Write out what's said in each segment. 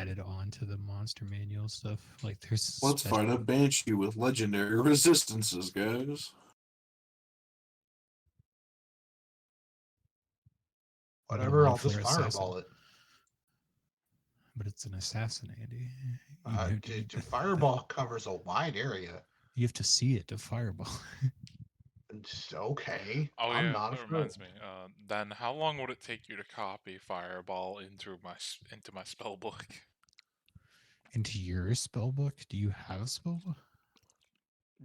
added on to the monster manual stuff. Like there's Let's fight a banshee with legendary resistances, guys. Whatever, I'll just fireball it. But it's an assassin, Andy. Fireball covers a wide area. You have to see it to fireball. Okay. Oh I'm yeah, not that reminds me. Then how long would it take you to copy Fireball into my spell book? Into your spell book? Do you have a spell book?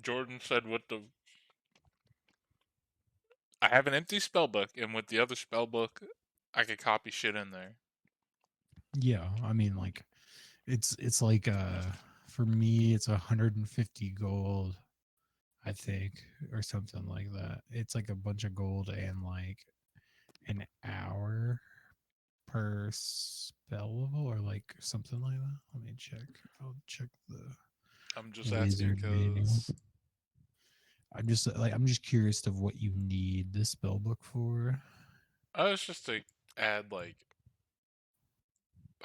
Jordan said, "What the." I have an empty spell book, and with the other spell book, I could copy shit in there. Yeah, I mean, like, it's like for me, it's 150 gold, I think, or something like that. It's like a bunch of gold and like an hour per spell level, or like something like that. Let me check. I'll check the. I'm just asking because I'm just curious of what you need this spell book for. it's just to add like,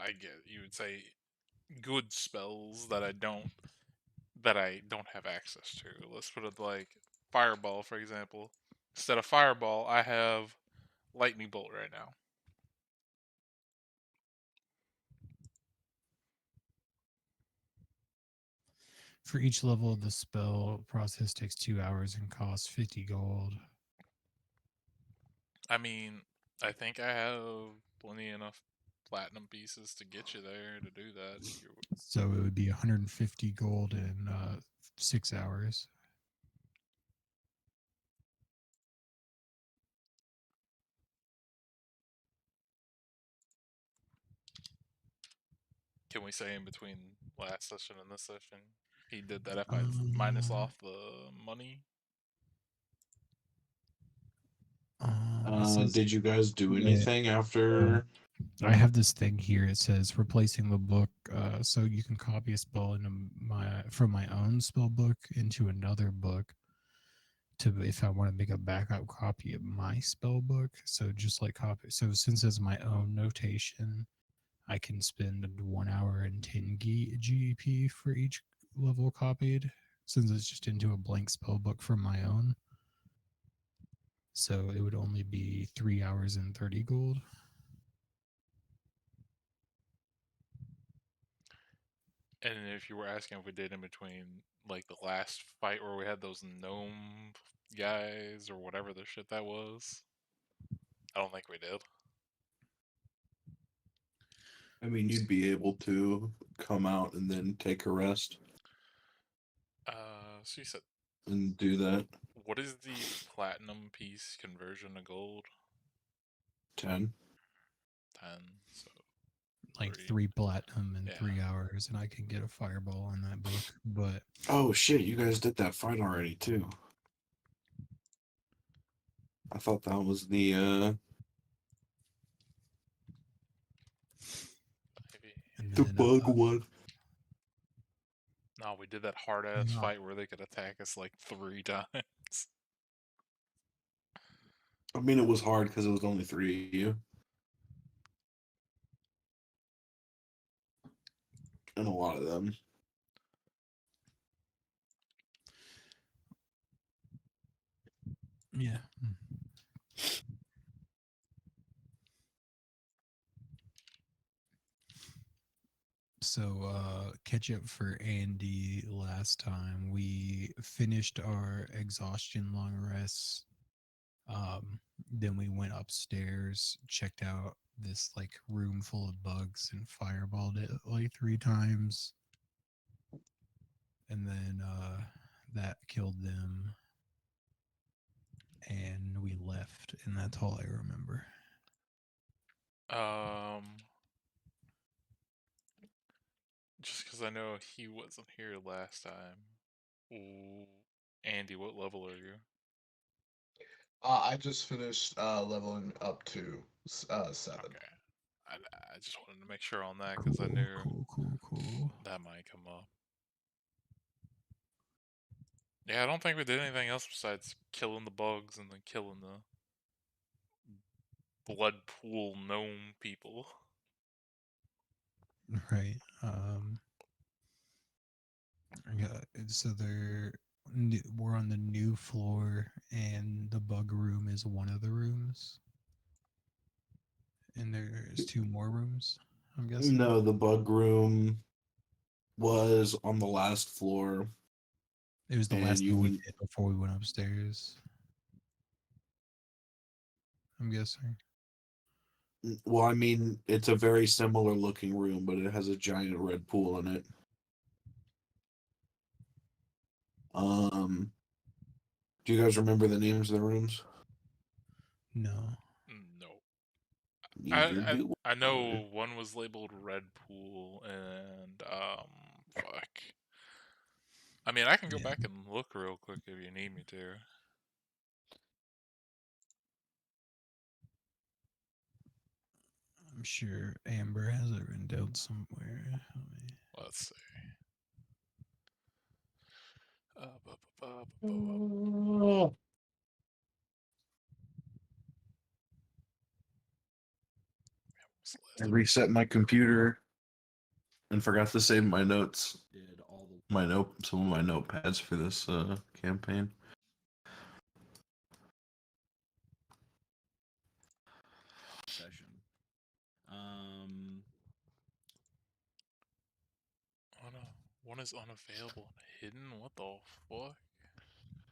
I get you would say good spells that I don't have access to. Let's put it like Fireball, for example. Instead of Fireball, I have Lightning Bolt right now. For each level of the spell, process takes 2 hours and costs 50 gold. I mean, I think I have plenty enough platinum pieces to get you there to do that. So it would be 150 gold in 6 hours. Can we say in between last session and this session, he did that if I minus off the money? Did you guys do anything after? I have this thing here. It says replacing the book, so you can copy a spell from my own spell book into another book. If I want to make a backup copy of my spell book, so just like copy. So since it's my own notation, I can spend 1 hour and 10 GP for each level copied, since it's just into a blank spell book from my own. So it would only be 3 hours and 30 gold. And if you were asking if we did in between, like the last fight where we had those gnome guys or whatever the shit that was, I don't think we did. I mean, you'd be able to come out and then take a rest. So you said. And do that. What is the platinum piece conversion to gold? 10. 10. So. Like 3 platinum in 3 hours, and I can get a fireball on that book. But oh shit, you guys did that fight already too. I thought that was the bug one. No, we did that hard ass fight where they could attack us like 3 times. I mean, it was hard because it was only 3 of you. And a lot of them. Yeah. So, catch up for Andy last time. We finished our exhaustion long rests. Then we went upstairs, checked out this like room full of bugs and fireballed it like 3 times. And then that killed them. And we left, and that's all I remember. Just because I know he wasn't here last time. Ooh, Andy, what level are you? I just finished leveling up to 7. Okay. I just wanted to make sure on that because I knew cool. that might come up. Yeah, I don't think we did anything else besides killing the bugs and then killing the blood pool gnome people. Right. Yeah. So we're on the new floor, and the bug room is one of the rooms, and there's 2 more rooms. I'm guessing. No, the bug room was on the last floor. It was the And last you thing we went- did before we went upstairs. I'm guessing. Well, I mean, it's a very similar looking room, but it has a giant red pool in it. Do you guys remember the names of the rooms? No. No. Neither do I know one was labeled Red Pool and fuck. I mean, I can go Yeah. back and look real quick if you need me to. I'm sure Amber has it written down somewhere. Let's see. Oh. I reset my computer and forgot to save my notes. Some of my notepads for this campaign. Session. One is unavailable and hidden. What the fuck?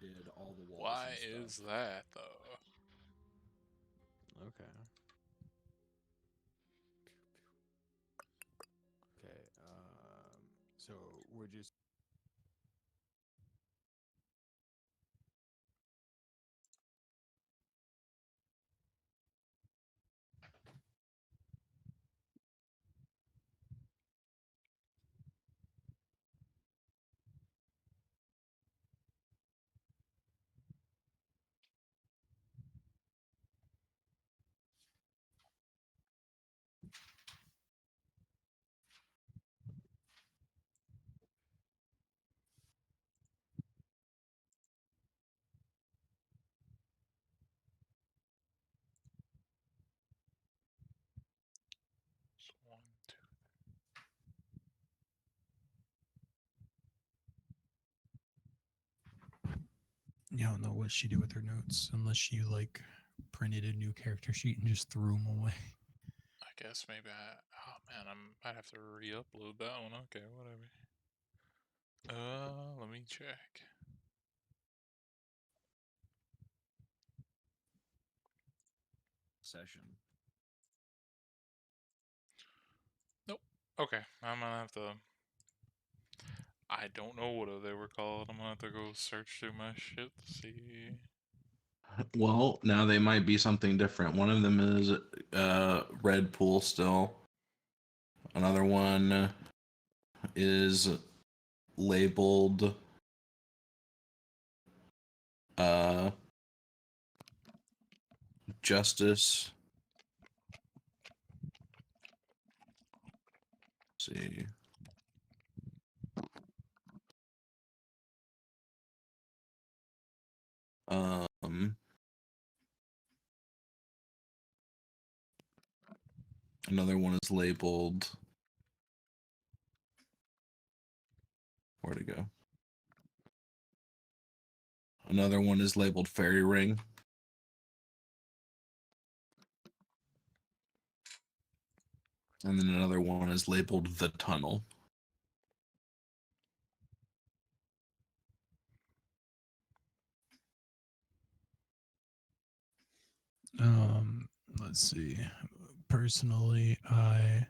Did all the walls. Why and is stuff. that though? Okay. Okay. So we're just. So 1, 2. Yeah, I don't know what she did with her notes, unless she like printed a new character sheet and just threw them away. I guess maybe oh man, I'd have to re-upload that one. Okay, whatever. Let me check. Session. Nope. Okay, I'm gonna have to. I don't know what they were called. I'm gonna have to go search through my shit to see. Well, now they might be something different. One of them is red pool still. Another one is labeled justice. Let's see. Another one is labeled. Where'd it go? Another one is labeled fairy ring. And then another one is labeled the tunnel. Let's see. Personally, I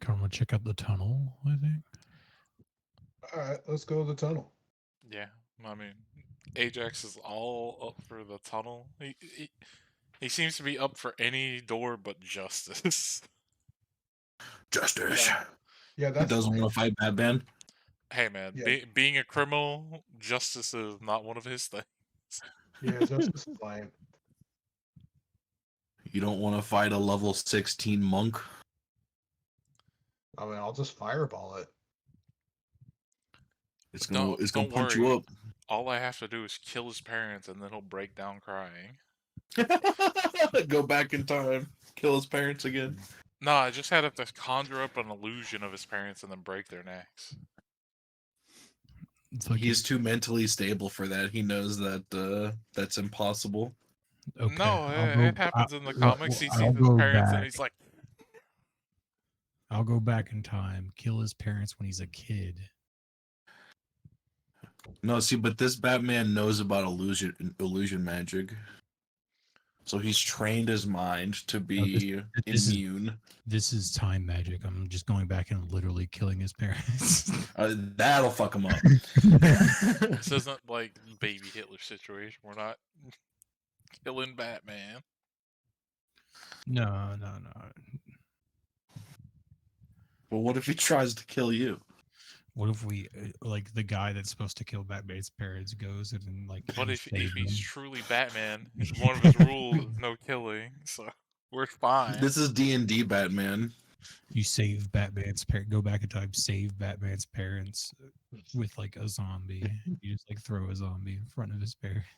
kind of want to check out the tunnel. I think. All right, let's go to the tunnel. Yeah, I mean, Ajax is all up for the tunnel. He seems to be up for any door but justice. Justice. Yeah, He that's doesn't fine. want to fight Batman. Hey man, Yeah. being a criminal, justice is not one of his things. Yeah, justice is fine. You don't want to fight a level 16 monk. I mean, I'll just fireball it. It's gonna Don't punch worry. you up. All I have to do is kill his parents, and then he'll break down crying. Go back in time, kill his parents again. No, I just had to conjure up an illusion of his parents and then break their necks. It's like He's too mentally stable for that. He knows that that's impossible. okay. No, it happens in the comics. He I'll sees his go parents and back. he's like, I'll go back in time, kill his parents when he's a kid. No, see, but this Batman knows about illusion magic. So he's trained his mind to be this immune. This is time magic. I'm just going back and literally killing his parents. That'll fuck him up. this isn't like baby Hitler situation. We're not killing Batman. No. But what if he tries to kill you? What if we like the guy that's supposed to kill Batman's parents goes and then like? But you if save he's him? truly Batman, one of his rules is no killing, so we're fine. This is D&D Batman. You save Batman's parent, go back in time, save Batman's parents with like a zombie. You just like throw a zombie in front of his parents.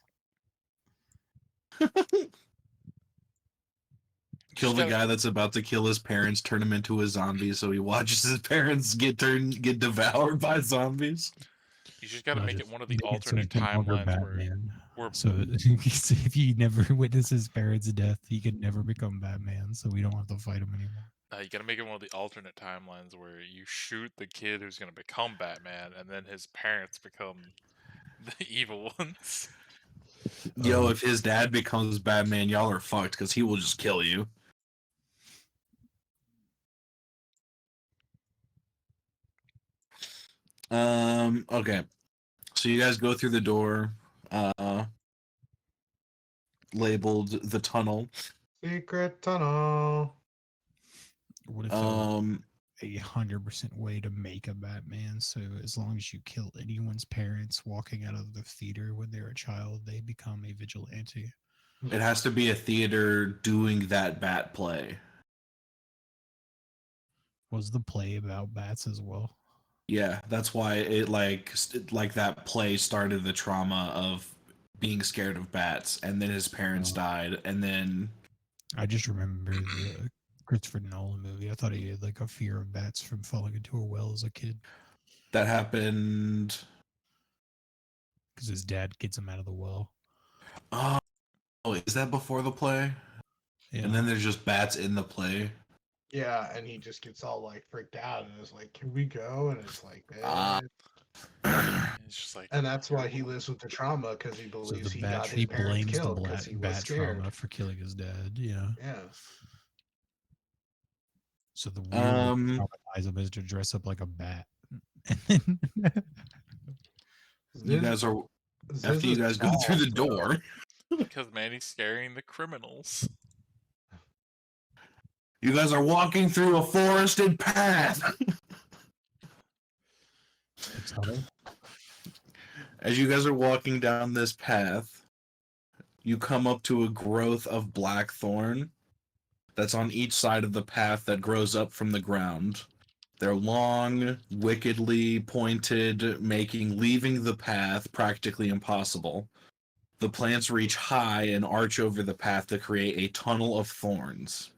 Kill the guy that's about to kill his parents, turn him into a zombie, so he watches his parents get devoured by zombies. You just got to make it one of the make it so alternate he can murder timelines Batman. where So if he never witnesses his parents' death, he could never become Batman. So we don't have to fight him anymore. you got to make it one of the alternate timelines where you shoot the kid who's going to become Batman, and then his parents become the evil ones. Yo, if his dad becomes Batman, y'all are fucked because he will just kill you. Okay. So you guys go through the door, labeled the tunnel. Secret tunnel. What if 100% way to make a Batman? So as long as you kill anyone's parents walking out of the theater when they're a child, they become a vigilante. It has to be a theater doing that bat play. Was the play about bats as well? Yeah, that's why it like that play started the trauma of being scared of bats, and then his parents died, and then I just remember the Christopher Nolan movie. I thought he had like a fear of bats from falling into a well as a kid that happened. because his dad gets him out of the well. Oh, is that before the play? Yeah. And then there's just bats in the play. Yeah, and he just gets all like freaked out and is like, "Can we go?" And it's like, It's just like, and that's why he lives with the trauma because he So believes the he got bat, his he parents blames the killed because he was bat scared. trauma for killing his dad. Yeah. Yeah. So the weird way to traumatize him is to dress up like a bat. And then You guys are after you guys go through the door. because Manny's scaring the criminals. You guys are walking through a forested path. As you guys are walking down this path, you come up to a growth of blackthorn that's on each side of the path that grows up from the ground. They're long, wickedly pointed, leaving the path practically impossible. The plants reach high and arch over the path to create a tunnel of thorns.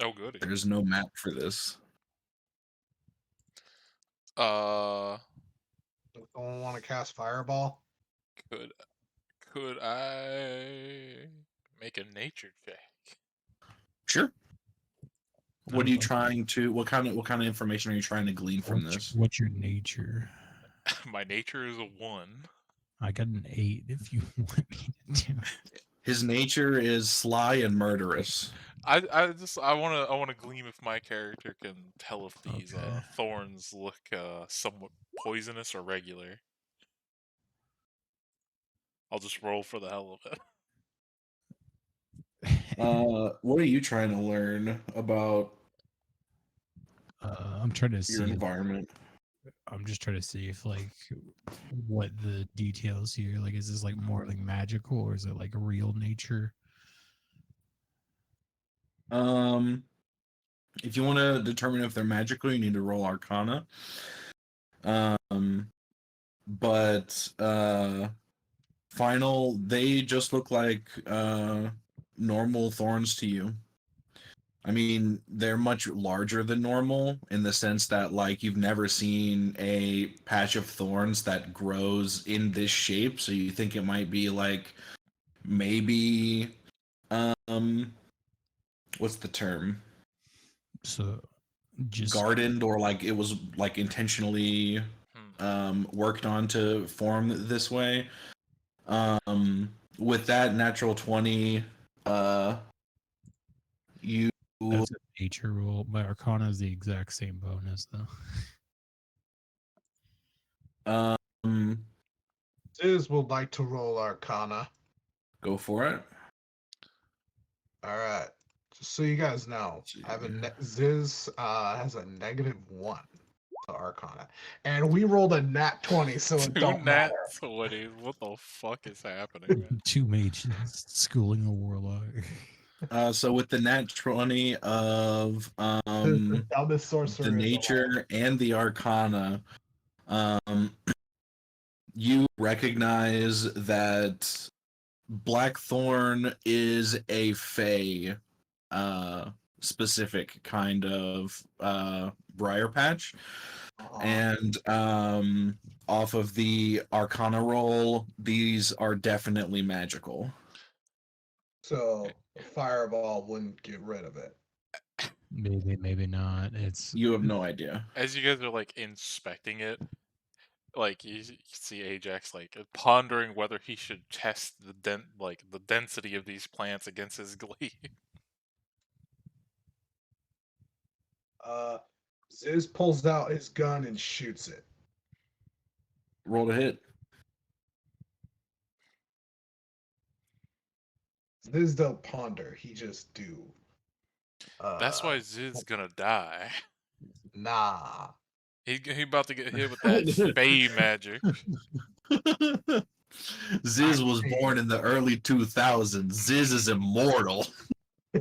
Oh, goody. There's no map for this. Does someone want to cast Fireball? Could I make a nature check? Sure. What are you trying to? What kind of information are you trying to glean from this? What's your nature? My nature is a 1. I got an 8 if you want me to do it. His nature is sly and murderous. I want to glean if my character can tell if these thorns look somewhat poisonous or regular. I'll just roll for the hell of it. What are you trying to learn about? I'm trying to see your environment. I'm just trying to see if like what the details here. Like, is this like more like magical or is it like real nature? If you want to determine if they're magical, you need to roll Arcana. But final, they just look like normal thorns to you. I mean, they're much larger than normal in the sense that, like, you've never seen a patch of thorns that grows in this shape, so you think it might be, like, maybe, what's the term? So just Gardened, or, like, it was, like, intentionally worked on to form this way. With that natural 20, you that's a nature roll. My Arcana is the exact same bonus though. um Ziz would like to roll Arcana. go for it. All right. Just so you guys know, See. I have Ziz has a -1 to Arcana, and we rolled a nat 20, so it Two don't nat matter. 20s. What the fuck is happening, man? Two mages schooling a warlock. So with the nat 20 of The dumbest the sorcerer in the land. nature and the arcana, you recognize that Blackthorn is a fey specific kind of briar patch. And off of the arcana roll, these are definitely magical. So a fireball wouldn't get rid of it. Maybe, maybe not. It's You have no idea. As you guys are like inspecting it, like you see Ajax like pondering whether he should test the density of these plants against his glaive. Ziz pulls out his gun and shoots it. Roll to hit. Ziz don't ponder, he just do. That's why Zid's gonna die. Nah. He about to get hit with that Fey magic. Ziz was born in the early 2000s. Ziz is immortal. He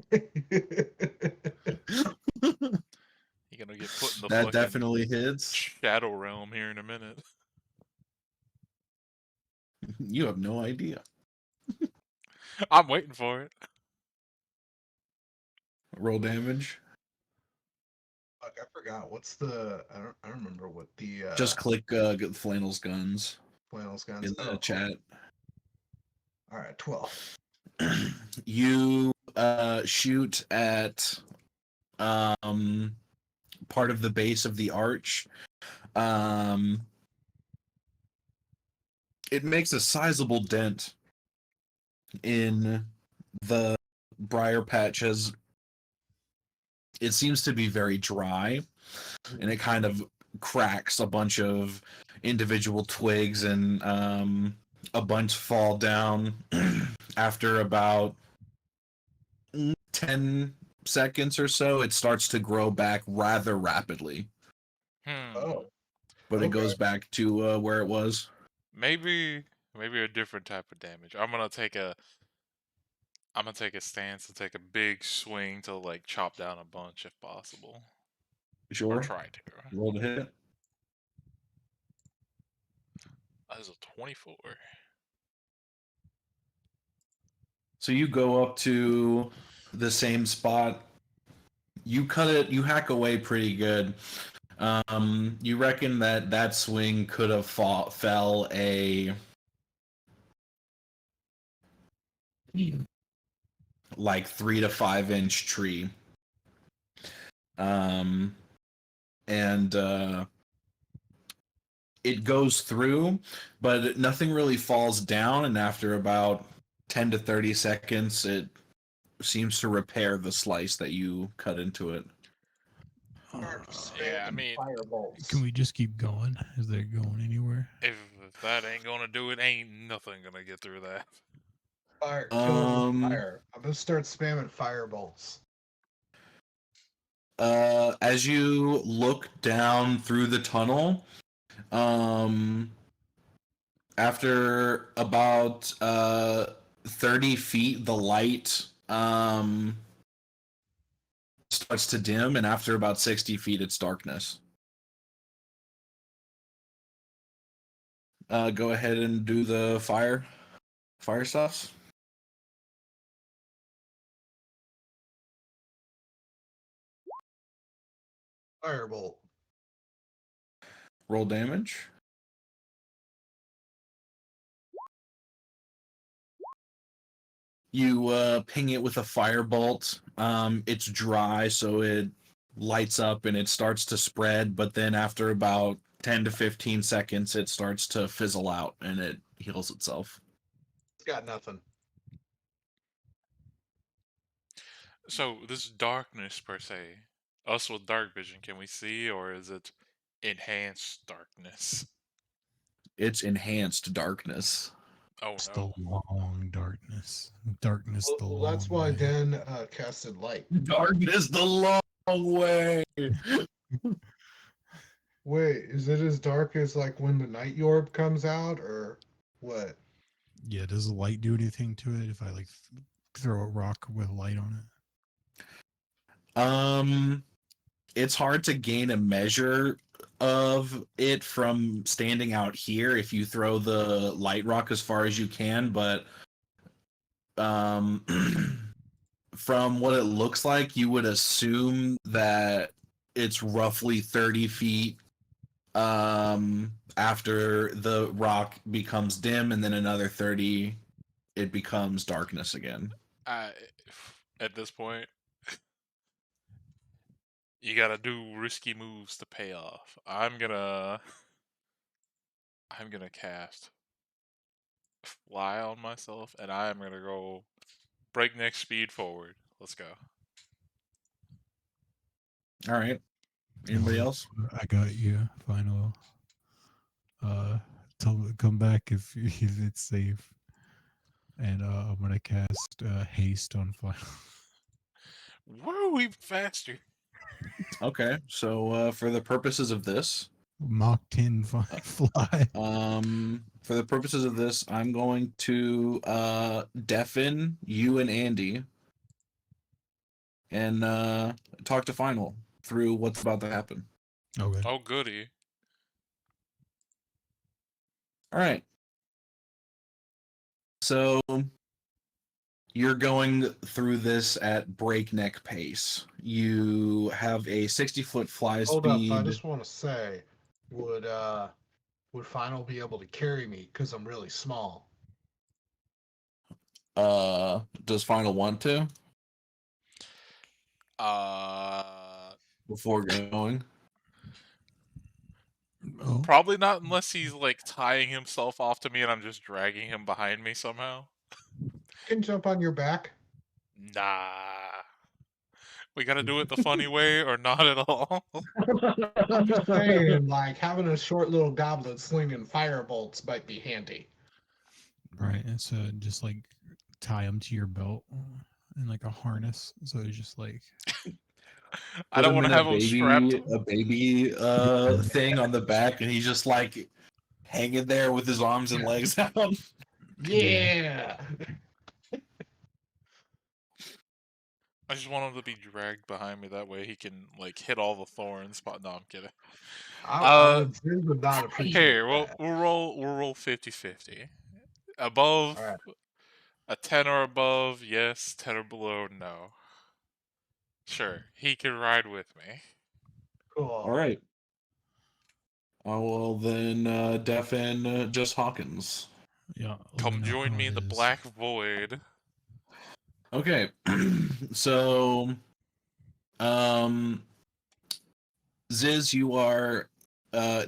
gonna get put in the That fucking definitely hits. shadow realm here in a minute. You have no idea. I'm waiting for it. Roll damage. Fuck, I forgot. What's the? I don't remember what the. Just click Flannel's guns Flannel's guns in the chat. All right, 12. You shoot at part of the base of the arch. It makes a sizable dent in the briar patch, as it seems to be very dry, and it kind of cracks a bunch of individual twigs, and a bunch fall down after about 10 seconds or so. It starts to grow back rather rapidly, Oh, but it okay. goes back to where it was. Maybe a different type of damage. I'm gonna take a stance and take a big swing to like chop down a bunch if possible. Or Sure. try to. Roll to hit. That is a 24. So you go up to the same spot. You cut it. You hack away pretty good. You reckon that swing could have fell a like 3 to 5 inch tree. And it goes through, but nothing really falls down. And after about 10 to 30 seconds, it seems to repair the slice that you cut into it. Yeah, I mean, fireballs. Can we just keep going? Is they going anywhere? if that ain't gonna do it, ain't nothing gonna get through that. Fire, kill 'em with fire. I'm gonna start spamming fireballs. As you look down through the tunnel, after about 30 feet, the light starts to dim, and after about 60 feet, it's darkness. Go ahead and do the fire stuffs. Firebolt. Roll damage. You ping it with a firebolt. It's dry, so it lights up and it starts to spread, but then after about 10 to 15 seconds, it starts to fizzle out and it heals itself. It's got nothing. So this darkness per se, us with dark vision, can we see, or is it enhanced darkness? It's enhanced darkness. Oh It's no. the long darkness. Darkness the long That's why way. Dan casted light. Darkness the long way. Wait, is it as dark as like when the night orb comes out, or what? Yeah, does the light do anything to it if I like throw a rock with light on it? It's hard to gain a measure of it from standing out here if you throw the light rock as far as you can, but from what it looks like, you would assume that it's roughly 30 feet after the rock becomes dim, and then another 30 it becomes darkness again. At this point, you gotta do risky moves to pay off. I'm gonna cast Fly on myself, and I'm gonna go breakneck speed forward. Let's go. All right. Anybody else? I got you. Final. Come back if it's safe. And I'm gonna cast haste on final. Woo, even faster. Okay, so for the purposes of this, Mach 10 fly. for the purposes of this, I'm going to deafen you and Andy and talk to Final through what's about to happen. Okay. Oh goody. All right. So you're going through this at breakneck pace. You have a 60-foot fly Hold up, I speed. just want to say, would Final be able to carry me because I'm really small? Does Final want to Uh, before going? Oh. Probably not unless he's like tying himself off to me and I'm just dragging him behind me somehow. Can jump on your back. Nah. We gotta do it the funny way or not at all. I'm just saying, like having a short little goblet slinging fire bolts might be handy. Right. And so just like tie them to your belt in like a harness. So it's just like I Put don't him want in to have him strapped. a baby thing on the back, and he's just like hanging there with his arms and legs out. Yeah. I just want him to be dragged behind me. That way he can like hit all the thorns. But no, I'm kidding. I would not appreciate Here, that. we'll roll 50-50. Above All right. a 10 or above, yes. 10 or below, no. Sure, he can ride with me. Cool. All right. Oh well, then deafen just Hawkins. yeah. Come join me in the black void. Okay, so Ziz, you are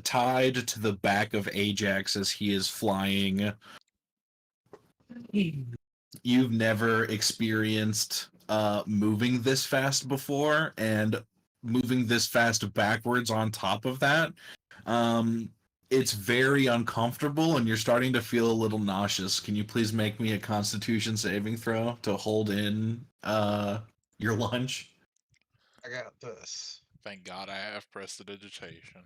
tied to the back of Ajax as he is flying. You've never experienced moving this fast before, and moving this fast backwards on top of that. It's very uncomfortable, and you're starting to feel a little nauseous. Can you please make me a Constitution saving throw to hold in your lunch? I got this. Thank God I have prestidigitation.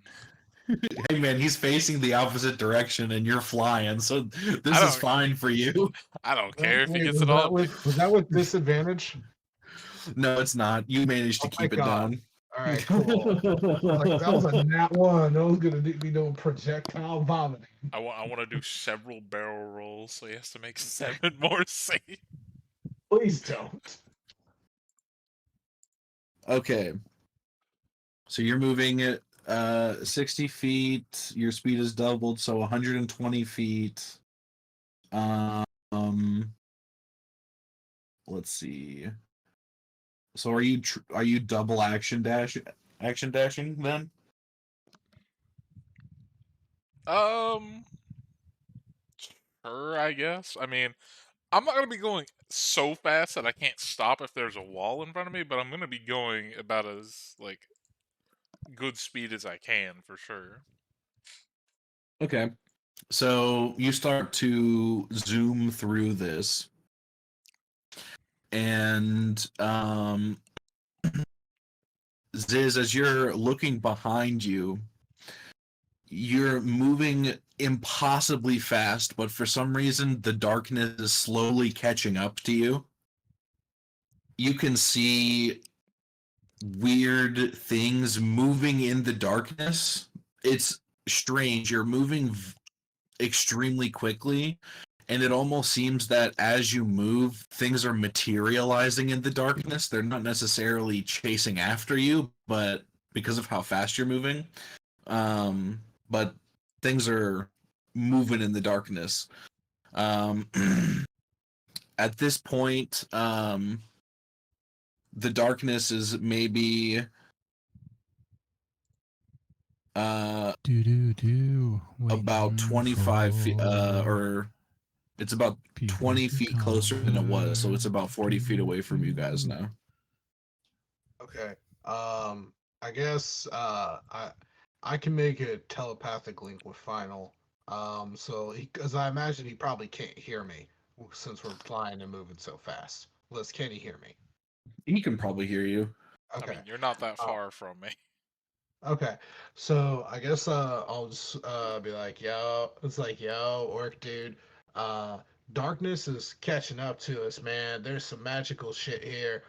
Hey man, he's facing the opposite direction, and you're flying, so this is fine for you. I don't care if he Wait, gets it all. was that with disadvantage? No, it's not. You managed to Oh my keep it God. down. All right, cool. Like, that was a nat one. That was gonna be doing projectile vomiting. I want to do several barrel rolls, so he has to make 7 more saves. Please don't. Okay. So you're moving at 60 feet. Your speed is doubled, so 120 feet. Let's see. So are you double action dashing then? Um, sure, I guess. I mean, I'm not gonna be going so fast that I can't stop if there's a wall in front of me, but I'm gonna be going about as like good speed as I can for sure. Okay. So you start to zoom through this, and Ziz, as you're looking behind you, you're moving impossibly fast, but for some reason the darkness is slowly catching up to you. You can see weird things moving in the darkness. It's strange. You're moving extremely quickly, and it almost seems that as you move, things are materializing in the darkness. They're not necessarily chasing after you, but because of how fast you're moving, but things are moving in the darkness. Um, at this point, the darkness is maybe about 25 feet, or it's about 20 feet closer than it was, so it's about 40 feet away from you guys now. Okay. I guess I can make a telepathic link with Final. So because I imagine he probably can't hear me since we're flying and moving so fast. Liz, can he hear me? He can probably hear you. I Okay. mean, you're not that Uh, far from me. okay. So I guess I'll just be like, yo, it's like, yo, orc dude. Uh, darkness is catching up to us, man. There's some magical shit here.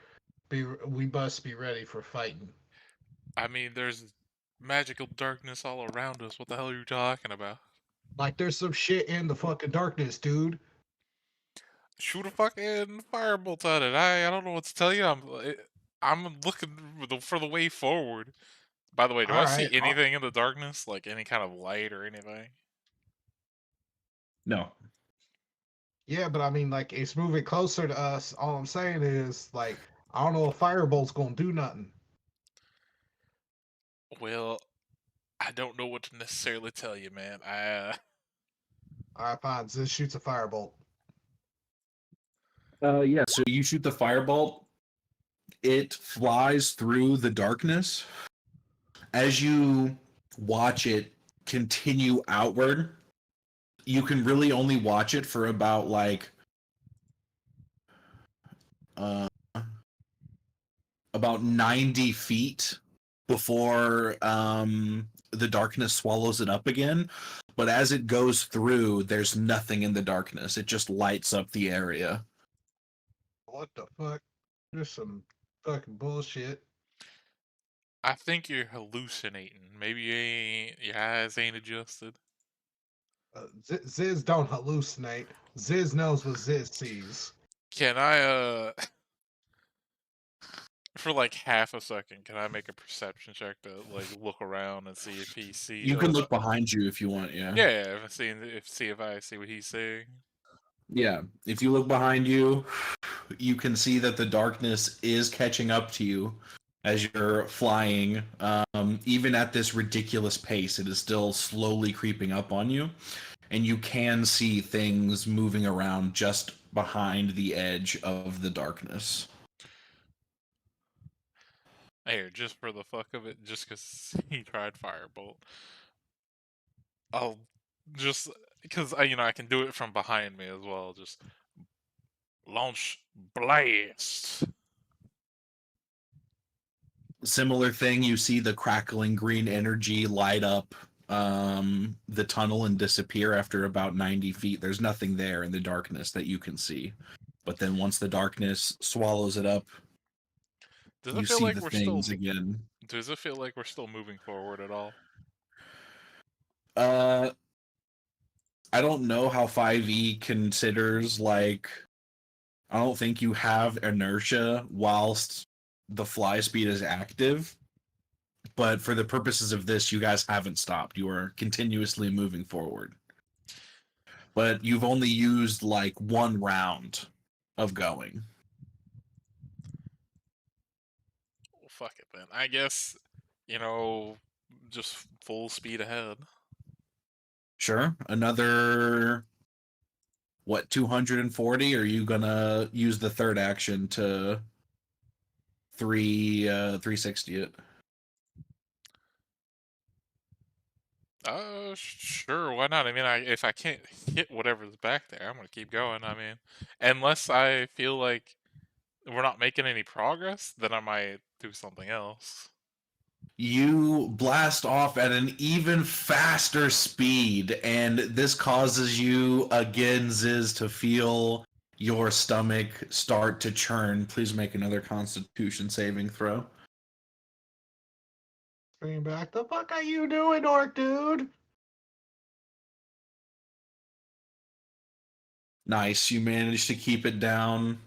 We must be ready for fighting. I mean, there's magical darkness all around us. What the hell are you talking about? Like there's some shit in the fucking darkness, dude. Shoot a fucking firebolt at it. I don't know what to tell you. I'm looking for the way forward. By the way, do All I right. see anything in the darkness, like any kind of light or anything? No. Yeah, but I mean, like, it's moving closer to us. All I'm saying is, like, I don't know if Firebolt's gonna do nothing. Well, I don't know what to necessarily tell you, man. All right, fine. Ziz shoots a Firebolt. Yeah, so you shoot the firebolt. It flies through the darkness. As you watch it continue outward, you can really only watch it for about like uh, about 90 feet before the darkness swallows it up again. But as it goes through, there's nothing in the darkness. It just lights up the area. What the fuck? There's some fucking bullshit. I think you're hallucinating. Maybe your eyes ain't adjusted. Ziz don't hallucinate. Ziz knows what Ziz sees. Can I for like half a second, can I make a perception check to like look around and see if he see You can look behind you if you want, yeah. yeah, see if I see what he's seeing. Yeah. If you look behind you, you can see that the darkness is catching up to you as you're flying. Even at this ridiculous pace, it is still slowly creeping up on you. And you can see things moving around just behind the edge of the darkness. Here, just for the fuck of it, just because he tried firebolt, I'll just because I can do it from behind me as well. Just launch blast. Similar thing, you see the crackling green energy light up the tunnel and disappear after about 90 feet. There's nothing there in the darkness that you can see. But then once the darkness swallows it up, Does you it feel see like the we're still? things again. Does it feel like we're still moving forward at all? Uh, I don't know how 5e considers, like, I don't think you have inertia whilst the fly speed is active. But for the purposes of this, you guys haven't stopped. You are continuously moving forward. But you've only used like one round of going. Well, fuck it then. I guess, just full speed ahead. Sure. Another, what, 240? Or are you gonna use the third action to 360 it? Sure, why not? I mean, if I can't hit whatever's back there, I'm gonna keep going. I mean, unless I feel like we're not making any progress, then I might do something else. You blast off at an even faster speed, and this causes you again, Ziz, to feel your stomach start to churn. Please make another Constitution saving throw. Bring back. The fuck are you doing, orc dude? Nice, you managed to keep it down.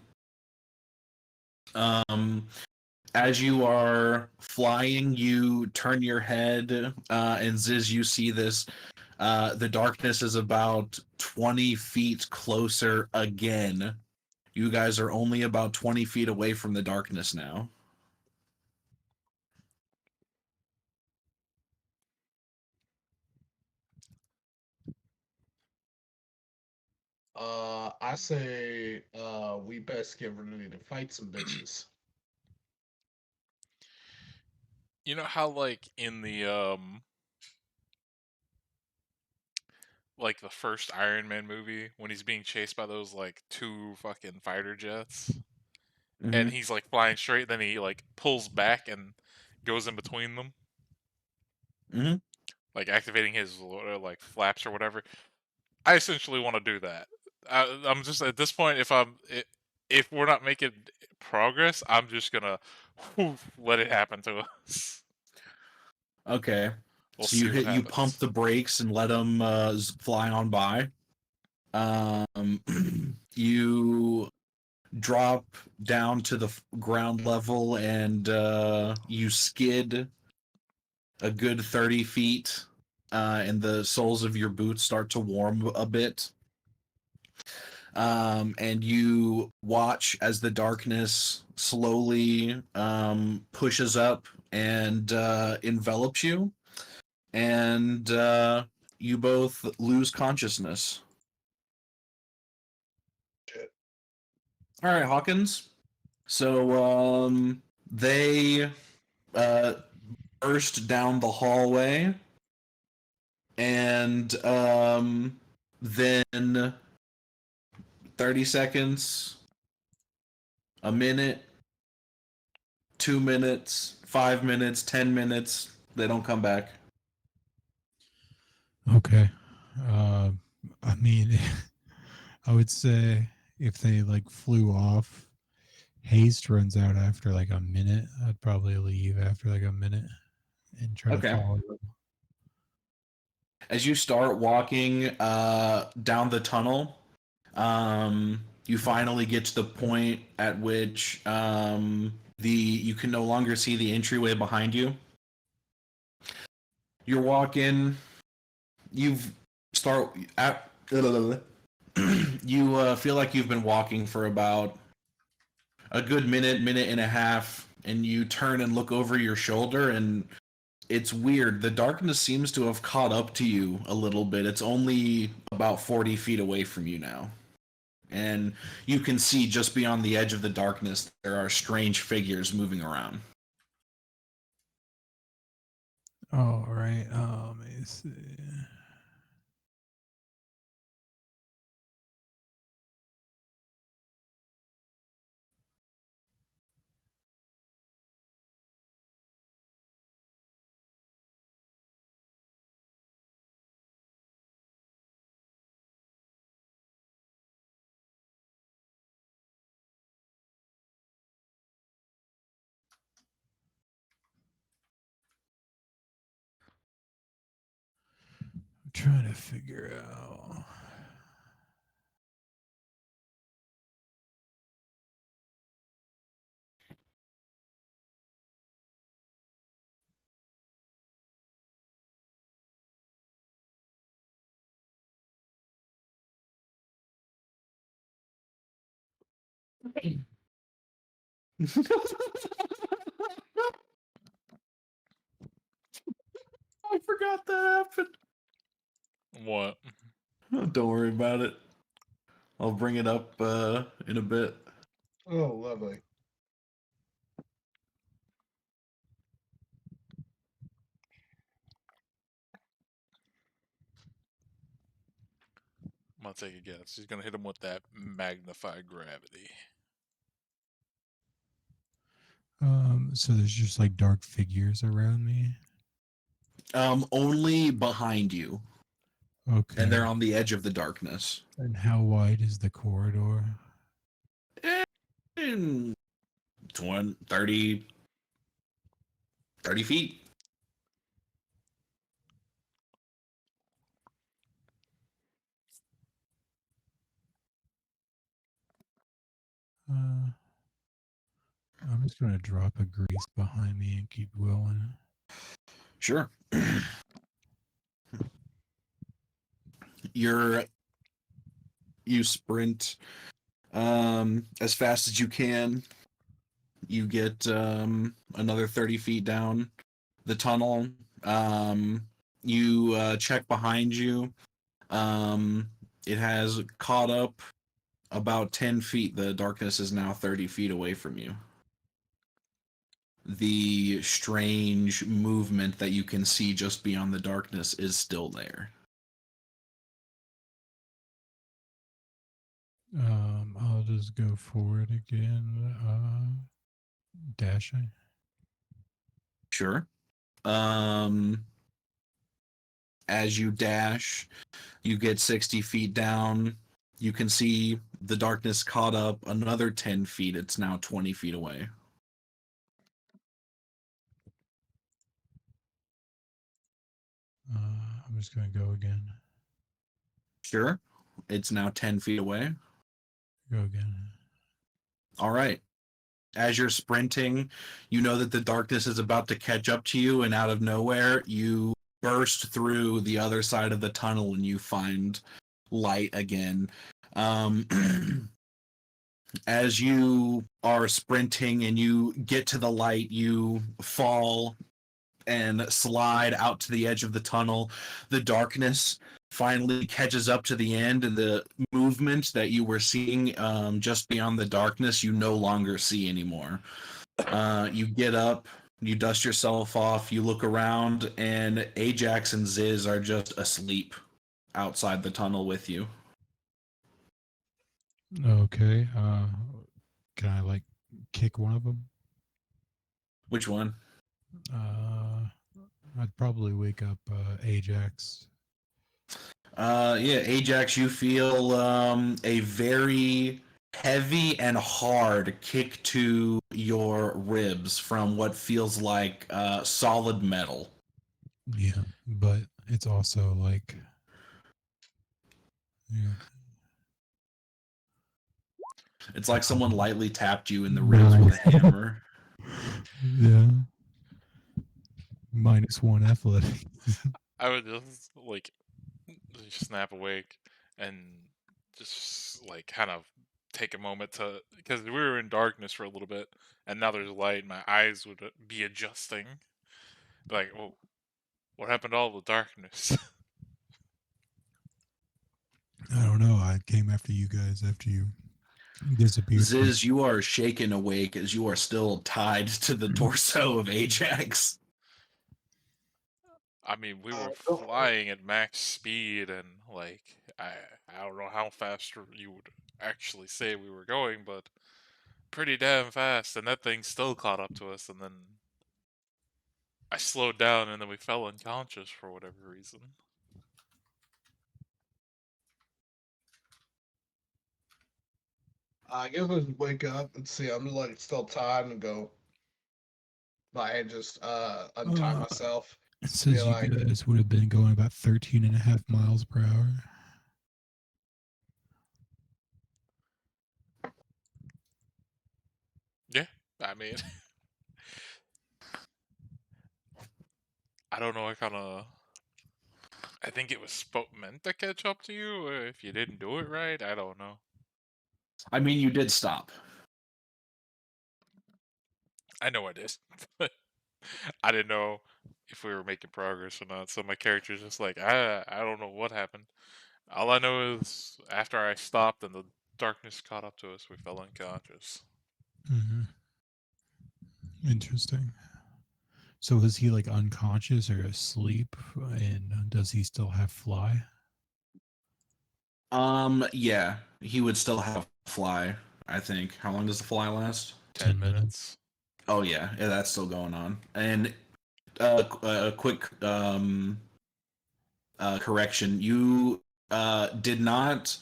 As you are flying, you turn your head, and Ziz, you see this. The darkness is about 20 feet closer again. You guys are only about 20 feet away from the darkness now. I say we best get ready to fight some bitches. You know how like in the like the first Iron Man movie when he's being chased by those like two fucking fighter jets and he's like flying straight, then he like pulls back and goes in between them, Mm-hmm. like activating his like flaps or whatever. I essentially want to do that. I'm just at this point, if we're not making progress, I'm just gonna let it happen to us. Okay. We'll So see what you pump happens. the brakes and let them fly on by. You drop down to the ground level and you skid a good 30 feet, and the soles of your boots start to warm a bit. And you watch as the darkness slowly pushes up and envelops you, and you both lose consciousness. Shit. All right, Hawkins. So they uh, burst down the hallway, and then 30 seconds, a minute, 2 minutes, 5 minutes, 10 minutes. They don't come back. Okay. I mean, I would say if they like flew off, haste runs out after like a minute. I'd probably leave after like a minute and try to Okay. follow them. As you start walking down the tunnel, you finally get to the point at which you can no longer see the entryway behind you. You're walking. You've start at you feel like you've been walking for about a good minute and a half, and you turn and look over your shoulder, and it's weird. The darkness seems to have caught up to you a little bit. It's only about 40 feet away from you now. And you can see just beyond the edge of the darkness, there are strange figures moving around. All right. Let me see. I'm trying to figure out. I forgot that happened. What? Don't worry about it. I'll bring it up in a bit. Oh, lovely. I'm gonna take a guess. He's gonna hit him with that magnified gravity. So there's just like dark figures around me. Only behind you, Okay. and they're on the edge of the darkness. And how wide is the corridor? In 20, 30 feet. I'm just gonna drop a grease behind me and keep going. Sure. You sprint as fast as you can. You get another 30 feet down the tunnel. You check behind you. It has caught up about 10 feet. The darkness is now 30 feet away from you. The strange movement that you can see just beyond the darkness is still there. I'll just go forward again. Dashing. Sure. As you dash, you get 60 feet down. You can see the darkness caught up another 10 feet. It's now 20 feet away. I'm just gonna go again. Sure. It's now 10 feet away. Go again. All right. As you're sprinting, you know that the darkness is about to catch up to you, and out of nowhere, you burst through the other side of the tunnel and you find light again. As you are sprinting and you get to the light, you fall and slide out to the edge of the tunnel. The darkness finally catches up to the end, and the movement that you were seeing just beyond the darkness, you no longer see anymore. You get up, you dust yourself off, you look around, and Ajax and Ziz are just asleep outside the tunnel with you. Okay. Can I like kick one of them? Which one? I'd probably wake up Ajax. Yeah, Ajax, you feel a very heavy and hard kick to your ribs from what feels like solid metal. Yeah, but it's also like, yeah. It's like someone lightly tapped you in the ribs with a hammer. Yeah. -1 athletic. I would just like snap awake and just like kind of take a moment to, because we were in darkness for a little bit and now there's light. My eyes would be adjusting. Like, oh, what happened to all the darkness? I don't know. I came after you guys after you disappeared. Ziz, you are shaken awake as you are still tied to the torso of Ajax. I mean, we were Go- flying at max speed, and like I don't know how fast you would actually say we were going, but pretty damn fast. And that thing still caught up to us, and then I slowed down, and then we fell unconscious for whatever reason. I guess I just wake up and see I'm like still tied and go by and just untie myself. It says you like- guys would have been going about 13.5 miles per hour. Yeah, I mean, I don't know. I think it was meant to catch up to you. Or if you didn't do it right, I don't know. I mean, you did stop. I know I did, but I didn't know if we were making progress or not. So my character's just like, I don't know what happened. All I know is after I stopped and the darkness caught up to us, we fell unconscious. Mm-hmm. Interesting. So is he like unconscious or asleep? And does he still have fly? Yeah, he would still have fly, I think. How long does the fly last? 10 10 minutes. minutes. Oh yeah, that's still going on. And a quick correction: you did not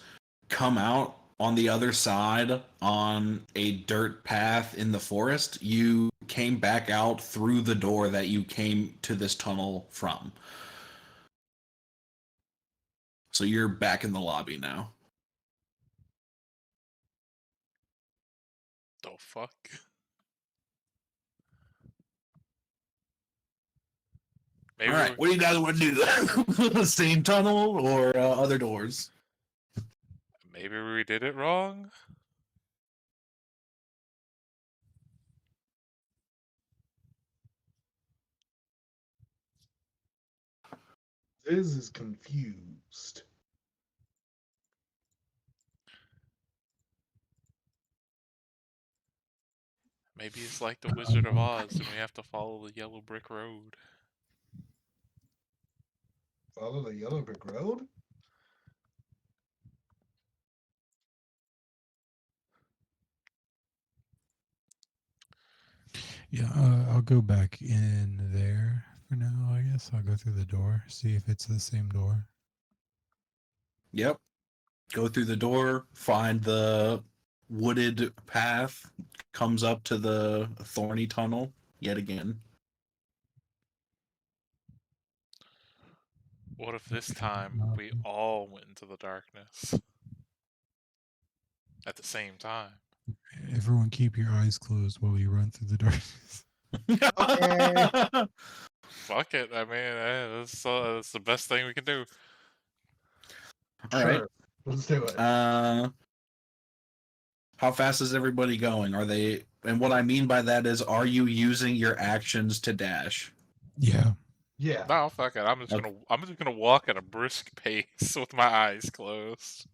come out on the other side on a dirt path in the forest. You came back out through the door that you came to this tunnel from. So you're back in the lobby now. The fuck? Maybe All right, what do you guys want to do? Same tunnel or other doors? maybe we did it wrong. Ziz is confused. Maybe it's like the Wizard of Oz and we have to follow the yellow brick road. Follow the yellow brick road? Yeah, I'll go back in there for now, I guess. I'll go through the door, see if it's the same door. Yep. Go through the door, find the wooded path, comes up to the thorny tunnel yet again. What if this time we all went into the darkness at the same time? Everyone keep your eyes closed while you run through the darkness. Okay. Fuck it. I mean, that's the best thing we can do. All Sure. right. Let's do it. How fast is everybody going? Are they? And what I mean by that is, are you using your actions to dash? Yeah. Yeah. No, fuck it. I'm just gonna walk at a brisk pace with my eyes closed.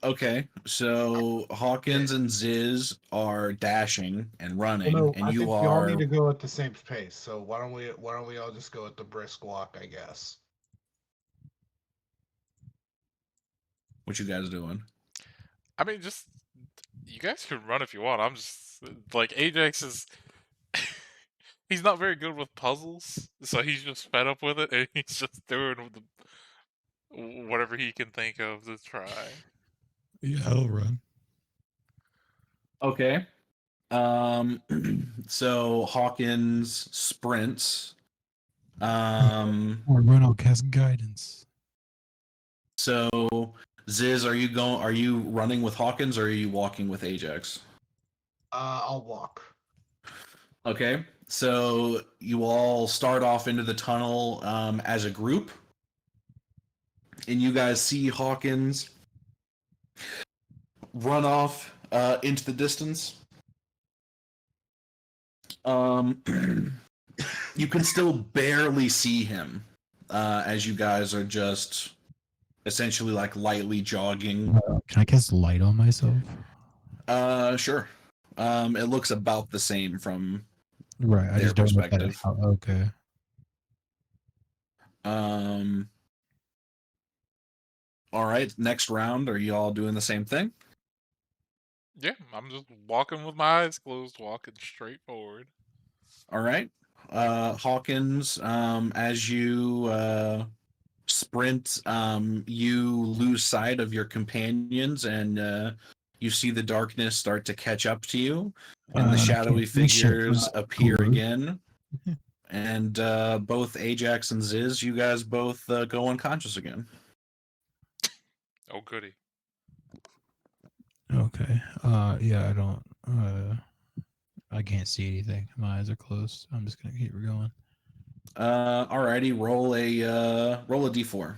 Okay. So Hawkins and Ziz are dashing and running, Well, no, and I you think we all are. need to go at the same pace. So why don't we all just go at the brisk walk, I guess. What you guys doing? I mean, just you guys can run if you want. I'm just like Ajax is. He's not very good with puzzles, so he's just fed up with it, and he's just doing whatever he can think of to try. Yeah, I'll run. Okay. So Hawkins sprints. Or run, I'll cast guidance. So Ziz, are you running with Hawkins or are you walking with Ajax? I'll walk. Okay. So you all start off into the tunnel as a group. And you guys see Hawkins run off into the distance. You can still barely see him as you guys are just essentially like lightly jogging. Can I cast light on myself? Sure. It looks about the same from Right. I their just don't know if that. perspective. Okay. All right. Next round, are you all doing the same thing? Yeah, I'm just walking with my eyes closed, walking straight forward. All right. Hawkins, as you sprint, you lose sight of your companions and you see the darkness start to catch up to you, and the shadowy figures appear again. And both Ajax and Ziz, you guys both go unconscious again. Oh, goody. Okay. Yeah, I don't. I can't see anything. My eyes are closed. I'm just gonna keep going. Alrighty, roll a d4.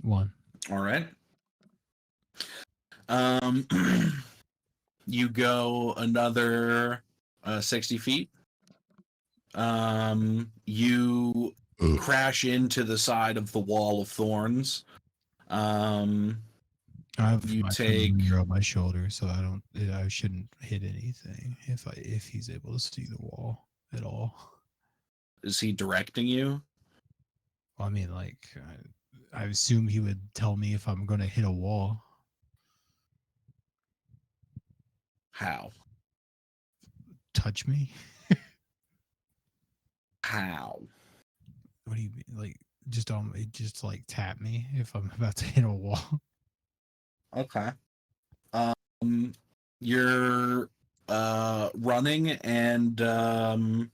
One. All right. Um, you go another 60 feet. You crash into the side of the wall of thorns. I have You my take. familiar on my shoulder, so I shouldn't hit anything if he's able to see the wall at all. Is he directing you? I mean, like, I assume he would tell me if I'm going to hit a wall. How? Touch me? How? What do you mean? Like, just like tap me if I'm about to hit a wall. Okay. You're running and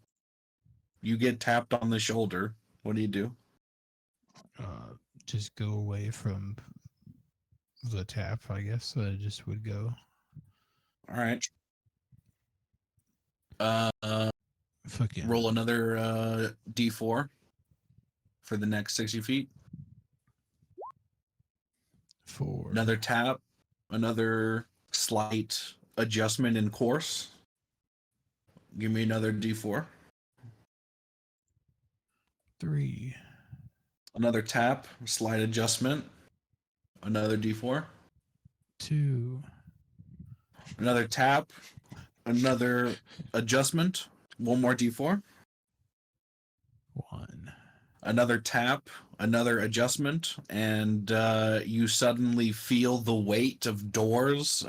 you get tapped on the shoulder. What do you do? Just go away from the tap, I guess. I just would go. All right. Fucking Roll another d4 for the next 60 feet. 4. Another tap. Another slight adjustment in course. Give me another d4. 3. Another tap. Slight adjustment. Another d4. 2. Another tap. Another adjustment. One more d4. 1. Another tap, another adjustment, and you suddenly feel the weight of doors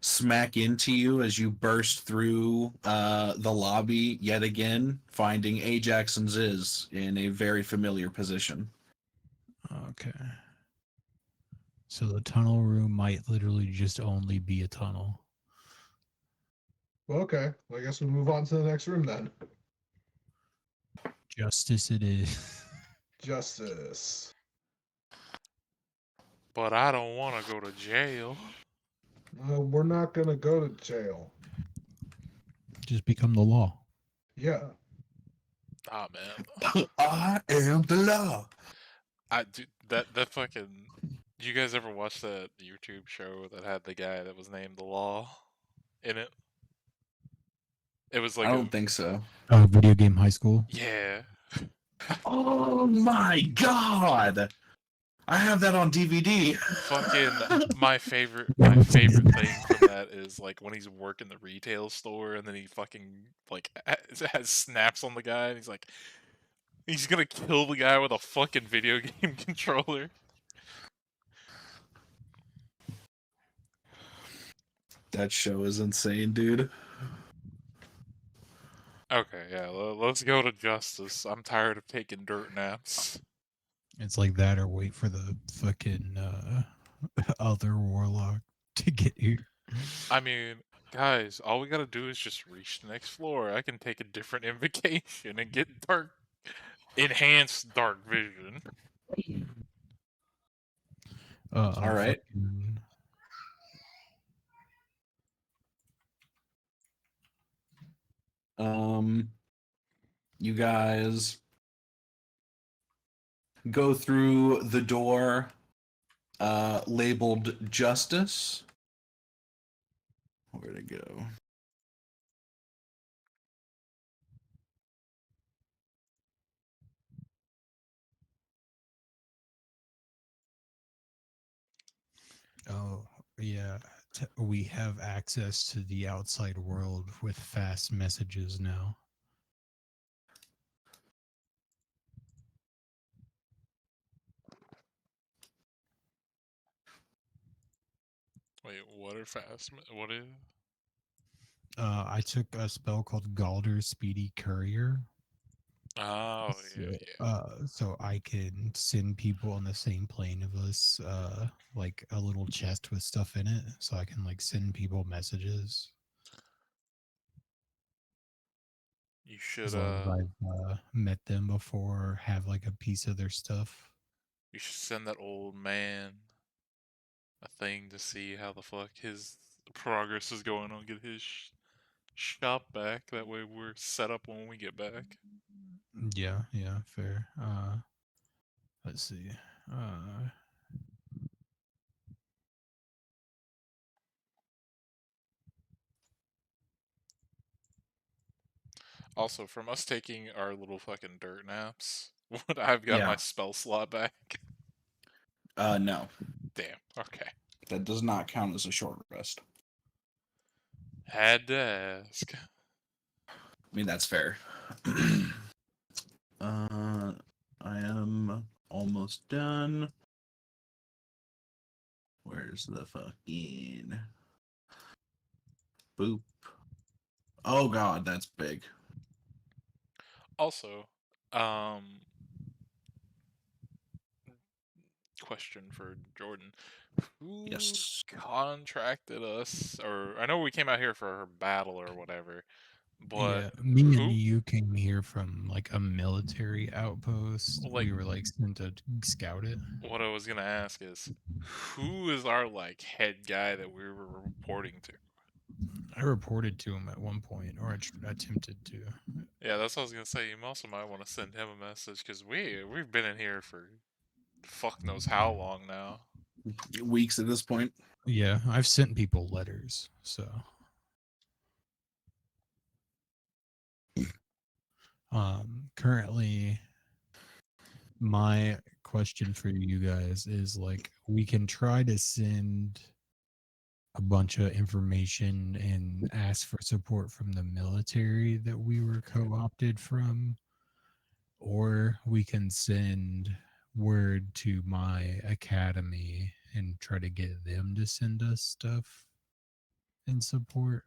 smack into you as you burst through the lobby yet again, finding Ajax and Ziz in a very familiar position. Okay. So the tunnel room might literally just only be a tunnel. Well, okay. I guess we'll move on to the next room then. Justice it is. Justice. But I don't want to go to jail. We're not gonna go to jail. Just become the law. Yeah. Ah, man. I am the law. That fucking. Did you guys ever watch that YouTube show that had the guy that was named the Law in it? It was like I don't think so. Oh, video game high school. yeah. Oh my god! I have that on DVD. Fucking my favorite thing from that is like when he's working the retail store and then he fucking like has snaps on the guy and he's gonna kill the guy with a fucking video game controller. That show is insane, dude. Okay, yeah, let's go to justice. I'm tired of taking dirt naps. It's like that, or wait for the fucking other warlock to get here. I mean, guys, all we gotta do is just reach the next floor. I can take a different invocation and get enhanced dark vision. All right. Fucking... You guys go through the door labeled Justice. Where'd it go? Oh, yeah. We have access to the outside world with fast messages now. Wait, what are fast? What is? I took a spell called Galder's Speedy Courier. Oh So I can send people on the same plane of us, like a little chest with stuff in it, so I can like send people messages. You should As long as I've met them before, have like a piece of their stuff. you should send that old man a thing to see how the fuck his progress is going on. Get his shop back. That way we're set up when we get back. Yeah, fair. Let's see. Also, from us taking our little fucking dirt naps, would I've got my Yeah. spell slot back? No, Damn. Okay. that does not count as a short rest. Had to ask. I mean, that's fair. I am almost done. Where's the fucking boop? Oh god, that's big. Also, question for Jordan. Who Yes. contracted us? Or I know we came out here for her battle or whatever, but Yeah, me who? and you came here from like a military outpost. Like, We were like sent to scout it. what I was gonna ask is, who is our like head guy that we were reporting to? I reported to him at one point, or attempted to. Yeah, that's what I was gonna say. You also might want to send him a message because we've been in here for fuck knows how long now. Weeks at this point. Yeah, I've sent people letters, so currently my question for you guys is like we can try to send a bunch of information and ask for support from the military that we were co-opted from, or we can send word to my academy and try to get them to send us stuff and support.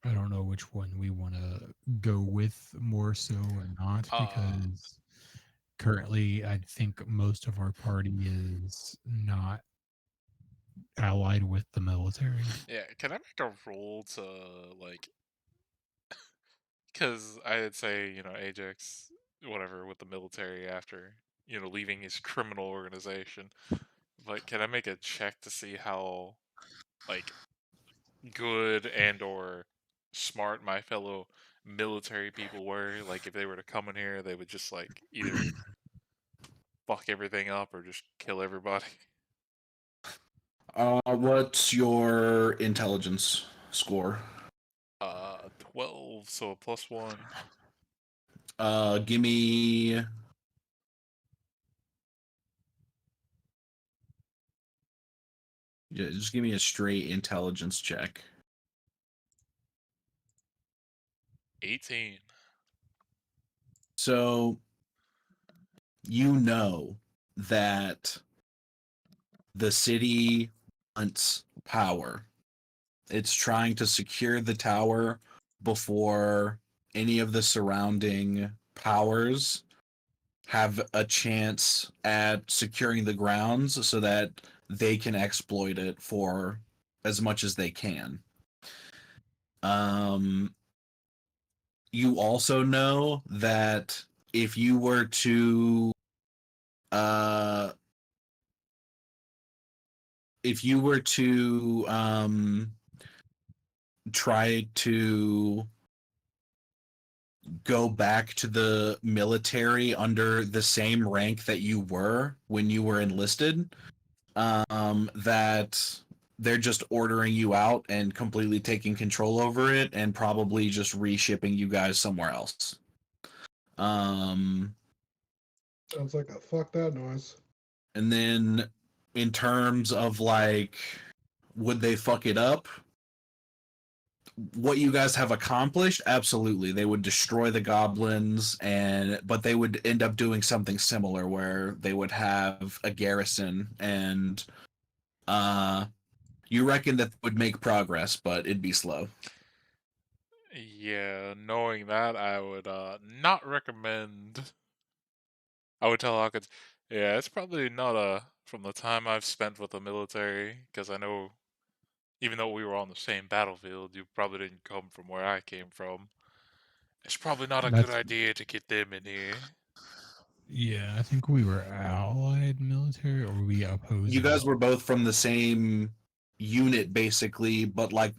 I don't know which one we want to go with more so or not, because currently I think most of our party is not allied with the military. Yeah, can I make a roll to like? Because I'd say Ajax, whatever, with the military after leaving his criminal organization. But can I make a check to see how like good and or smart my fellow military people were? Like if they were to come in here, they would just like either fuck everything up or just kill everybody. What's your intelligence score? 12, so a +1. Give me. Yeah, just give me a straight intelligence check. 18. So you know that the city wants power. It's trying to secure the tower before any of the surrounding powers have a chance at securing the grounds so that they can exploit it for as much as they can. Um, you also know that if you were to uh if you were to try to go back to the military under the same rank that you were when you were enlisted, that they're just ordering you out and completely taking control over it and probably just reshipping you guys somewhere else. Um, Sounds like a fuck that noise. and then in terms of like, would they fuck it up? What you guys have accomplished, absolutely, they would destroy the goblins, but they would end up doing something similar where they would have a garrison, and you reckon that would make progress, but it'd be slow. Yeah, knowing that, I would not recommend. I would tell Hawkins, yeah, it's probably not from the time I've spent with the military, because I know even though we were on the same battlefield, you probably didn't come from where I came from. It's probably not a good That's idea to get them in here. Yeah, I think we were allied military, or we opposing. You guys were both from the same unit, basically, but like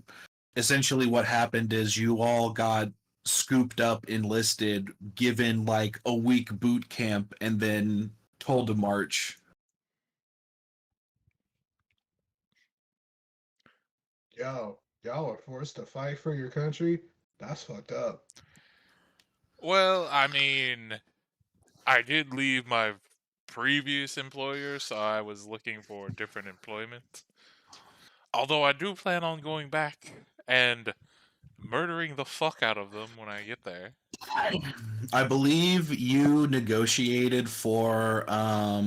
essentially what happened is you all got scooped up, enlisted, given like a week boot camp, and then told to march. Yo, Y'all are forced to fight for your country? That's fucked up. Well, I mean, I did leave my previous employer, so I was looking for different employment. Although I do plan on going back and murdering the fuck out of them when I get there. I believe you negotiated for uh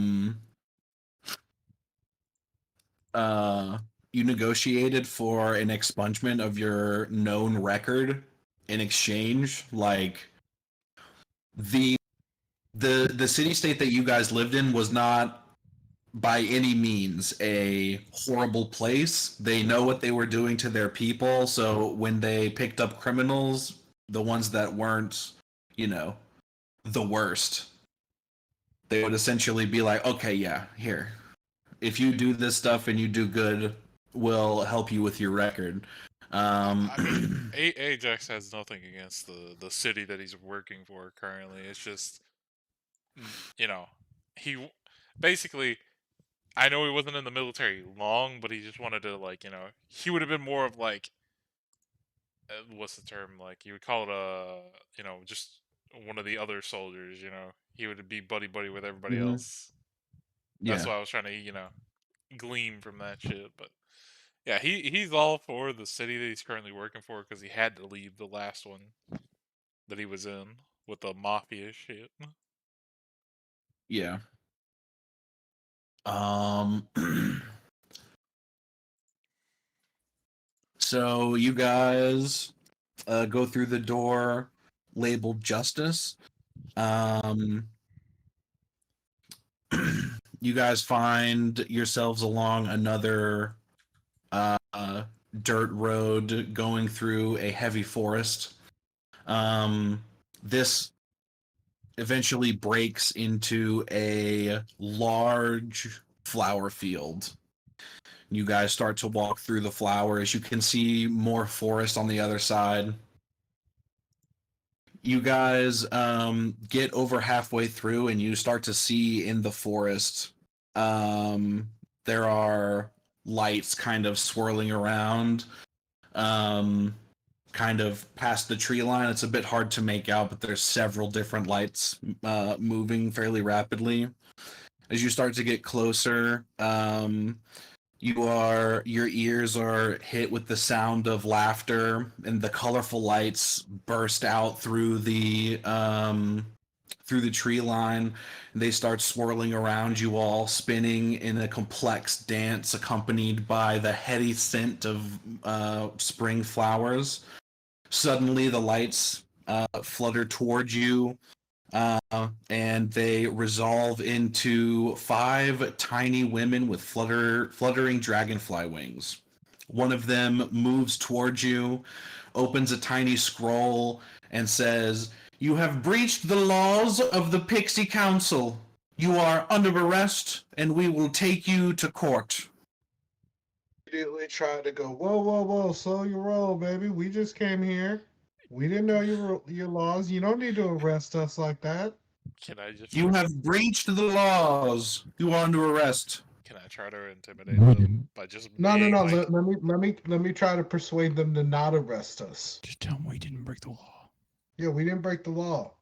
an expungement of your known record in exchange. Like the the city state that you guys lived in was not by any means a horrible place. They know what they were doing to their people, so when they picked up criminals, the ones that weren't, you know, the worst, they would essentially be like, okay, yeah, here. If you do this stuff and you do good, we'll help you with your record. I mean, Ajax has nothing against the city that he's working for currently. It's just, you know, he basically. I know he wasn't in the military long, but he just wanted to he would have been more of like what's the term? Like you would call it just one of the other soldiers. He would be buddy buddy with everybody Mhm. else. That's Yeah. why I was trying to glean from that shit. But yeah, he's all for the city that he's currently working for because he had to leave the last one that he was in with the mafia shit. Yeah. Um so you guys go through the door labeled justice. Um you guys find yourselves along another dirt road going through a heavy forest. This eventually breaks into a large flower field. You guys start to walk through the flowers. You can see more forest on the other side. You guys get over halfway through and you start to see in the forest there are lights kind of swirling around, kind of past the tree line. It's a bit hard to make out, but there's several different lights moving fairly rapidly. As you start to get closer, your ears are hit with the sound of laughter, and the colorful lights burst out through the tree line. They start swirling around you all, spinning in a complex dance accompanied by the heady scent of spring flowers. Suddenly, the lights flutter towards you, and they resolve into 5 tiny women with fluttering dragonfly wings. One of them moves towards you, opens a tiny scroll, and says, "You have breached the laws of the Pixie Council. You are under arrest, and we will take you to court." Immediately tried to go, whoa, whoa, whoa, slow your roll, baby. We just came here. We didn't know your laws. You don't need to arrest us like that. Can I just You have breached the laws. You are under arrest. can I try to intimidate We them didn't. by just No, no, being no. like Let me try to persuade them to not arrest us. Just tell them we didn't break the law. Yeah, we didn't break the law.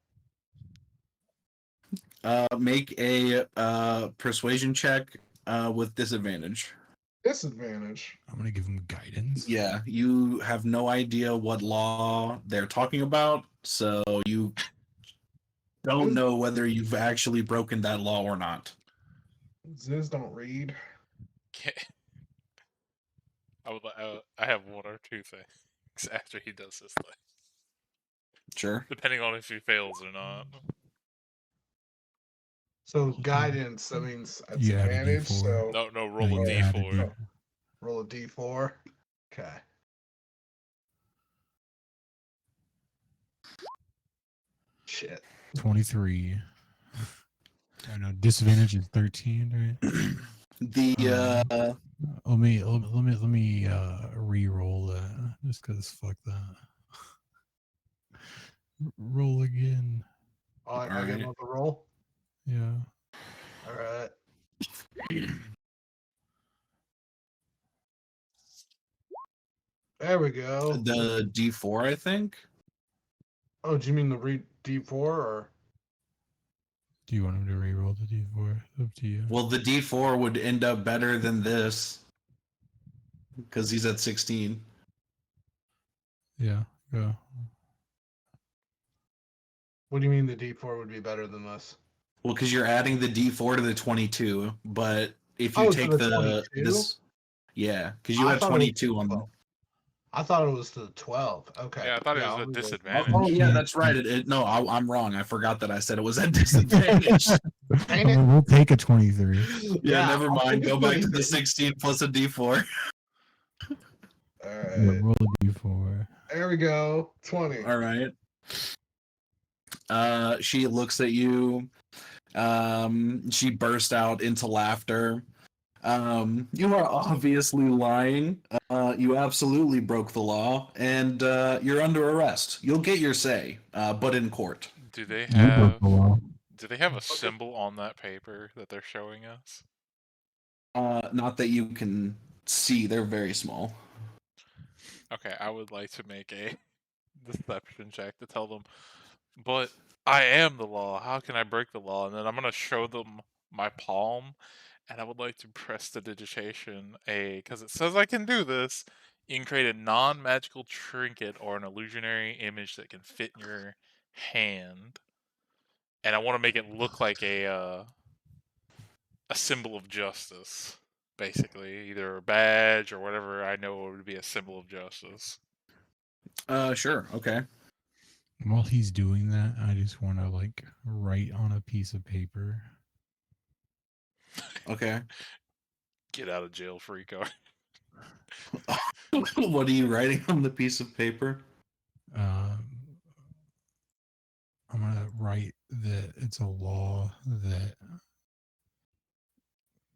Make a persuasion check with disadvantage. Disadvantage. I'm gonna give them guidance. Yeah, you have no idea what law they're talking about, so you don't know whether you've actually broken that law or not. Ziz don't read. I have one or two things after he does this thing, Sure. depending on if he fails or not. So guidance, that means it's You add a advantage. D4. So No, roll a you add d4. D4. roll a d4. Okay. Shit. 23. I know disadvantage is 13, right? The Let me re-roll that just because fuck that. Roll again. I get Alright. another roll. Yeah. All right. There we go. The D4, I think. Oh, do you mean the D4 or? Do you want him to reroll the D4? Up to you. Well, the D4 would end up better than this because he's at 16. Yeah, go. What do you mean the D4 would be better than this? Well, because you're adding the D4 to the 22, but if you Oh, take to the 22? this, yeah, because you I had thought it was 22 the on 12. I thought it was to the 12. Okay. Yeah, I thought it I'll was a reroll. disadvantage. Oh yeah, that's right. No, I'm wrong. I forgot that I said it was at disadvantage. Dang it. We'll take a 23. Yeah, never I'll mind. take Go a back to the 23. 16 plus a D4. All Yeah, right. roll a D4. There we go. 20. All right. She looks at you. She burst out into laughter. You are obviously lying. You absolutely broke the law, and you're under arrest. You'll get your say, but in court. Do they You broke have the law. a symbol on that paper that they're showing us? Not that you can see; they're very small. Okay, I would like to make a deception check to tell them, but I am the law. How can I break the law? And then I'm gonna show them my palm, and I would like to prestidigitation because it says I can do this. You can create a non-magical trinket or an illusionary image that can fit in your hand, and I want to make it look like a symbol of justice, basically, either a badge or whatever I know would be a symbol of justice. Sure. Okay. While he's doing that, I just want to like write on a piece of paper. Okay. Get out of jail free card. What are you writing on the piece of paper? I'm gonna write that it's a law that,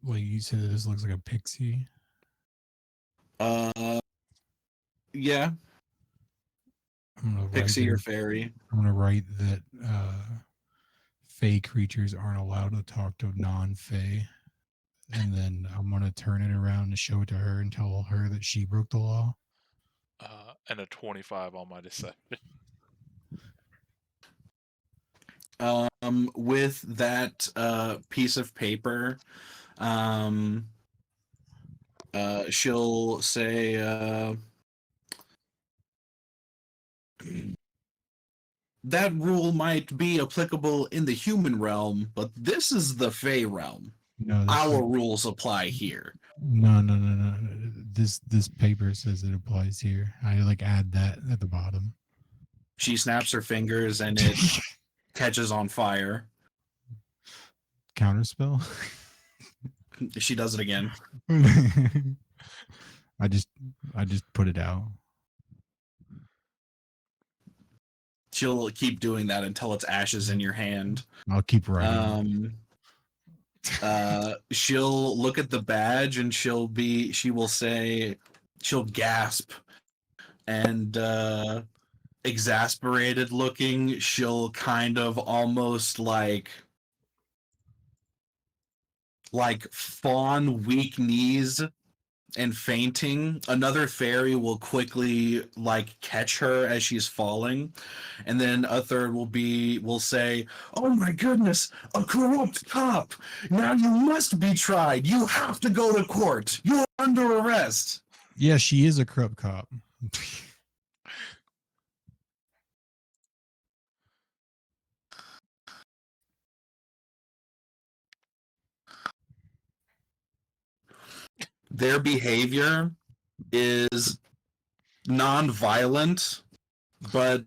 like you said, this looks like a pixie. Yeah. I'm gonna Pixie or write fairy. I'm gonna write that fey creatures aren't allowed to talk to non-fey, and then I'm gonna turn it around and show it to her and tell her that she broke the law. And a 25 on my deception. With that piece of paper, she'll say, that rule might be applicable in the human realm, but this is the Fey realm. No, Our rules apply here. No. This paper says it applies here. I like add that at the bottom. She snaps her fingers and it catches on fire. Counterspell. She does it again. I just put it out. She'll keep doing that until it's ashes in your hand. I'll keep writing. She'll look at the badge and she'll gasp and exasperated looking. She'll kind of almost like fawn weak knees and fainting. Another fairy will quickly like catch her as she's falling, and then a third will say, "Oh my goodness, a corrupt cop! Now you must be tried. You have to go to court. You're under arrest." Yeah, she is a corrupt cop. Their behavior is non-violent, but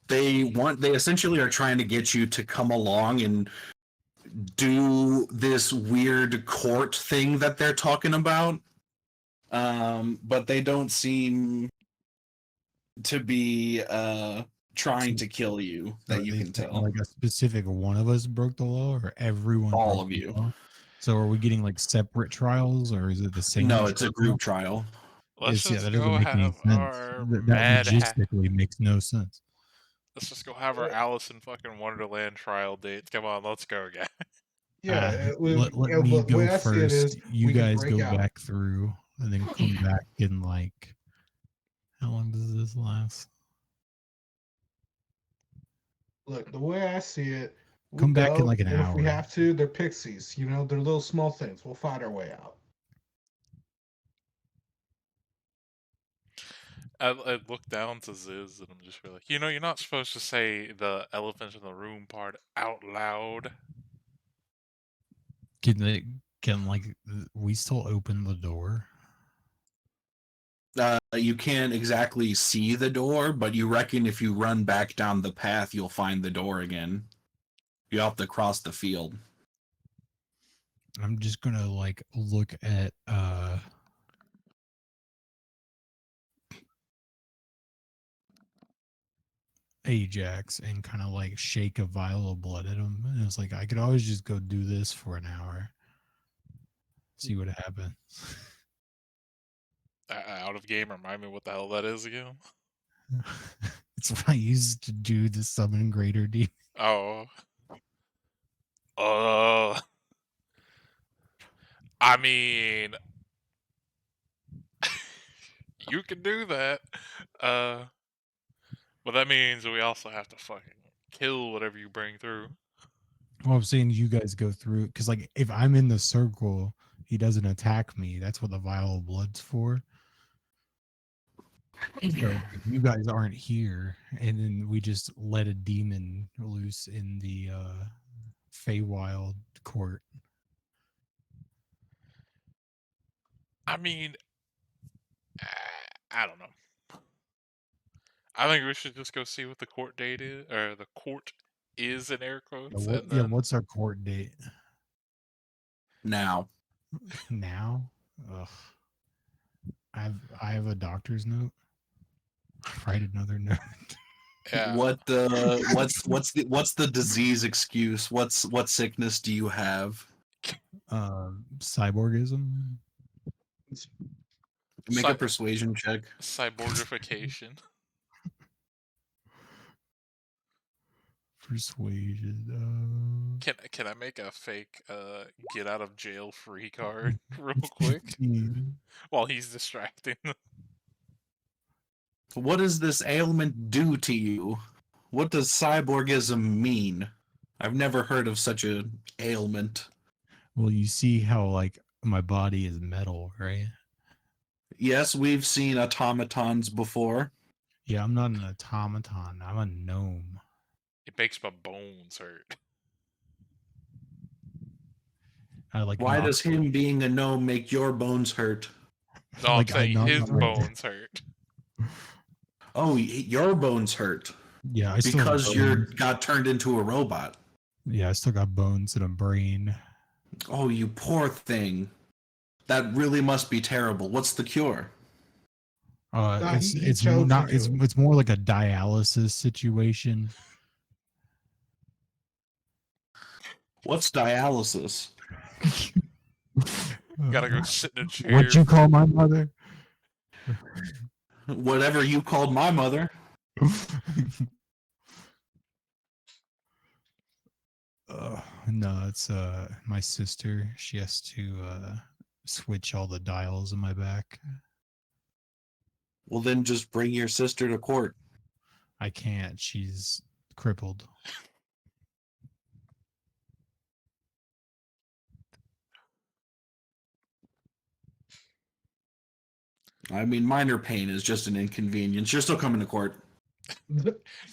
they essentially are trying to get you to come along and do this weird court thing that they're talking about. But they don't seem to be trying to kill you, that you can tell. Like a specific one of us broke the law, or everyone? All broke of the you. law? So are we getting like separate trials, or is it the same? No, it's a group trial. Let's Yeah, just that go doesn't make any have sense. our That mad logistically makes no sense. Let's just go have our Alice in fucking Wonderland trial date. Come on, let's go, guys. Yeah. Let yeah, me but the go way I see it first. is You we can guys break go out. back through and then come back and like How long does this last? Look, the way I see it, we Come back in go, like an and if we hour. have to, they're pixies. You know, they're little small things. We'll fight our way out. I look down to Ziz and I'm just like, you're not supposed to say the elephant in the room part out loud. Can like we still open the door? You can't exactly see the door, but you reckon if you run back down the path, you'll find the door again. You have to cross the field. I'm just gonna like look at Ajax and kind of like shake a vial of blood at him. And it's like I could always just go do this for an hour. See what happens. Out of game, remind me what the hell that is again. It's what I used to do to summon greater demons. Oh. I mean, you can do that. But that means we also have to fucking kill whatever you bring through. Well, I'm saying you guys go through because, like, if I'm in the circle, he doesn't attack me. That's what the vial of blood's for. So if you guys aren't here, and then we just let a demon loose in the Feywild court. I mean, I don't know. I think we should just go see what the court date is, or the court is in air quotes, and then What's our court date Now, now? Ugh. I have a doctor's note. Write another note. yeah. what's the disease excuse? What sickness do you have? Cyborgism. Make a persuasion check. Cyborgification. Persuasion. Can I make a fake get out of jail free card real quick 15. while he's distracting? What does this ailment do to you? What does cyborgism mean? I've never heard of such a ailment. Well, you see how like my body is metal, right? Yes, we've seen automatons before. Yeah, I'm not an automaton. I'm a gnome. It makes my bones hurt. I like. Why knock, does him being a gnome make your bones hurt? No, like, I'm I saying knock his on my- bones hurt. Oh, your bones hurt Yeah, I still because have you bones. got turned into a robot. Yeah, I still got bones and a brain. Oh, you poor thing. That really must be terrible. What's the cure? He It's chokes not. you to it. It's more like a dialysis situation. What's dialysis? Gotta go sit in a chair. What'd you call my mother? Whatever you called my mother. No, it's my sister. She has to switch all the dials in my back. Well, then just bring your sister to court. I can't. She's crippled. I mean, minor pain is just an inconvenience. You're still coming to court.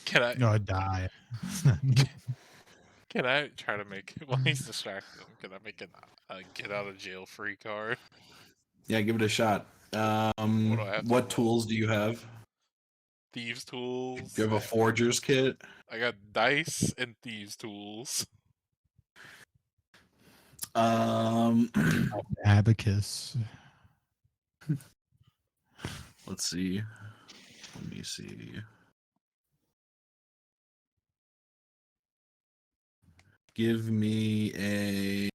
Can I? No, I die. Can I try to make while he's distracted? Can I make a get out of jail free card? Yeah, give it a shot. What do I have to What roll? tools do you have? Thieves tools. Do you have a forger's kit? I got dice and thieves tools. Abacus. Let's see. Let me see. Give me a.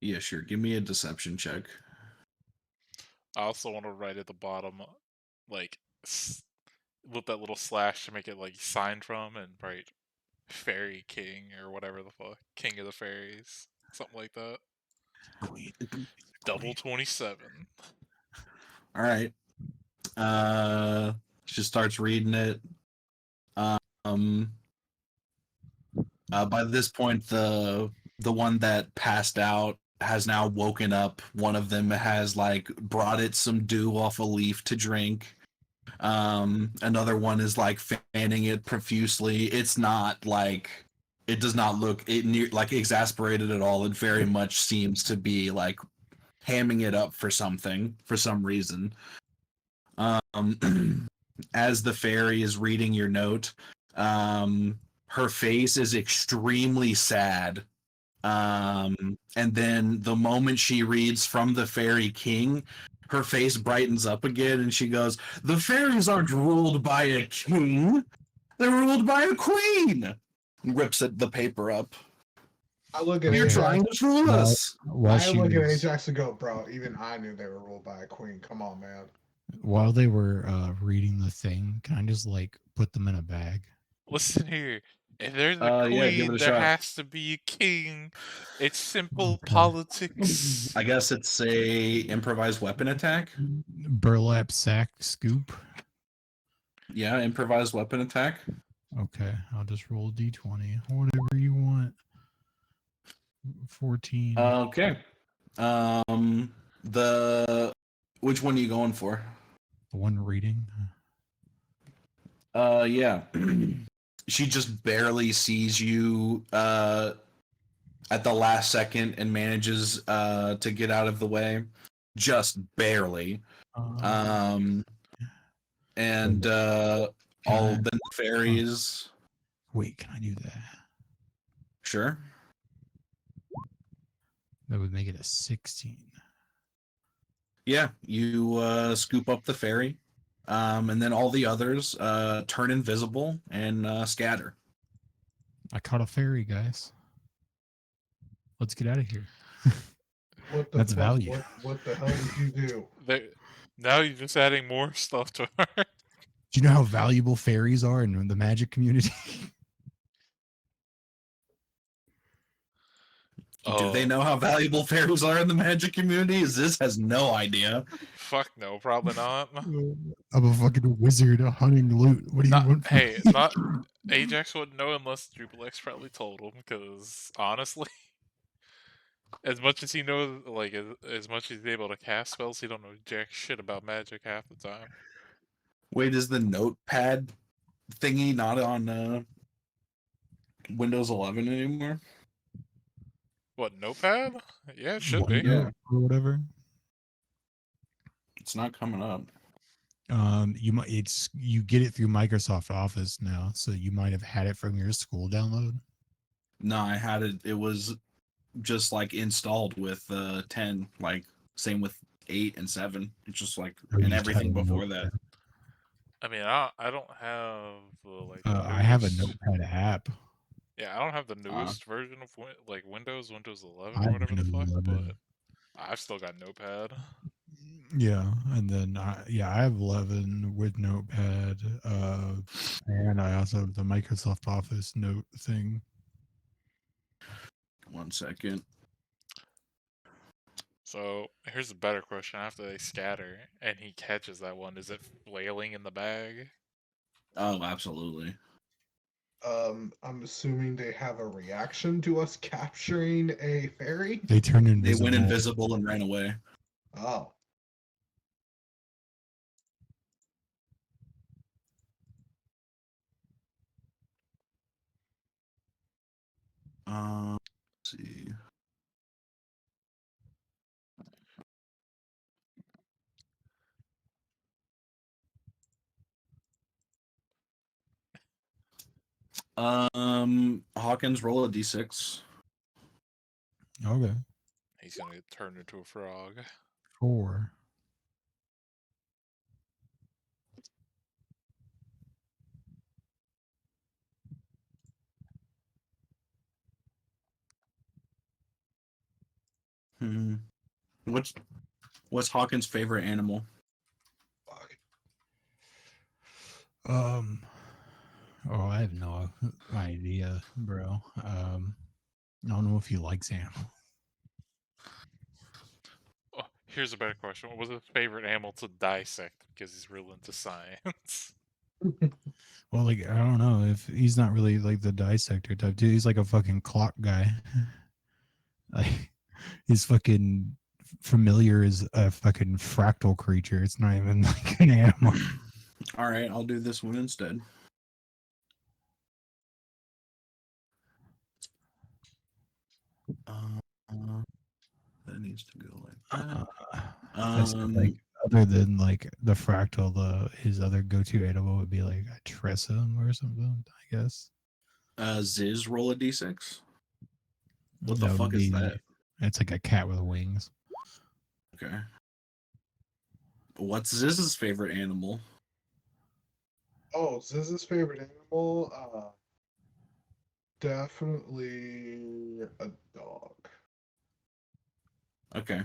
Yeah, sure. Give me a deception check. I also want to write at the bottom, like, with that little slash to make it like signed from, and write Fairy King or whatever the fuck, King of the Fairies, something like that. Queen. Double 27. All right. She starts reading it. Um. By this point, the one that passed out has now woken up. One of them has like brought it some dew off a leaf to drink. Another one is like fanning it profusely. It's not like it does not look like exasperated at all. It very much seems to be like hamming it up for something for some reason. As the fairy is reading your note, her face is extremely sad. And then the moment she reads from the Fairy King, her face brightens up again and she goes, "The fairies aren't ruled by a king, they're ruled by a queen." And rips the paper up. I look at You're Ajax. trying to fool While, us. while I she look at was, Ajax and go, bro. Even I knew they were ruled by a queen. Come on, man. while they were reading the thing, can I just like put them in a bag? Listen here. If there's a Yeah, give it queen, a there shot. has to be a king. It's simple Okay. politics. I guess it's a improvised weapon attack. Burlap sack scoop. Yeah, improvised weapon attack. Okay, I'll just roll d20. Whatever you want. 14. Okay. The which one are you going for? The one reading. Yeah. She just barely sees you at the last second and manages to get out of the way. Just barely. And Can all I- the fairies. Wait, can I do that? Sure. That would make it a 16. Yeah, you scoop up the fairy. And then all the others turn invisible and scatter. I caught a fairy, guys. Let's get out of here. What the That's fuck? value. What the hell did you do? Now you're just adding more stuff to her. Do you know how valuable fairies are in the magic community? Do they know how valuable fairies are in the magic community? This has no idea. Fuck no, probably not. I'm a fucking wizard hunting loot. What do you want from Hey, me? not Ajax wouldn't know unless Drupalex probably told him. Because honestly, as much as he knows, like as much as he's able to cast spells, he don't know jack shit about magic half the time. Wait, is the notepad thingy not on Windows 11 anymore? What, Notepad? Yeah, it should be. Yeah. Or whatever. It's not coming up. You get it through Microsoft Office now, so you might have had it from your school download. No, I had it. It was just like installed with 10. Like same with 8 and 7. It's just like Or you and just have everything a before notepad. that. I mean, I don't have the I have a newest. notepad app. Yeah, I don't have the newest version of Windows 11 I or have whatever the Windows fuck, 11. but I've still got Notepad. Yeah, and then I have 11 with Notepad, and I also have the Microsoft Office note thing. 1 second. So here's a better question: after they scatter and he catches that one, is it flailing in the bag? Oh, absolutely. I'm assuming they have a reaction to us capturing a fairy. They turn They invisible. went invisible and ran away. Oh, Let's see. Hawkins, roll a d6. Okay, He's gonna get turned into a frog. 4. Hmm. What's What's Hawkins' favorite animal? Fuck. Oh, I have no idea, bro. I don't know if he likes animals. Oh, here's a better question. What was his favorite animal to dissect? Because he's real into science. Well, like I don't know if he's not really like the dissector type dude. He's like a fucking clock guy. Like his fucking familiar is a fucking fractal creature. It's not even like an animal. All right, I'll do this one instead. That needs to go like that. I said, like other than like the fractal, his other go-to animal would be like a tressum or something. I guess Ziz, roll a d6. What the that would fuck is be. that? It's like a cat with wings. Okay. What's Ziz's favorite animal? Oh, Ziz's favorite animal? Definitely a dog. Okay.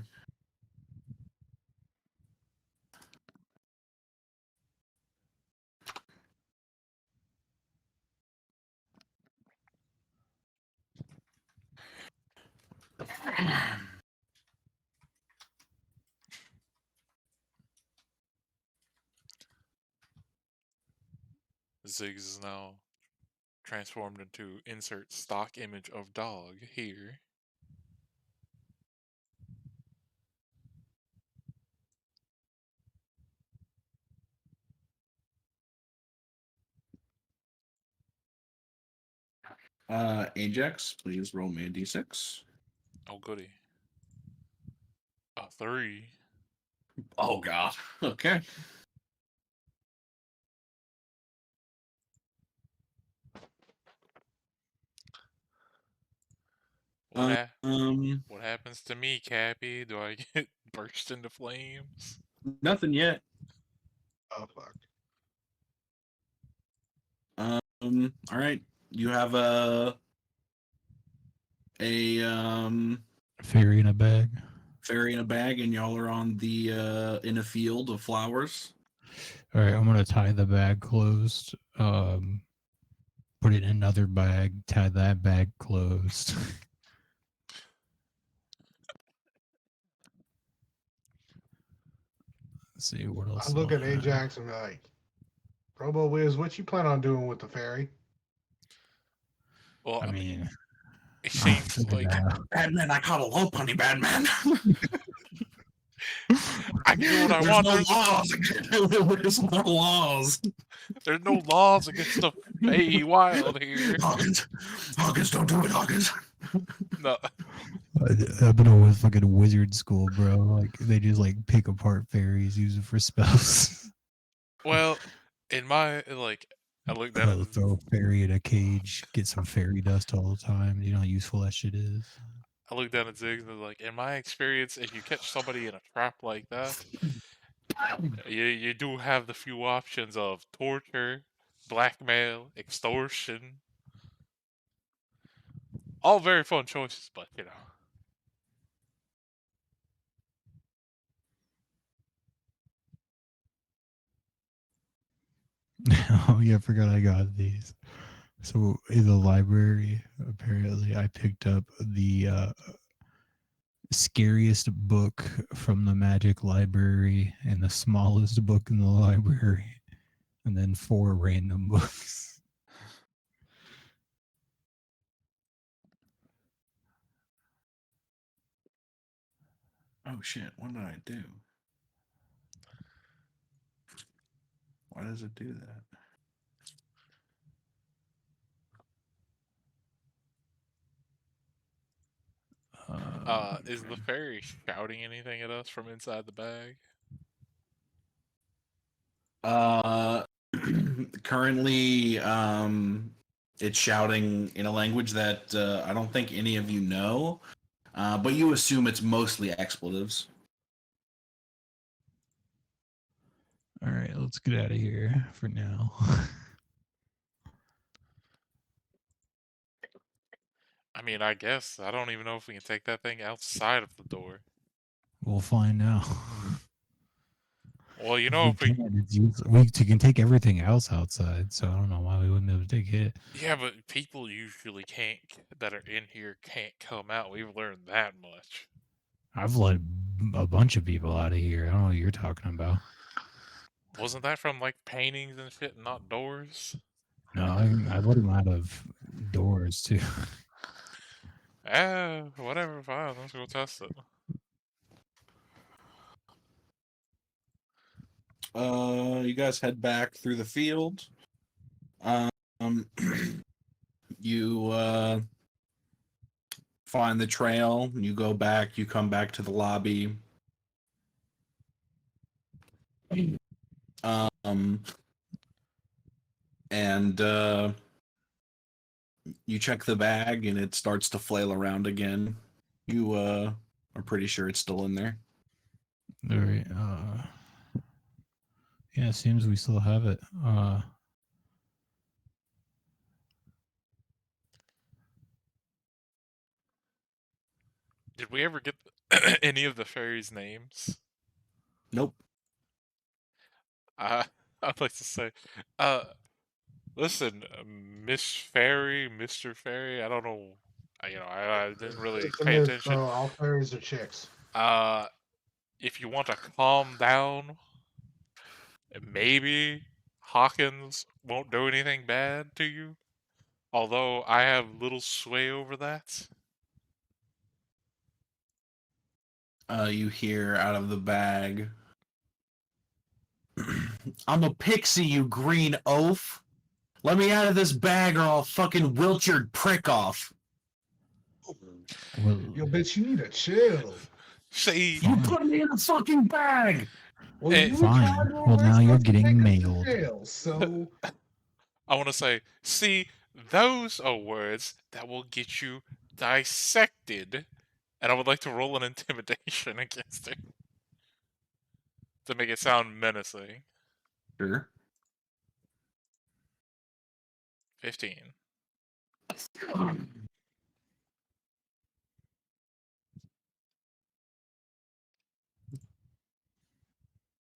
Ziggs is now transformed into insert stock image of dog here. Ajax, please roll me a d6. Oh, goody. A 3. Oh god. Okay. What happens to me, Cappy? Do I get burst into flames? Nothing yet. Oh fuck. All right. You have a Fairy in a bag. fairy in a bag, and y'all are on the in a field of flowers. All right, I'm gonna tie the bag closed. Put it in another bag. Tie that bag closed. Let's see what else. I look do at I have? Ajax and be like, Robo Wiz, what you plan on doing with the fairy? Well, I mean, it I'll seems figure like that out. Batman, I caught a low punny, Batman. I can do what I There's want. no laws. There's no laws. There's no laws against the Fey Wild here. Hawkins, don't do it, Hawkins. No, I've been over fucking wizard school, bro. Like they just like pick apart fairies, use it for spells. well, in my I looked down at Throw a fairy in a cage, get some fairy dust all the time. You know how useful that shit is. Ziggs and was like, in my experience, if you catch somebody in a trap like that, you do have the few options of torture, blackmail, extortion. All very fun choices, but you know. Oh yeah, I forgot I got these. So in the library, apparently, I picked up the scariest book from the Magic Library and the smallest book in the library, and then 4 random books. Oh shit! What did I do? Why does it do that? Is the fairy shouting anything at us from inside the bag? Uh, currently, it's shouting in a language that I don't think any of you know, but you assume it's mostly expletives. All right, let's get out of here for now. I mean, I guess I don't even know if we can take that thing outside of the door. We'll find out. Well, you If know, we if we can, it's we can take everything else outside, so I don't know why we wouldn't be able to take it. yeah, but people usually can't that are in here can't come out. We've learned that much. I've let a bunch of people out of here. I don't know what you're talking about. Wasn't that from like paintings and shit, not doors? No, I let them out of doors too. Whatever, fine. Let's go test it. You guys head back through the field. Um, you find the trail. You go back. You come back to the lobby. And you check the bag, and it starts to flail around again. You are pretty sure it's still in there. All right. Yeah, it seems we still have it. Did we ever get any of the fairies' names? Nope. I'd like to say, uh, listen, Miss Fairy, Mr. Fairy. I don't know. I didn't really It's a pay myth, attention. bro. All fairies are chicks. If you want to calm down, maybe Hawkins won't do anything bad to you. Although I have little sway over that. You hear out of the bag. I'm a pixie, you green oaf. Let me out of this bag or I'll fucking wilt your prick off. Well, Yo, bitch, you need to chill. See, You Fine. put me in a fucking bag. Well, Eh, you Fine. casual Well, now risk you're wants to getting take us mailed. to jail, so I want to say, see, those are words that will get you dissected. And I would like to roll an intimidation against it to make it sound menacing. Sure. 15.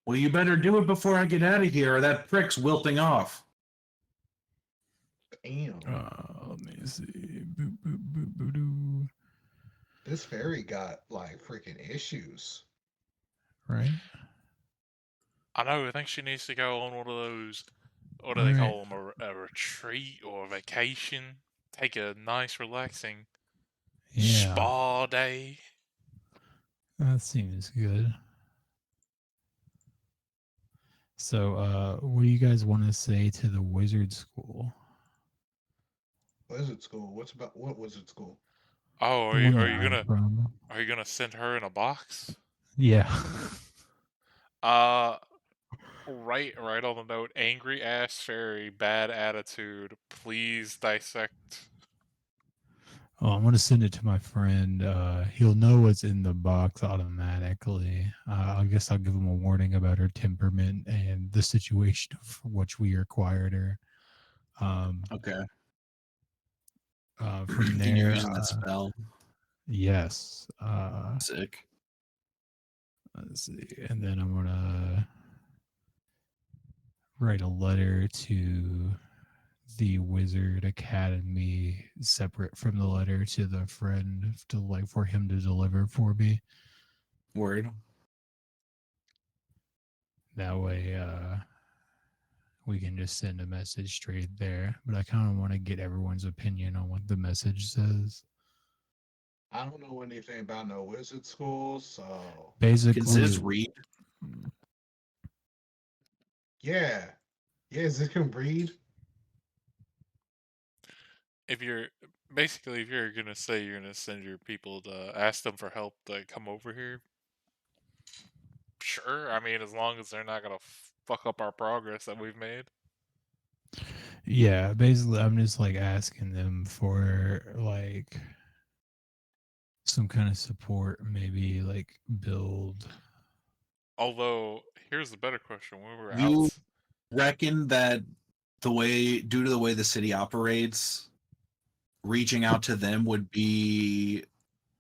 Well, you better do it before I get out of here or that prick's wilting off. damn. Let me see. Boop, boop, boop, boop, doo. This fairy got like freaking issues. Right? I know, I think she needs to go on one of those, what do they Right. call them, a retreat or a vacation. Take a nice, relaxing Yeah. spa day. That seems good. So, what do you guys want to say to the wizard school? Wizard school. What wizard school? Oh, The are you, one are that you I'm gonna from. are you gonna send her in a box? Yeah. Right on the note. Angry ass fairy, bad attitude. Please dissect. Oh, I'm gonna send it to my friend. He'll know what's in the box automatically. I guess I'll give him a warning about her temperament and the situation of which we required her. Okay. From And you're there, using that spell. yes. Sick. Let's see, and then I'm gonna write a letter to the Wizard Academy, separate from the letter to the friend, to like for him to deliver for me. Word. That way, we can just send a message straight there. But I kind of want to get everyone's opinion on what the message says. I don't know anything about no wizard school, so Can Basically, Ziz read? yeah. Yeah, Ziz can read. If you're gonna say you're gonna send your people to ask them for help to come over here, sure. I mean, as long as they're not gonna fuck up our progress that we've made. yeah, basically, I'm just like asking them for like some kind of support, maybe like build. Although, here's the better question: when we were You out, reckon that due to the way the city operates, reaching out to them would be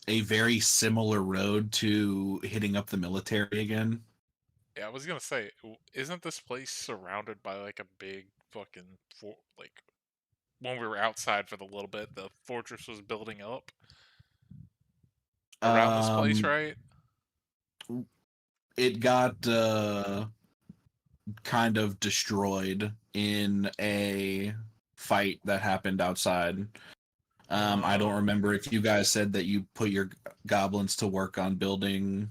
a very similar road to hitting up the military again. Yeah, I was gonna say, isn't this place surrounded by like a big fucking like when we were outside for the little bit, the fortress was building up around this place, Um, right? it got kind of destroyed in a fight that happened outside. I don't remember if you guys said that you put your goblins to work on building.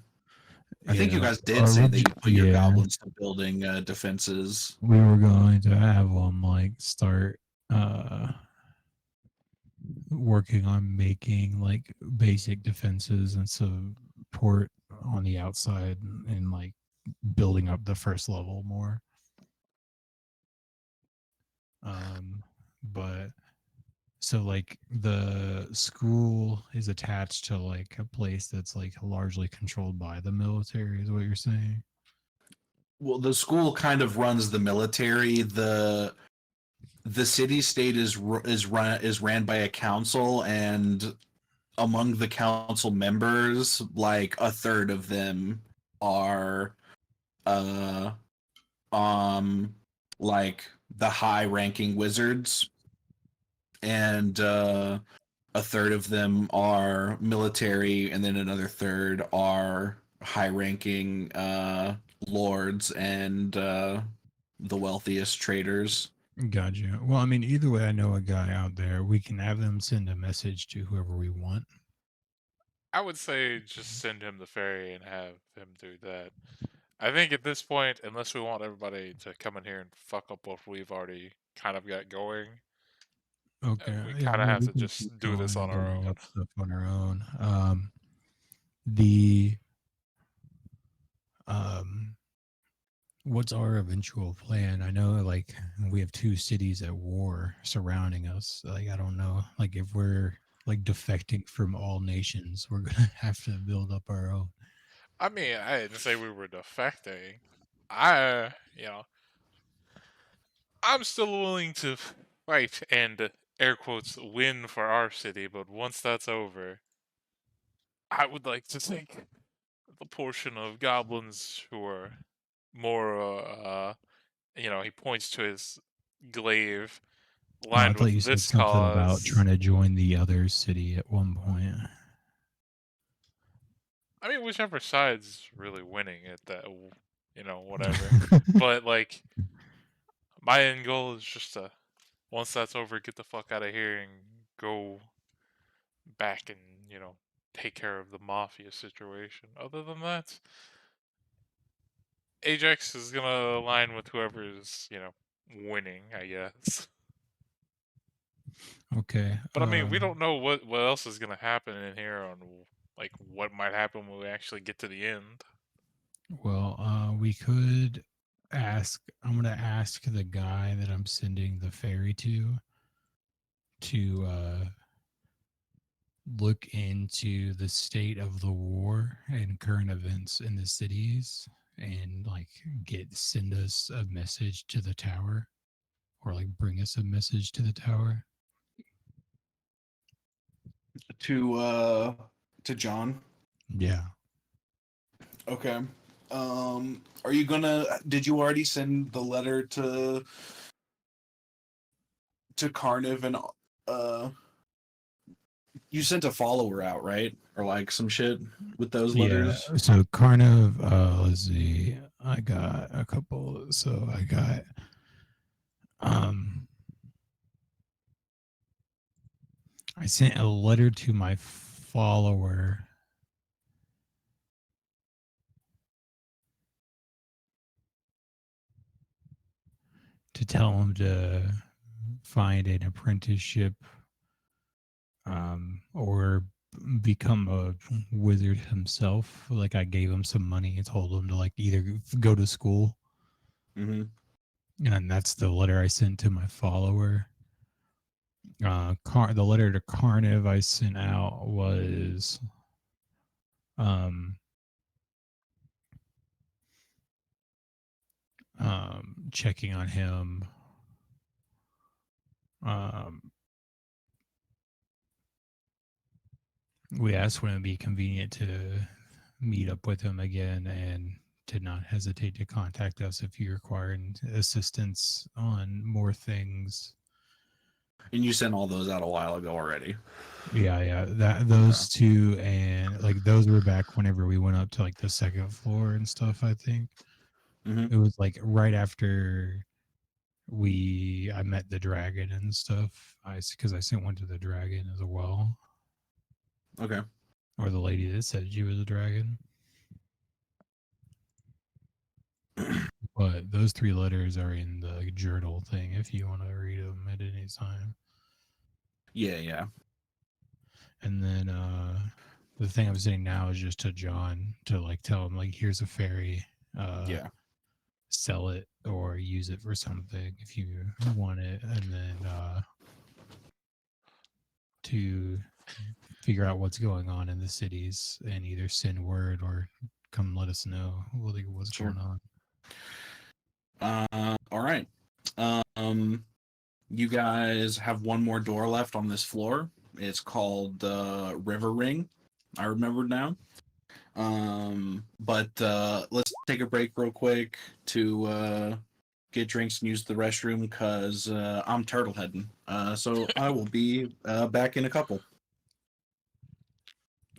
I think you Yeah, guys did say that you put your yeah, goblins to building defenses. we were going to have them like start working on making like basic defenses and support on the outside and like building up the first level more. But so like the school is attached to like a place that's like largely controlled by the military, is what you're saying? Well, the school kind of runs the military. The city state is ran by a council, and among the council members, like a third of them are uh um like the high ranking wizards, and a third of them are military, and then another third are high ranking lords and the wealthiest traders. Gotcha. Well, I mean, either way, I know a guy out there. We can have them send a message to whoever we want. I would say just send him the ferry and have him do that. I think at this point, unless we want everybody to come in here and fuck up what we've already kind of got going, Okay. we Yeah, I kind of mean, have we to can keep just do going this on and our building own. up stuff on our own. The um what's our eventual plan? I know like we have two cities at war surrounding us. Like I don't know, like if we're like defecting from all nations, we're gonna have to build up our own. I mean, I didn't say we were defecting. I, you know, I'm still willing to fight and air quotes win for our city, but once that's over, I would like to take the portion of goblins who are more, he points to his glaive Oh, I lined thought with you said this something about cause. trying to join the other city at one point. I mean, whichever side's really winning at that, whatever. But like, my end goal is just to, once that's over, get the fuck out of here and go back and take care of the mafia situation. Other than that, Ajax is gonna align with whoever's winning, I guess. Okay. But I mean, we don't know what else is gonna happen in here on like what might happen when we actually get to the end. Well, we could ask. I'm gonna ask the guy that I'm sending the ferry to look into the state of the war and current events in the cities, and like send us a message to the tower, or like bring us a message to the tower. To John. Yeah. Okay. Are you gonna? Did you already send the letter to Carniv and you sent a follower out, right? Or like some shit with those Yeah. letters? So Carniv, let's see. I got a couple. So I got um I sent a letter to my follower to tell him to find an apprenticeship or become a wizard himself. Like I gave him some money and told him to like either go to school. Mm-hmm. And that's the letter I sent to my follower. The letter to Carniv I sent out was um checking on him, um We asked when it would be convenient to meet up with him again and to not hesitate to contact us if you require assistance on more things. And you sent all those out a while ago already. Yeah. Those two, and like those were back whenever we went up to like the second floor and stuff, I think. Mhm. It was like right after I met the dragon and stuff. Because I sent one to the dragon as well. Okay. Or the lady that said she was a dragon. But those 3 letters are in the journal thing if you want to read them at any time. Yeah. And then the thing I'm saying now is just to John to like tell him like here's a fairy. Yeah. Sell it or use it for something if you want it, and then to figure out what's going on in the cities and either send word or come let us know what's Sure. going on. All right. You guys have one more door left on this floor. It's called River Ring. I remember now. But let's take a break real quick to get drinks and use the restroom because I'm turtle heading. So I will be back in a couple.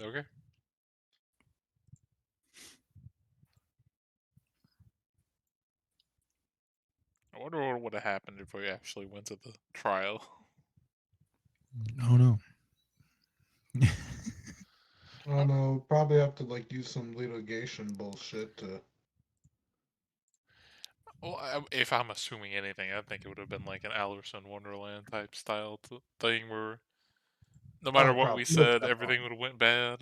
Okay. I wonder what would have happened if we actually went to the trial. on. Oh no. I don't know. Probably have to like do some litigation bullshit to. Well, if I'm assuming anything, I think it would have been like an Alice in Wonderland type style thing where no matter Oh, what we probably. Most said, definitely. everything would have went bad.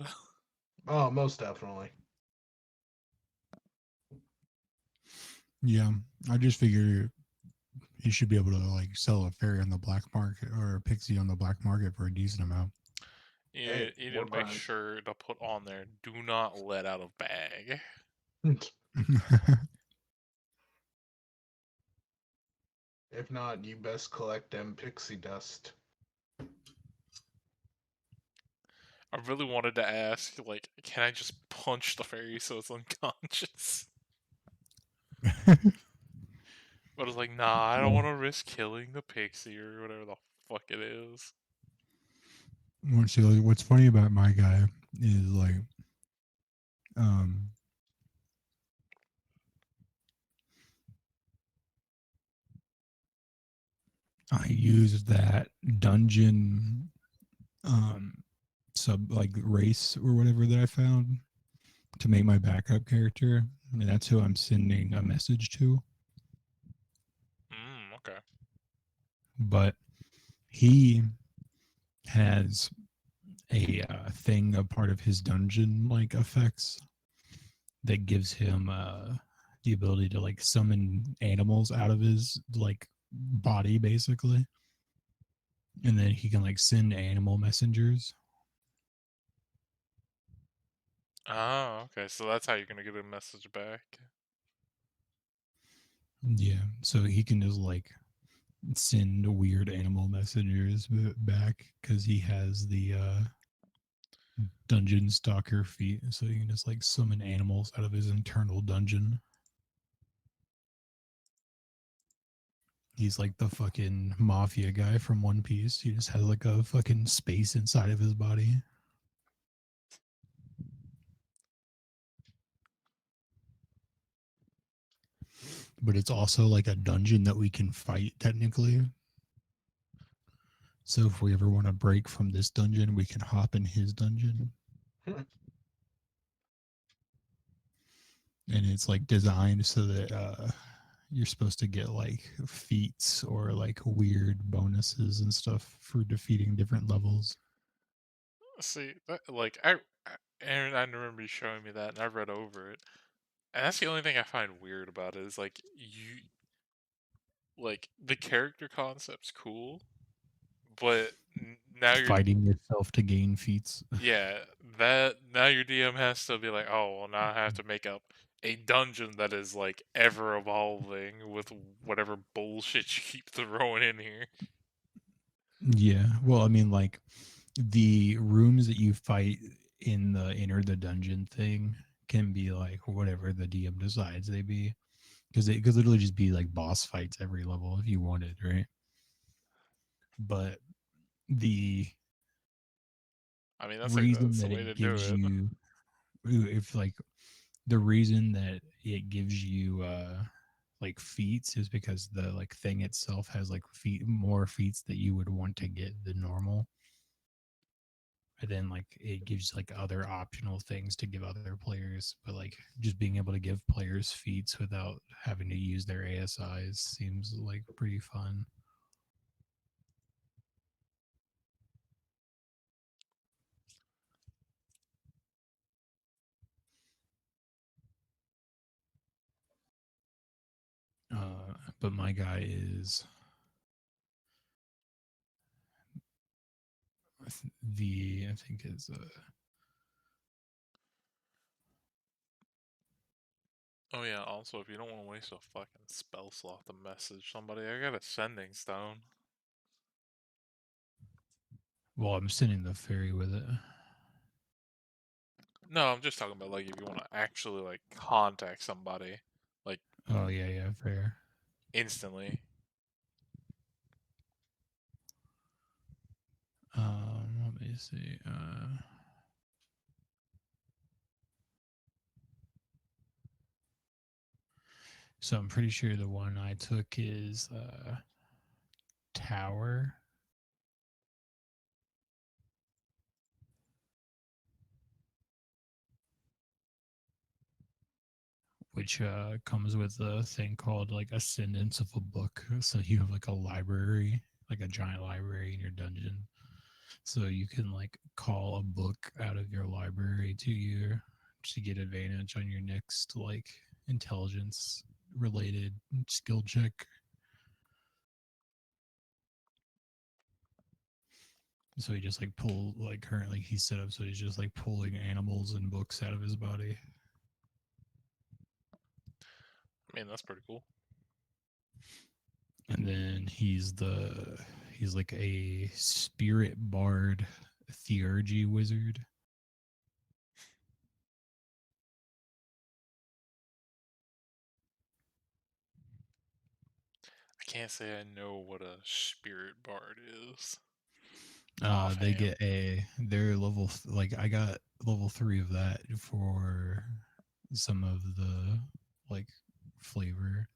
Oh, most definitely. Yeah, I just figure you should be able to like sell a fairy on the black market or a pixie on the black market for a decent amount. You need to war make crimes. sure to put on there, do not let out of bag. If not, you best collect them pixie dust. I really wanted to ask, like, can I just punch the fairy so it's unconscious? But I was like, nah, I don't want to risk killing the pixie or whatever the fuck it is. See, like, what's funny about my guy is like, um, I used that dungeon, sub like race or whatever that I found to make my backup character, and that's who I'm sending a message to. Okay. But he has a thing, a part of his dungeon like effects that gives him the ability to like summon animals out of his like body basically, and then he can like send animal messengers. Oh, okay. So that's how you're gonna get a message back. Yeah, so he can just like send weird animal messengers back because he has the dungeon stalker feat, so you can just like summon animals out of his internal dungeon. He's like the fucking mafia guy from One Piece. He just has like a fucking space inside of his body. But it's also like a dungeon that we can fight technically. So if we ever want to break from this dungeon, we can hop in his dungeon. And it's like designed so that you're supposed to get like feats or like weird bonuses and stuff for defeating different levels. See, like Aaron, I remember you showing me that, and I read over it, and that's the only thing I find weird about it is like like the character concept's cool, but now you're Fighting yourself to gain feats. yeah that now your DM has to be like, oh well, now I have to make up a dungeon that is like ever evolving with whatever bullshit you keep throwing in here. Yeah. Well, I mean, like the rooms that you fight in the enter the dungeon thing can be like whatever the DM decides they be, because it could literally just be like boss fights every level if you wanted, right? But the I mean, reason that's the that way to it do gives it. you, if like the reason that it gives you like feats is because the like thing itself has like more feats that you would want to get than normal. And then like it gives like other optional things to give other players, but like just being able to give players feats without having to use their ASIs seems like pretty fun. But my guy is I think is Oh yeah, also if you don't want to waste a fucking spell slot to message somebody, I got a sending stone. well, I'm sending the fairy with it. No, I'm just talking about like if you want to actually like contact somebody, like Oh yeah, fair. instantly. Let me see. So I'm pretty sure the one I took is Tower. Which comes with a thing called like Ascendance of a Book. So you have like a library, like a giant library in your dungeon. So you can like call a book out of your library to you to get advantage on your next like intelligence related skill check. So he just like pull like currently he's set up so he's just like pulling animals and books out of his body. I mean, that's pretty cool. And then he's like a spirit bard theurgy wizard. I can't say I know what a spirit bard is. They Offhand. get they're level like I got level 3 of that for some of the like flavor,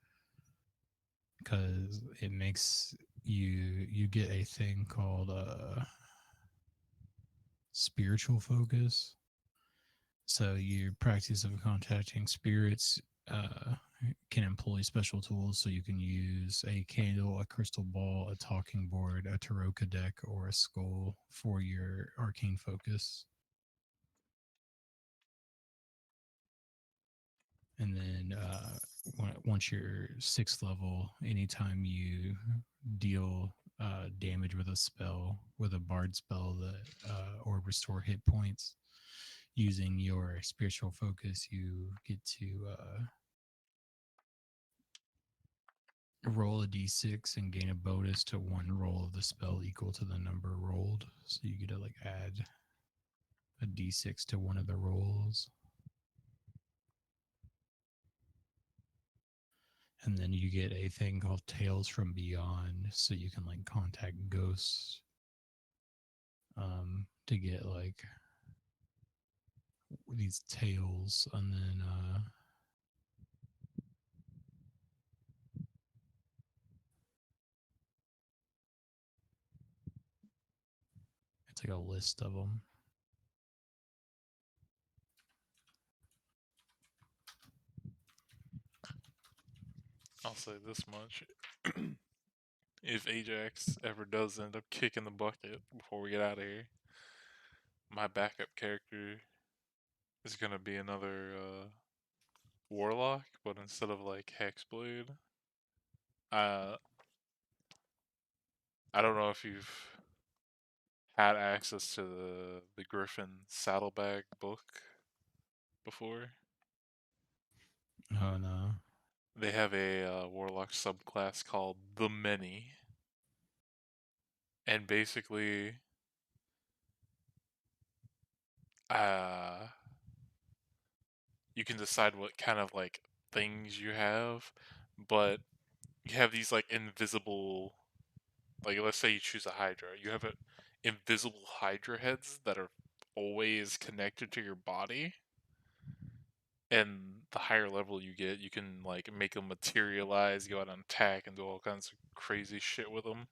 because it makes you get a thing called spiritual focus. So your practice of contacting spirits uh, can employ special tools. So you can use a candle, a crystal ball, a talking board, a Taroka deck, or a skull for your arcane focus. And then once you're 6th level, anytime you deal damage with a spell, with a bard spell that or restore hit points using your spiritual focus, you get to roll a d6 and gain a bonus to one roll of the spell equal to the number rolled. So you get to like add a d6 to one of the rolls. And then you get a thing called Tales from Beyond, so you can like contact ghosts to get like these tales, and then it's like a list of them. I'll say this much. If Ajax ever does end up kicking the bucket before we get out of here, my backup character is gonna be another warlock, but instead of like Hexblade, uh, I don't know if you've had access to the Griffin Saddlebag book before. Oh no. They have a warlock subclass called the Many, and basically you can decide what kind of like things you have, but you have these like invisible, like let's say you choose a Hydra, you have invisible Hydra heads that are always connected to your body. And the higher level you get, you can like make them materialize, go out and attack, and do all kinds of crazy shit with them.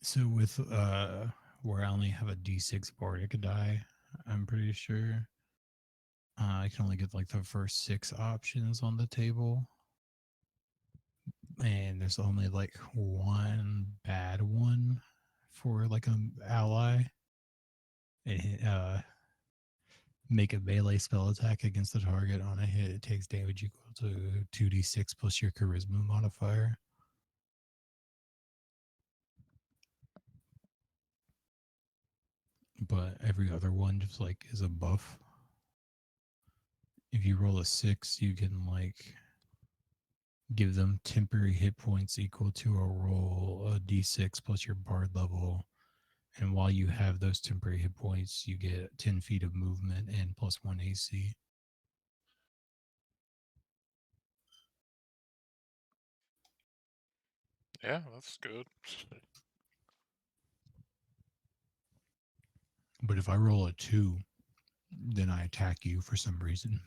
So with where I only have a D6 bardic die, I'm pretty sure I can only get like the first 6 options on the table, and there's only like one bad one for like an ally. And make a melee spell attack against the target on a hit. It takes damage equal to 2d6 plus your charisma modifier. But every other one just like is a buff. If you roll a 6, you can like give them temporary hit points equal to a roll a d6 plus your bard level. And while you have those temporary hit points, you get 10 feet of movement and plus 1 AC. Yeah, that's good. But if I roll a 2, then I attack you for some reason.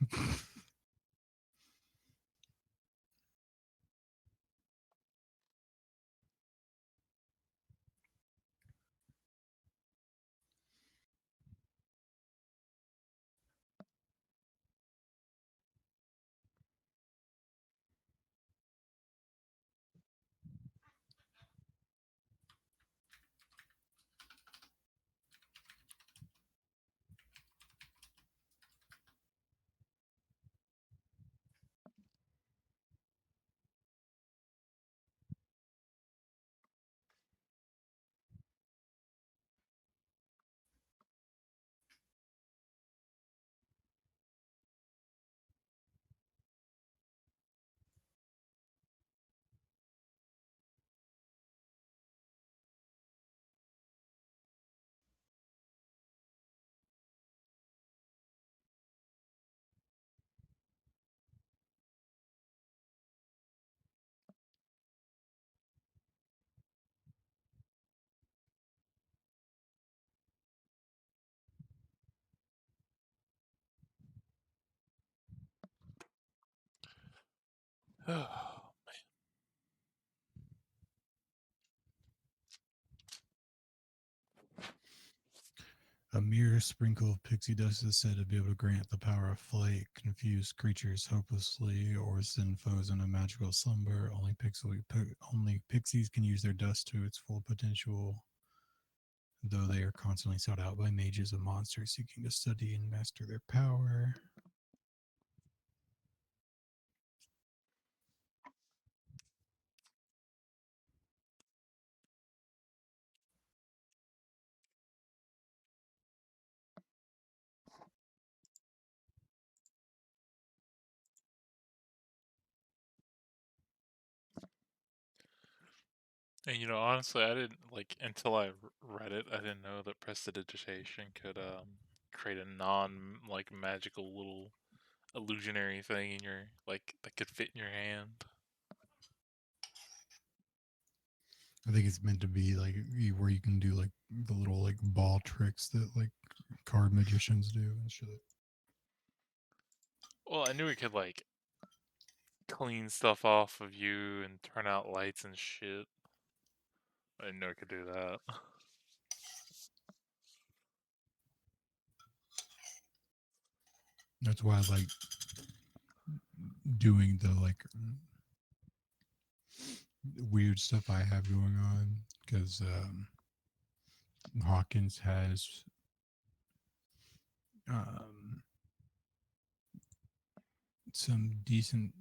A mere sprinkle of pixie dust is said to be able to grant the power of flight, confuse creatures hopelessly, or send foes into magical slumber. Only pixies can use their dust to its full potential, though they are constantly sought out by mages and monsters seeking to study and master their power. And honestly, I didn't like until I read it. I didn't know that prestidigitation could create a non like magical little illusionary thing in your like that could fit in your hand. I think it's meant to be like where you can do like the little like ball tricks that like card magicians do and shit. Well, I knew it could like clean stuff off of you and turn out lights and shit. I didn't know it could do that. That's why like doing the like weird stuff I have going on because Hawkins has um, some decent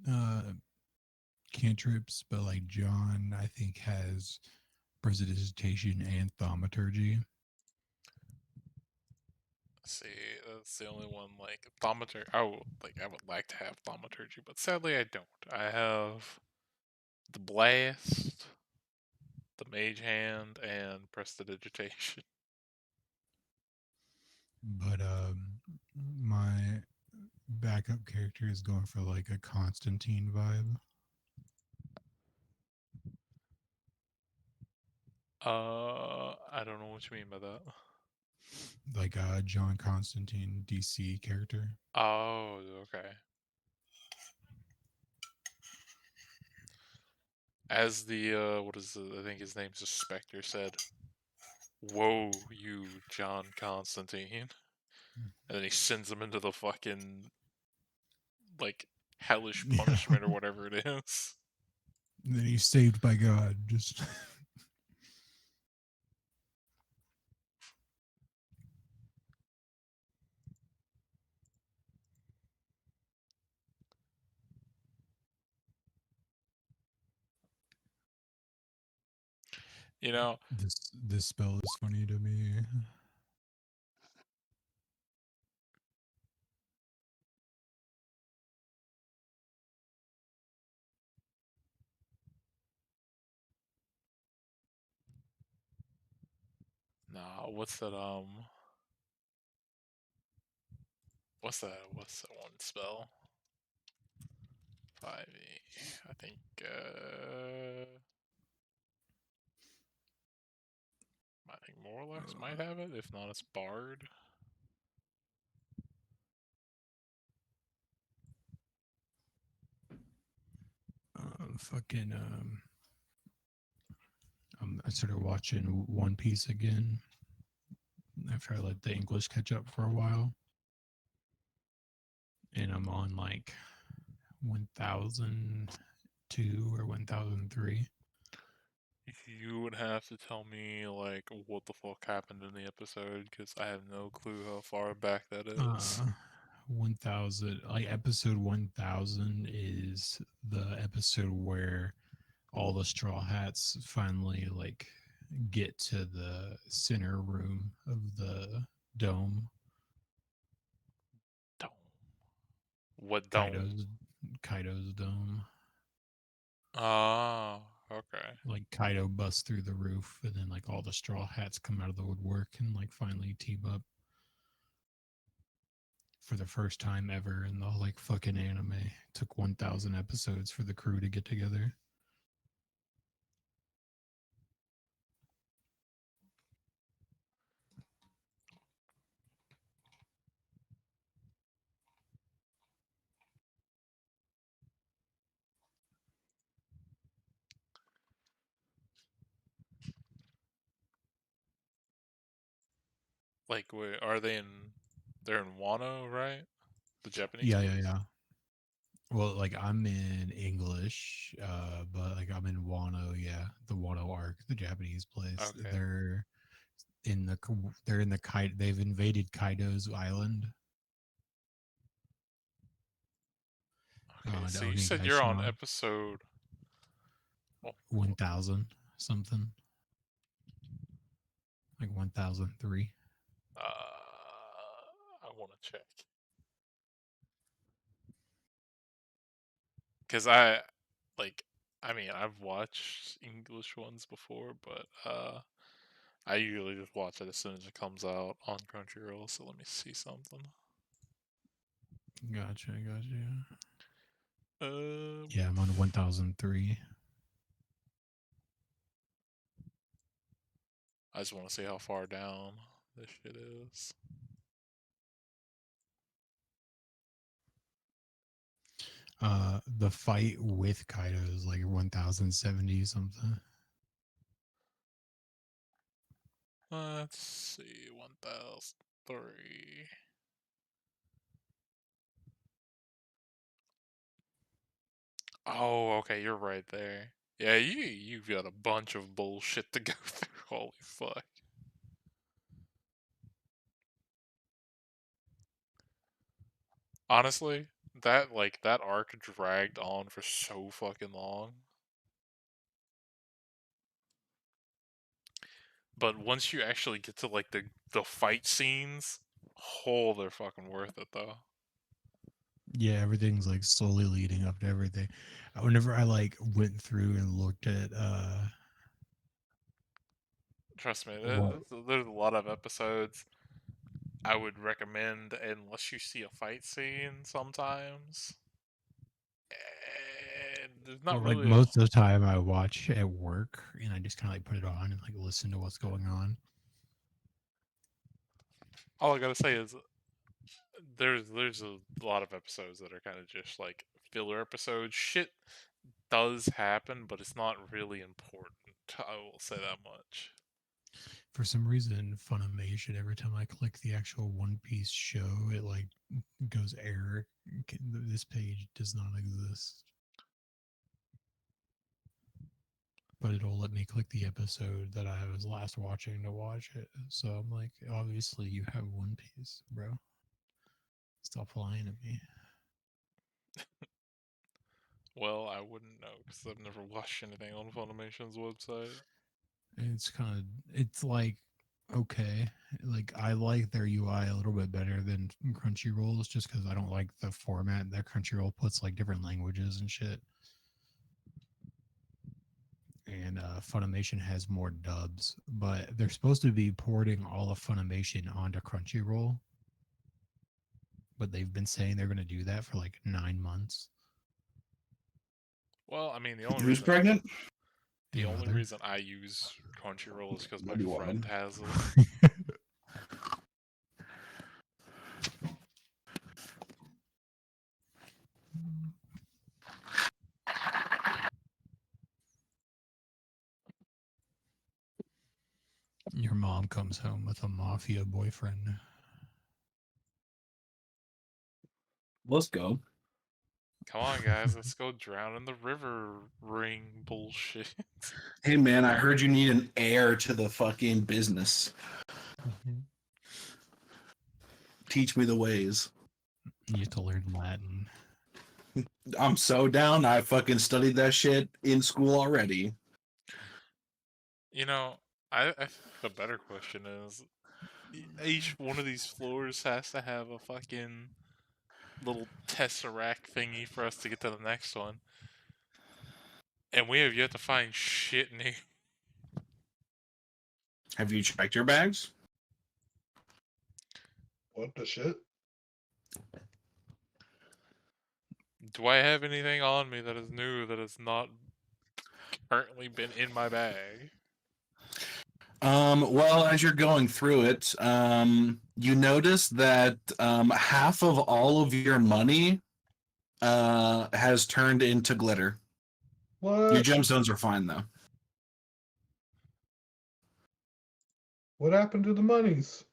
cantrips, but like John, I think has prestidigitation and thaumaturgy. See, that's the only one like thaumaturgy. I would like to have thaumaturgy, but sadly I don't. I have the blast, the mage hand, and prestidigitation. But my backup character is going for like a Constantine vibe. I don't know what you mean by that. Like a John Constantine DC character. Oh, okay. As the I think his name's the Spectre said, "Whoa, you John Constantine," and then he sends him into the fucking like hellish Yeah. punishment or whatever it is. And then he's saved by God. Just You know, this spell is funny to me. nah, what's that what's that one spell? 5e. I think Morlax might have it. If not, it's Bard. Fucking I started watching One Piece again after I let the English catch up for a while, and I'm on like 1002 or 1003. You would have to tell me like what the fuck happened in the episode because I have no clue how far back that is. 1000, like episode 1000 is the episode where all the Straw Hats finally like get to the center room of the dome. Dome. What dome? Kaido's dome. Ah, okay. Like Kaido busts through the roof, and then like all the Straw Hats come out of the woodwork and like finally team up for the first time ever in the like fucking anime. It took 1000 episodes for the crew to get together. Like, wait, are they in? They're in Wano, right? The Japanese Yeah, yeah, place. yeah. Well, like I'm in English, but like I'm in Wano, yeah, the Wano arc, the Japanese place. Okay. They're in the Kaido. They've invaded Kaido's island. Okay. The So you said you're on Onigashima, episode. Oh, 1000 something, like 1003. I want to check because like, I mean, I've watched English ones before, but I usually just watch it as soon as it comes out on Crunchyroll. So let me see something. Gotcha. Uh, Yeah, I'm on 1003. I just want to see how far down this shit is. The fight with Kaido is like 1070 something. Let's see, 1003. Oh, okay, you're right there. Yeah, you've got a bunch of bullshit to go through. Holy fuck. Honestly, that arc dragged on for so fucking long. But once you actually get to like the fight scenes, oh, they're fucking worth it though. Yeah, everything's like slowly leading up to everything. Whenever I like went through and looked at Trust me, what there's a lot of episodes I would recommend unless you see a fight scene sometimes. And there's not well, like really a. most of the time I watch at work and I just kind of like put it on and like listen to what's going on. All I gotta say is there's a lot of episodes that are kind of just like filler episodes. Shit does happen, but it's not really important. I will say that much. For some reason, Funimation, every time I click the actual One Piece show, it like goes error. This page does not exist. But it'll let me click the episode that I was last watching to watch it. So I'm like, obviously you have One Piece, bro. Stop lying to me. Well, I wouldn't know because I've never watched anything on Funimation's website. It's kind of, it's like, okay. Like, I like their UI a little bit better than Crunchyroll's just because I don't like the format that Crunchyroll puts like different languages and shit. And Funimation has more dubs, but they're supposed to be porting all of Funimation onto Crunchyroll. But they've been saying they're going to do that for like 9 months. Well, I mean, the only Who's reason pregnant? the Your only mother. reason I use Crunchyroll is because my Bloody friend wide. has it. Your mom comes home with a mafia boyfriend. Let's go. Come on, guys, let's go drown in the river ring bullshit. Hey man, I heard you need an heir to the fucking business. Teach me the ways. You have to learn Latin. I'm so down. I fucking studied that shit in school already. You know, I think the better question is each one of these floors has to have a fucking little tesseract thingy for us to get to the next one. And we have yet to find shit new. Have you checked your bags? What the shit? Do I have anything on me that is new that has not currently been in my bag? Well, as you're going through it, you notice that half of all of your money has turned into glitter. Your What? gemstones are fine though. What happened to the monies?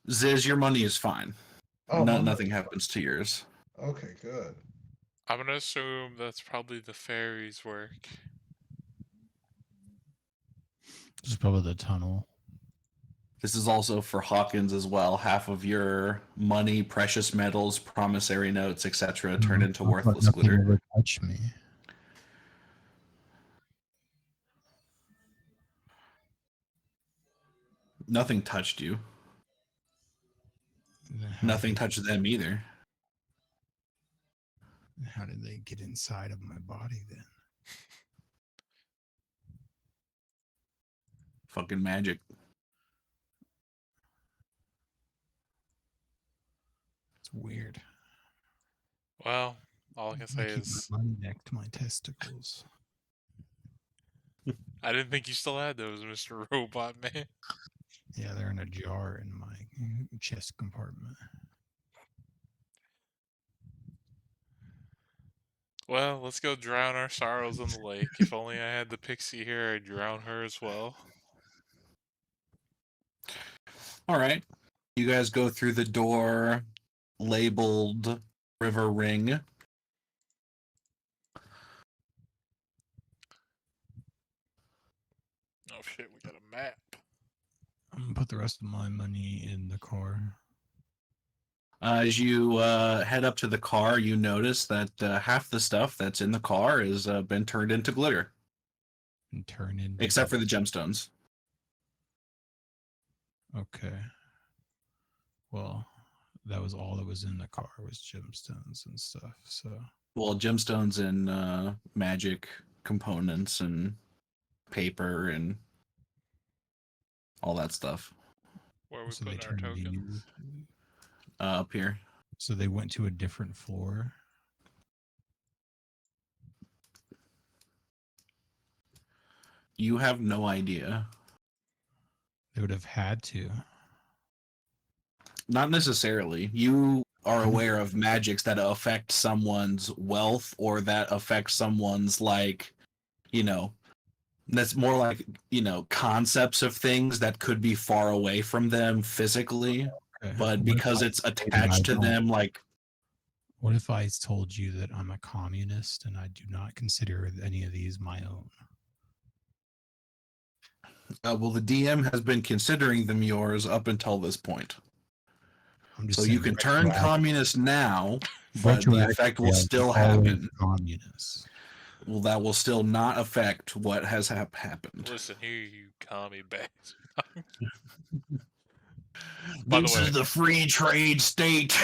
Ziz, your money is fine. Oh, Nothing happens to yours. okay, good. I'm gonna assume that's probably the fairies' work. This is probably the tunnel. This is also for Hawkins as well. Half of your money, precious metals, promissory notes, etc., turned into worthless Nothing glitter. ever touched me. Nothing touched you. Nothing touched them either. How did they get inside of my body then? Fucking magic. It's weird. Well, all I can say keep is my money next to my testicles. I didn't think you still had those, Mr. Robot Man. Yeah, they're in a jar in my chest compartment. Well, let's go drown our sorrows in the lake. If only I had the pixie here, I'd drown her as well. All right. You guys go through the door labeled River Ring. Oh shit, we got a map. I'm gonna put the rest of my money in the car. As you head up to the car, you notice that half the stuff that's in the car has been turned into glitter, And turn into except for the gemstones. Okay. Well, that was all that was in the car was gemstones and stuff. So Well, gemstones and magic components and paper and all that stuff Where are we so they putting our turned these. tokens? up here. So they went to a different floor. You have no idea. They would have had to. Not necessarily. You are aware of magics that affect someone's wealth or that affect someone's, like, you know, that's more like, concepts of things that could be far away from them physically, Okay. but What if because I it's say that I attached to don't- them, like, What if I told you that I'm a communist and I do not consider any of these my own? well, the DM has been considering them yours up until this point. I'm just So saying you can turn communist now, but the effect will retroactively, I was still always happen. communist. Well, that will still not affect what has happened. Listen here, you commie bastard. By the This way- is the free trade state.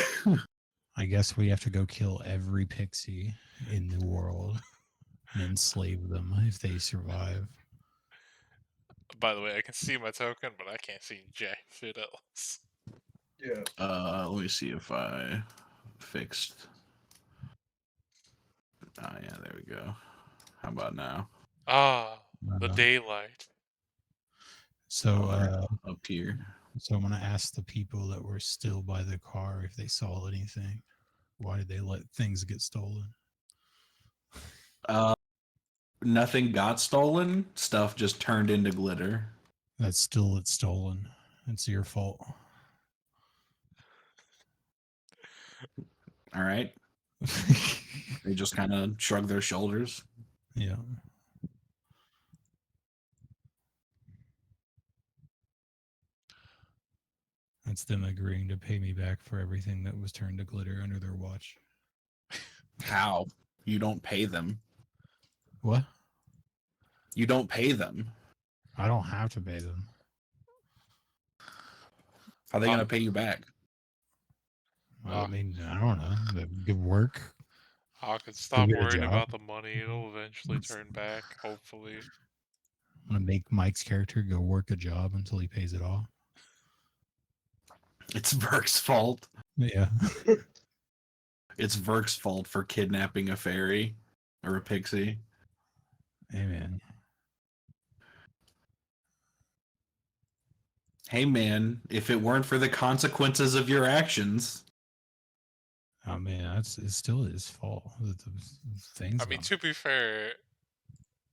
I guess we have to go kill every pixie in the world and enslave them if they survive. By the way, I can see my token, but I can't see jack shit else. Yeah. Let me see if I fixed. Oh yeah, there we go. How about now? Ah, the Uh, daylight. So, Up here. so I'm gonna ask the people that were still by the car if they saw anything. Why did they let things get stolen? Nothing got stolen. Stuff just turned into glitter. That's still it's stolen. It's your fault. All right. They just kind of shrug their shoulders. Yeah. That's them agreeing to pay me back for everything that was turned to glitter under their watch. How? You don't pay them. What? You don't pay them. I don't have to pay them. How are they gonna pay you back? I mean, I don't know. Good work. I could stop get a worrying job. about the money. It'll eventually turn back, hopefully. I'm gonna make Mike's character go work a job until he pays it off. It's Verk's fault. Yeah. It's Verk's fault for kidnapping a fairy or a pixie. Amen. Hey man, if it weren't for the consequences of your actions, Oh man, it's still his fault. The things. I mean, to be fair,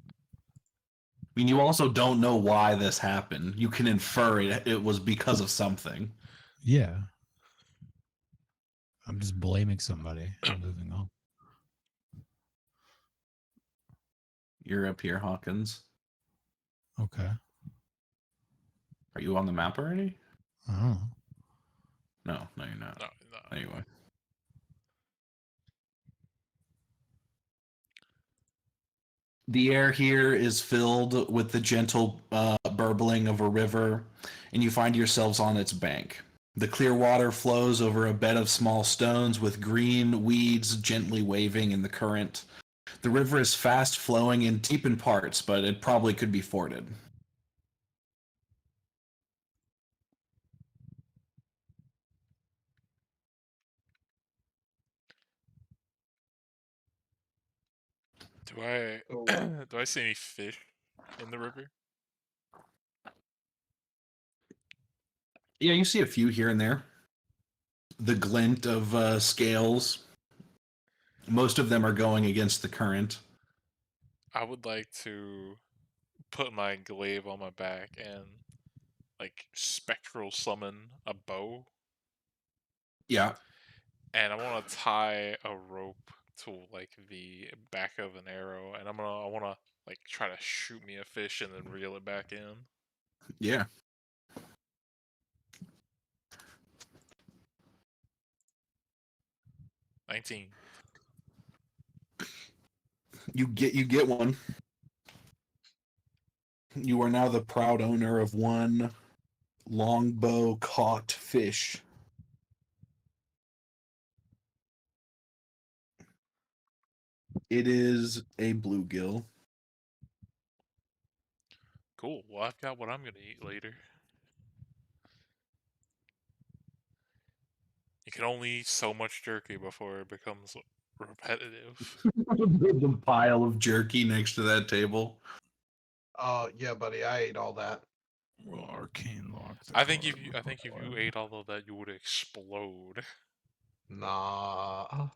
I mean, you also don't know why this happened. You can infer it was because of something. Yeah. I'm just blaming somebody and moving on. You're up here, Hawkins. Okay. Are you on the map already? I don't know. No, you're not. no. Anyway. The air here is filled with the gentle burbling of a river, and you find yourselves on its bank. The clear water flows over a bed of small stones with green weeds gently waving in the current. The river is fast flowing and deep in parts, but it probably could be forded. Do I Oh. do I see any fish in the river? Yeah, you see a few here and there. The glint of scales. Most of them are going against the current. I would like to put my glaive on my back and like spectral summon a bow, Yeah. and I want to tie a rope to like the back of an arrow, and I want to like try to shoot me a fish and then reel it back in. Yeah. 19. You get one. You are now the proud owner of one longbow caught fish. It is a bluegill. Cool. Well, I've got what I'm gonna eat later. You can only eat so much jerky before it becomes repetitive. The pile of jerky next to that table. Oh yeah, buddy, I ate all that. Will arcane lock the I think if you card. ate all of that, you would explode. Nah.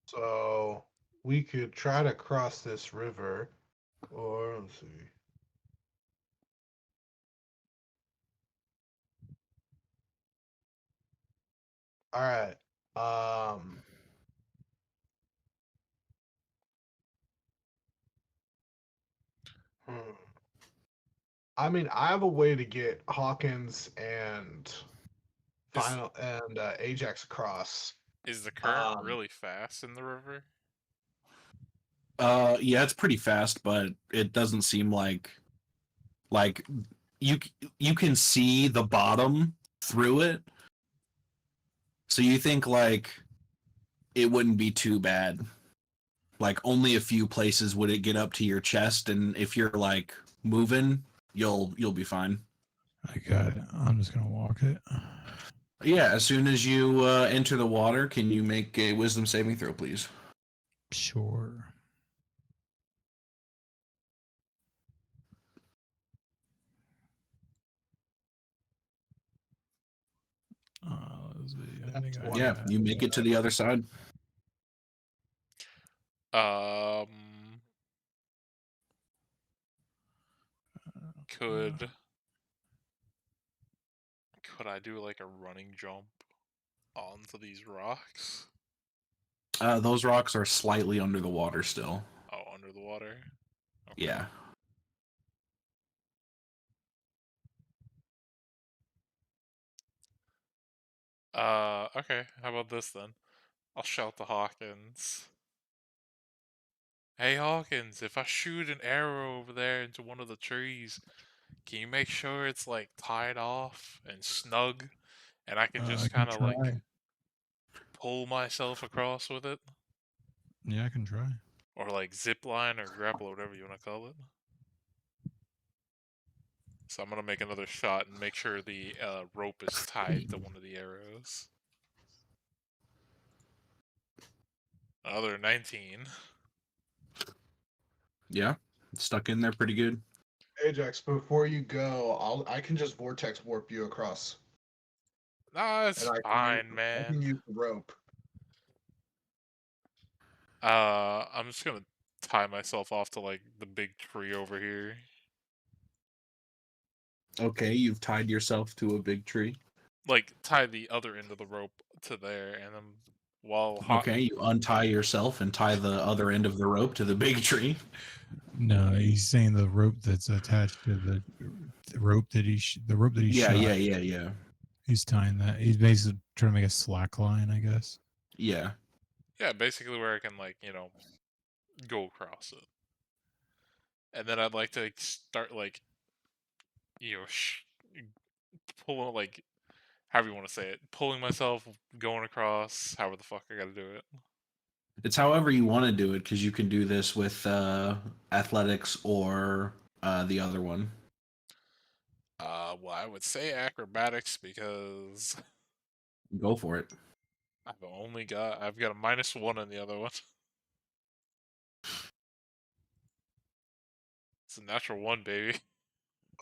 So we could try to cross this river, or let's see. All right. Um. hmm. I mean, I have a way to get Hawkins and Is Final and Ajax across. is the current Um. really fast in the river? Yeah, it's pretty fast, but it doesn't seem like you you can see the bottom through it. So you think like it wouldn't be too bad. Like only a few places would it get up to your chest, and if you're like moving, you'll be fine. I got it. I'm just gonna walk it. Yeah, as soon as you enter the water, can you make a wisdom saving throw, please? Sure. Let's see. I think I That's Yeah, got you make it to the other side. Um, could I do like a running jump onto these rocks? Those rocks are slightly under the water still. Oh, under the water. Okay. Yeah. Okay. How about this then? I'll shout to Hawkins. Hey Hawkins, if I shoot an arrow over there into one of the trees, can you make sure it's like tied off and snug, and I can I just can kind of like try. pull myself across with it, Yeah, I can try. or like zip line or grapple or whatever you want to call it. So I'm gonna make another shot and make sure the rope is tied to one of the arrows. Another 19. Yeah. It's stuck in there pretty good. Ajax. Before you go, I can just vortex warp you across, Nah, it's and fine, I man. can use the rope. I'm just gonna tie myself off to like the big tree over here. Okay, you've tied yourself to a big tree. Like tie the other end of the rope to there, and then while Okay, you untie yourself and tie the other end of the rope to the big tree. No, he's saying the rope that's attached to the rope that he Yeah, shot. yeah. He's tying that. He's basically trying to make a slack line, I guess. Yeah. yeah, basically where I can like go across it, and then I'd like to like, start like pulling like however you want to say it, pulling myself, going across, however the fuck I gotta do it. It's however you want to do it, because you can do this with athletics or the other one. Well, I would say acrobatics because Go for it. I've got a -1 on the other one. It's a natural 1, baby.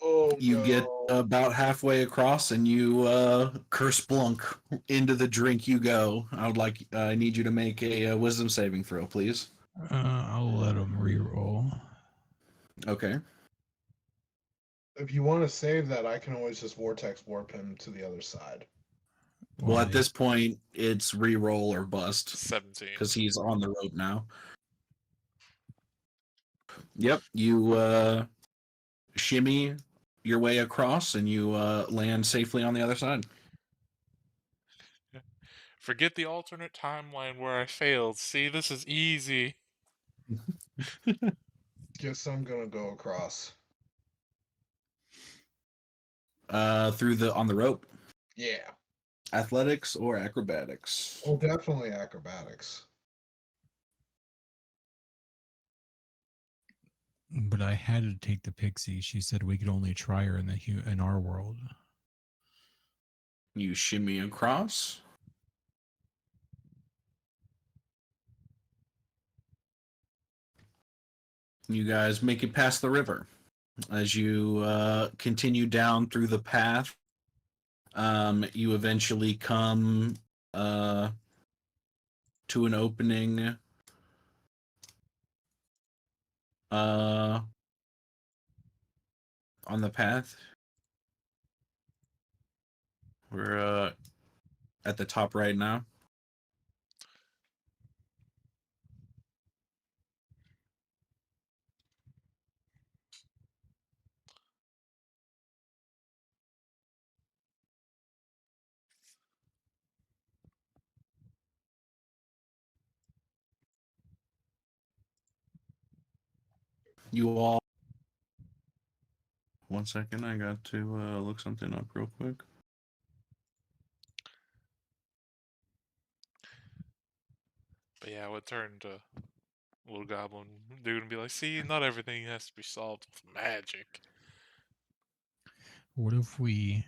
Oh You no. get about halfway across, and you curse Blunk into the drink. You go. I need you to make a wisdom saving throw, please. I'll let him re-roll. Okay. If you want to save that, I can always just vortex warp him to the other side. Well, at Why? this point, it's re-roll or bust 17. because he's on the rope now. Yep. You shimmy your way across, and you land safely on the other side. Forget the alternate timeline where I failed. See, this is easy. Guess I'm gonna go across. On the rope. Yeah. Athletics or acrobatics? Oh, definitely acrobatics. But I had to take the pixie. She said we could only try her in our world. You shimmy across. You guys make it past the river. As you continue down through the path, you eventually come to an opening on the path. We're at the top right now. You all. One second, I got to look something up real quick. But yeah, I would turn to little goblin dude and be like, see, not everything has to be solved with magic. What if we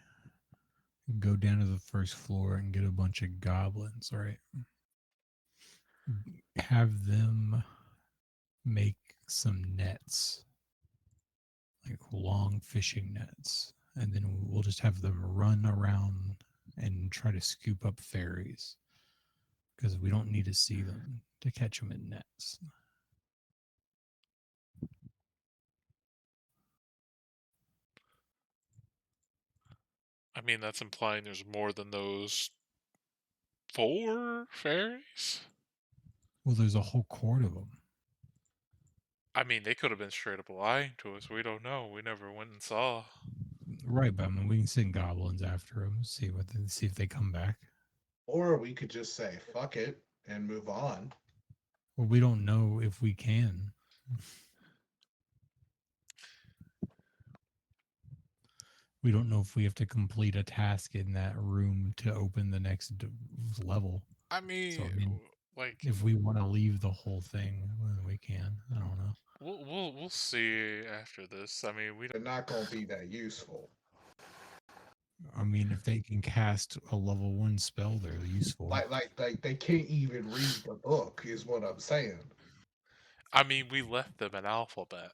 go down to the first floor and get a bunch of goblins, right? Have them make some nets, like long fishing nets, and then we'll just have them run around and try to scoop up fairies because we don't need to see them to catch them in nets. I mean, that's implying there's more than those 4 fairies? Well, there's a whole court of them. I mean, they could have been straight up lying to us. We don't know. We never went and saw. Right, but I mean, we can send goblins after them, see if they come back. Or we could just say fuck it and move on. Well, we don't know if we can. We don't know if we have to complete a task in that room to open the next level. I mean, So, I mean, like, if we want to leave the whole thing, then we can. I don't know. we'll see after this. I mean, we They're not gonna be that useful. I mean, if they can cast a level 1 spell, they're useful. Like they can't even read the book, is what I'm saying. we left them an alphabet.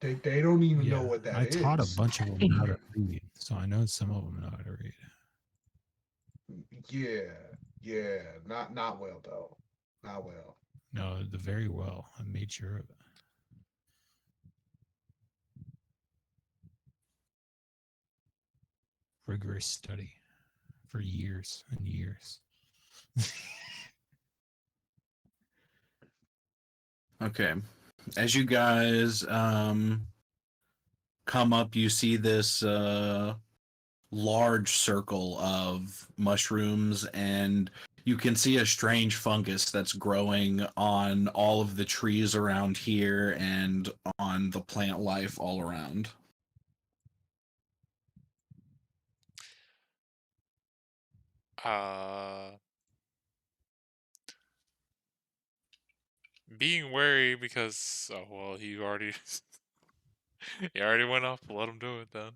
They don't even know Yeah, what that I is. taught a bunch of them how to read, so I know some of them know how to read. Yeah, not well though, not well. No, very well. I made sure of it. Rigorous study for years and years. Okay. As you guys come up, you see this large circle of mushrooms, and you can see a strange fungus that's growing on all of the trees around here and on the plant life all around. Being wary because he already he already went off. Let him do it then.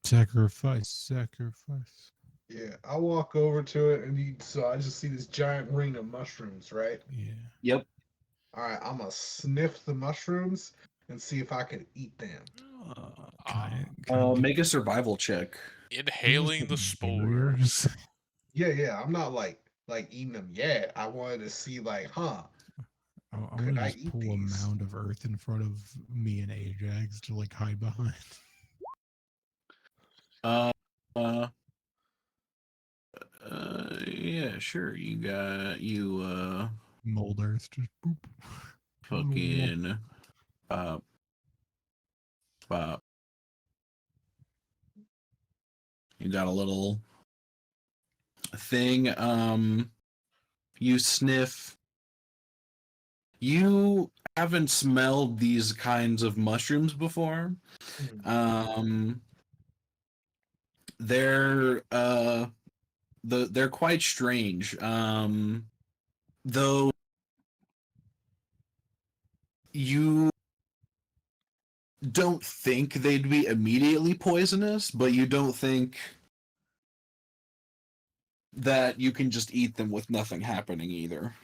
Sacrifice. Yeah, I walk over to it so I just see this giant ring of mushrooms, right? Yeah. Yep. All right, I'm gonna sniff the mushrooms and see if I can eat them. Can I Make a survival check. Inhaling the barriers? spores. Yeah. I'm not like eating them yet. I wanted to see like, I want could to I just eat pull a these? mound of earth in front of me and Ajax to like hide behind. Uh, uh, yeah, sure. You Mold earth, just boop. fucking uh, uh, you got a little thing. You sniff. You haven't smelled these kinds of mushrooms before. Hmm. Um, they're they're quite strange. Though you don't think they'd be immediately poisonous, but you don't think that you can just eat them with nothing happening either.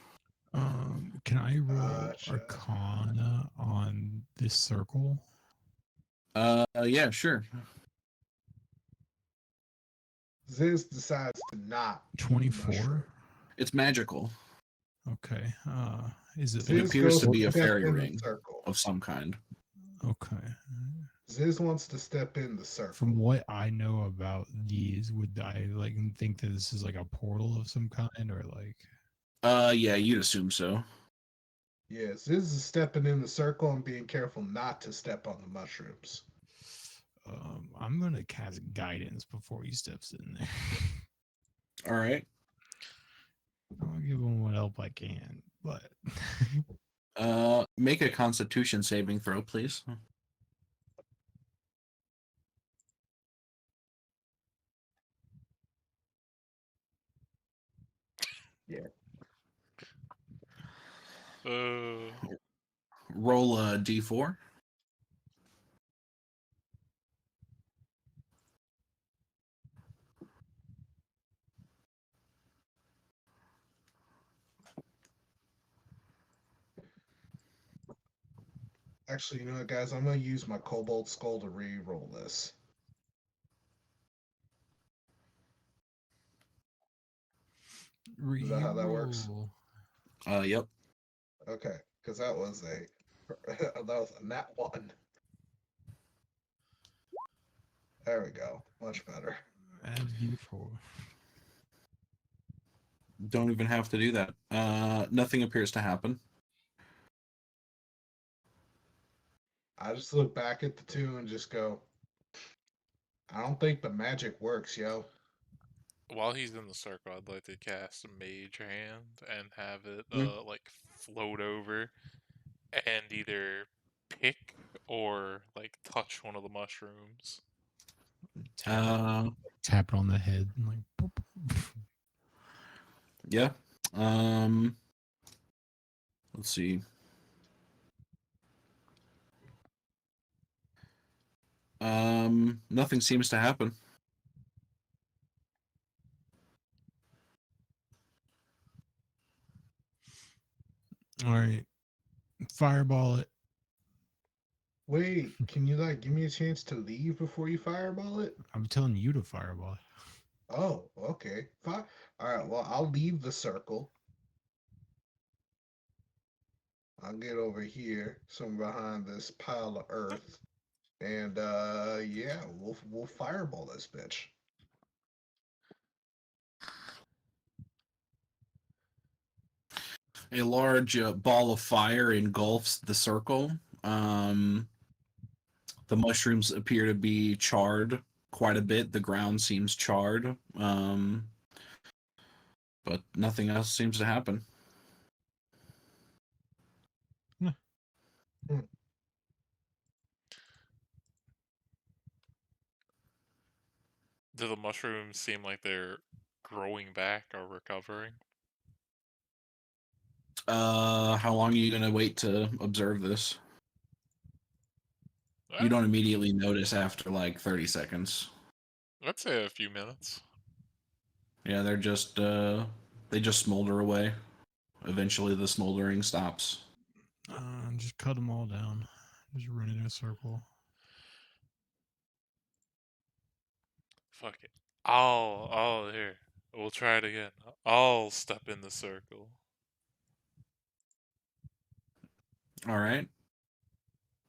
Can I roll Gotcha. Arcana on this circle? Yeah, sure. Ziz decides to not eat the 24. mushroom. It's magical. Okay. Is it It Ziz appears goes to to be a step fairy in the ring circle. of some kind. okay? Ziz wants to step in the circle. From what I know about these, would I like think that this is like a portal of some kind, or like? Yeah, you'd assume so. Yeah, Ziz is stepping in the circle and being careful not to step on the mushrooms. I'm gonna cast guidance before he steps in there. All right. I'll give him what help I can, but Make a Constitution saving throw, please. Yeah. Roll a d4. Actually, you know what, guys? I'm going to use my Cobalt Skull to re-roll this. Is that how that works? Yep. Okay, because that was a nat one. There we go. Much better. add D4. Don't even have to do that. Nothing appears to happen. I just look back at the two and just go, I don't think the magic works, yo. While he's in the circle, I'd like to cast a Mage Hand and have it Mm. like float over and either pick or like touch one of the mushrooms. Tap it on the head. And like, boop. Yeah. Let's see. Nothing seems to happen. All right, fireball it. Wait, can you give me a chance to leave before you fireball it? I'm telling you to fireball it. Oh, okay. Fine. All right, well, I'll leave the circle. I'll get over here, somewhere behind this pile of earth. And yeah, we'll fireball this bitch. A large ball of fire engulfs the circle. The mushrooms appear to be charred quite a bit. The ground seems charred. But nothing else seems to happen. Do the mushrooms seem like they're growing back or recovering? How long are you gonna wait to observe this? You don't immediately notice after like 30 seconds. I'd say a few minutes. Yeah, they're just they just smolder away. Eventually the smoldering stops. Just cut them all down. Just run in a circle. Fuck it. I'll here. We'll try it again. I'll step in the circle. All right.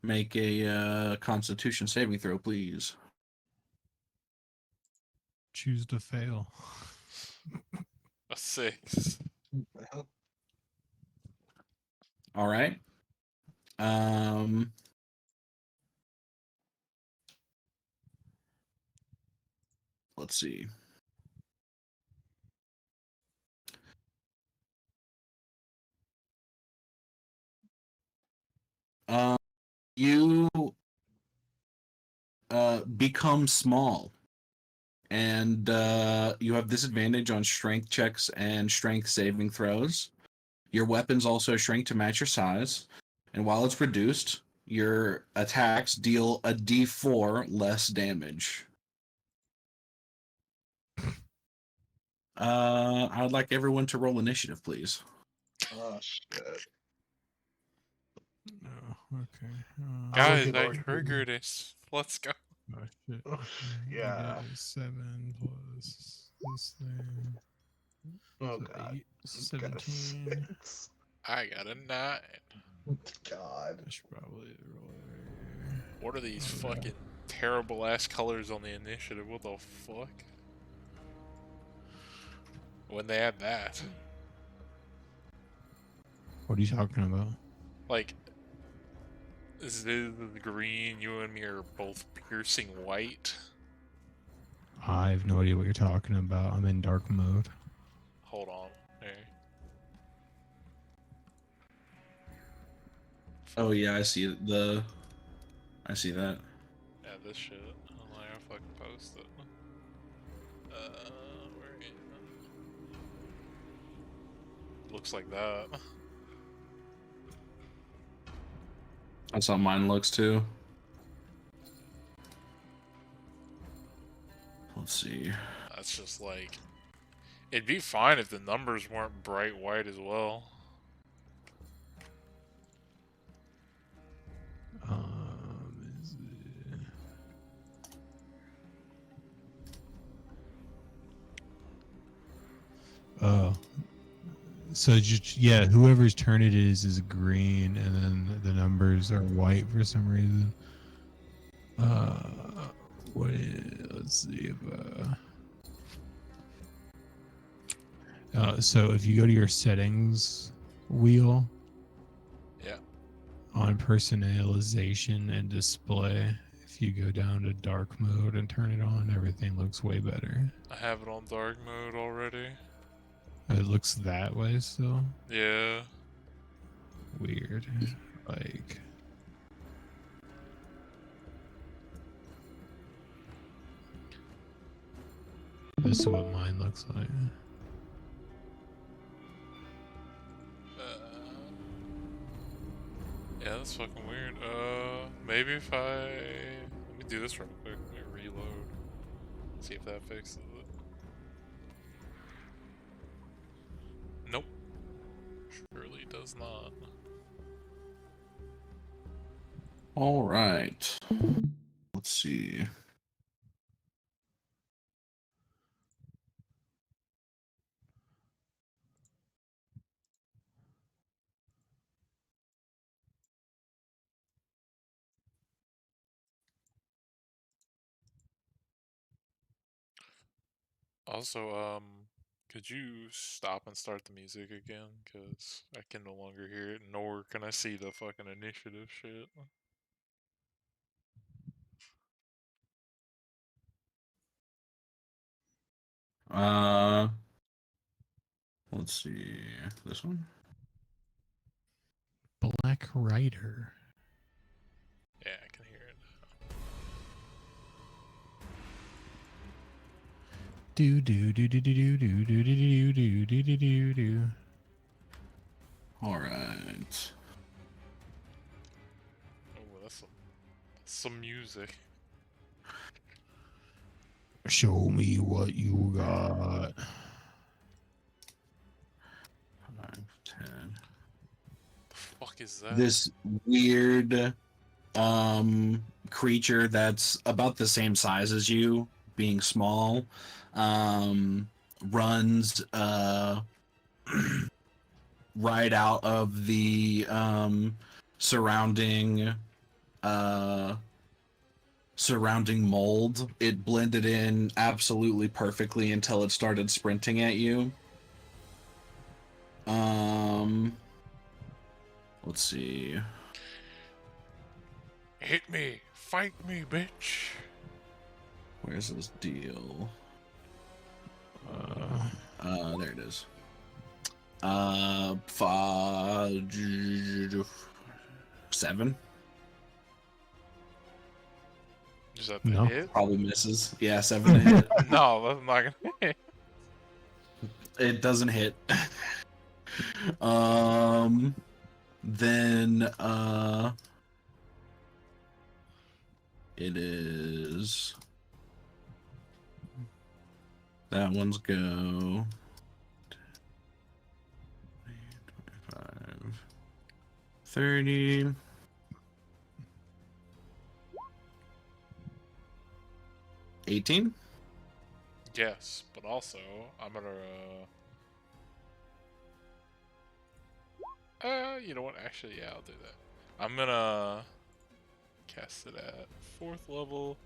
Make a Constitution saving throw, please. Choose to fail. A 6. Well, All right. Let's see. You become small, and you have disadvantage on strength checks and strength saving throws. Your weapons also shrink to match your size, and while it's reduced, your attacks deal a d4 less damage. I'd like everyone to roll initiative, please. oh shit. Oh, okay. I'm Guys, looking I like triggered it. Let's go. Oh, shit. Oh, yeah. I get 7 plus this thing. Oh So god. 8, Got a 17. 6. I got a 9. God. I should probably roll it right here. What are these Oh, yeah. fucking terrible ass colors on the initiative? What the fuck? When they add that. What are you talking about? Like, is this the green? You and me are both piercing white. I have no idea what you're talking about. I'm in dark mode. Hold on. There. Oh yeah, I see I see that. Yeah, this shit. I'm like, I fucking post it. Where is it? Looks like that. That's how mine looks too. Let's see. That's just like... It'd be fine if the numbers weren't bright white as well. Is it... Oh. So just, yeah, whoever's turn it is green, and then the numbers are white for some reason. What is, let's see if so if you go to your settings wheel, Yeah. on personalization and display, if you go down to dark mode and turn it on, everything looks way better. I have it on dark mode already. It looks that way still. Yeah. Weird. Like, this is what mine looks like. Yeah, that's fucking weird. Maybe if I... Let me do this real quick. Let me reload. See if that fixes it. Nope. Surely does not. All right. Let's see. Also, could you stop and start the music again? Because I can no longer hear it, nor can I see the fucking initiative shit. Uh, let's see. This one. Black Rider. Yeah, I can hear it. Do do do do do do do do do do do do do do. All right. Oh, that's some music. Show me what you got. 5, 10. The fuck is that? This weird creature that's about the same size as you, being small, runs right out of the surrounding surrounding mold. It blended in absolutely perfectly until it started sprinting at you. Let's see. Hit me, fight me, bitch. Where's this deal? There it is. Seven. Is that the No. hit? Probably misses. Yeah, 7 to hit. No, that's not gonna hit. It doesn't hit. Then it is that one's go 25 30 18. Yes, but also I'm gonna. You know what? Actually, yeah, I'll do that. I'm gonna cast it at 4th level.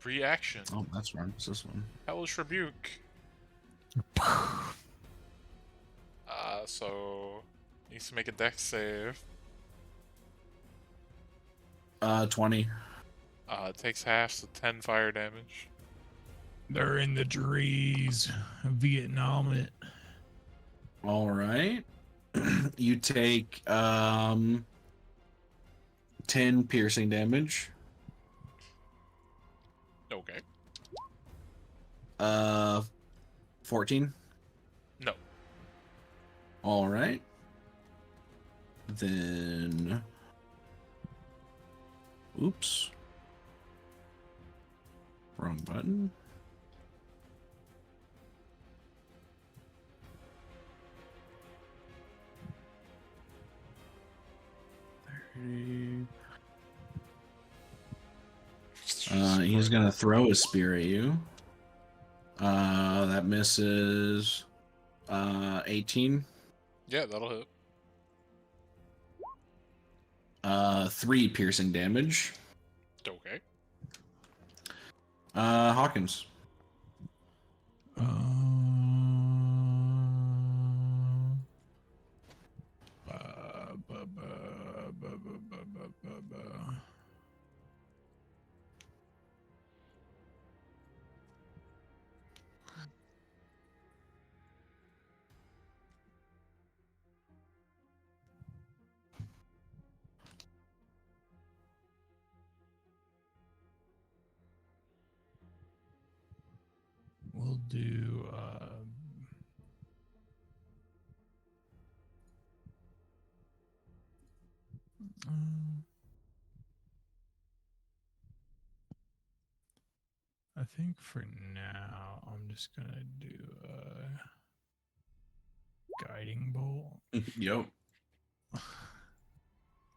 Reaction. Oh, that's right. It's this one. Hellish Rebuke. So needs to make a dex save. 20. It takes half, so 10 fire damage. They're in the trees. Vietnam it. All right. You take 10 piercing damage. Okay. 14. No. All right. Then oops. Wrong button. He's gonna throw a spear at you. That misses. 18. Yeah, that'll hit. 3 piercing damage. Okay. Hawkins. We'll do. I think for now, I'm just gonna do a guiding bolt. Yep.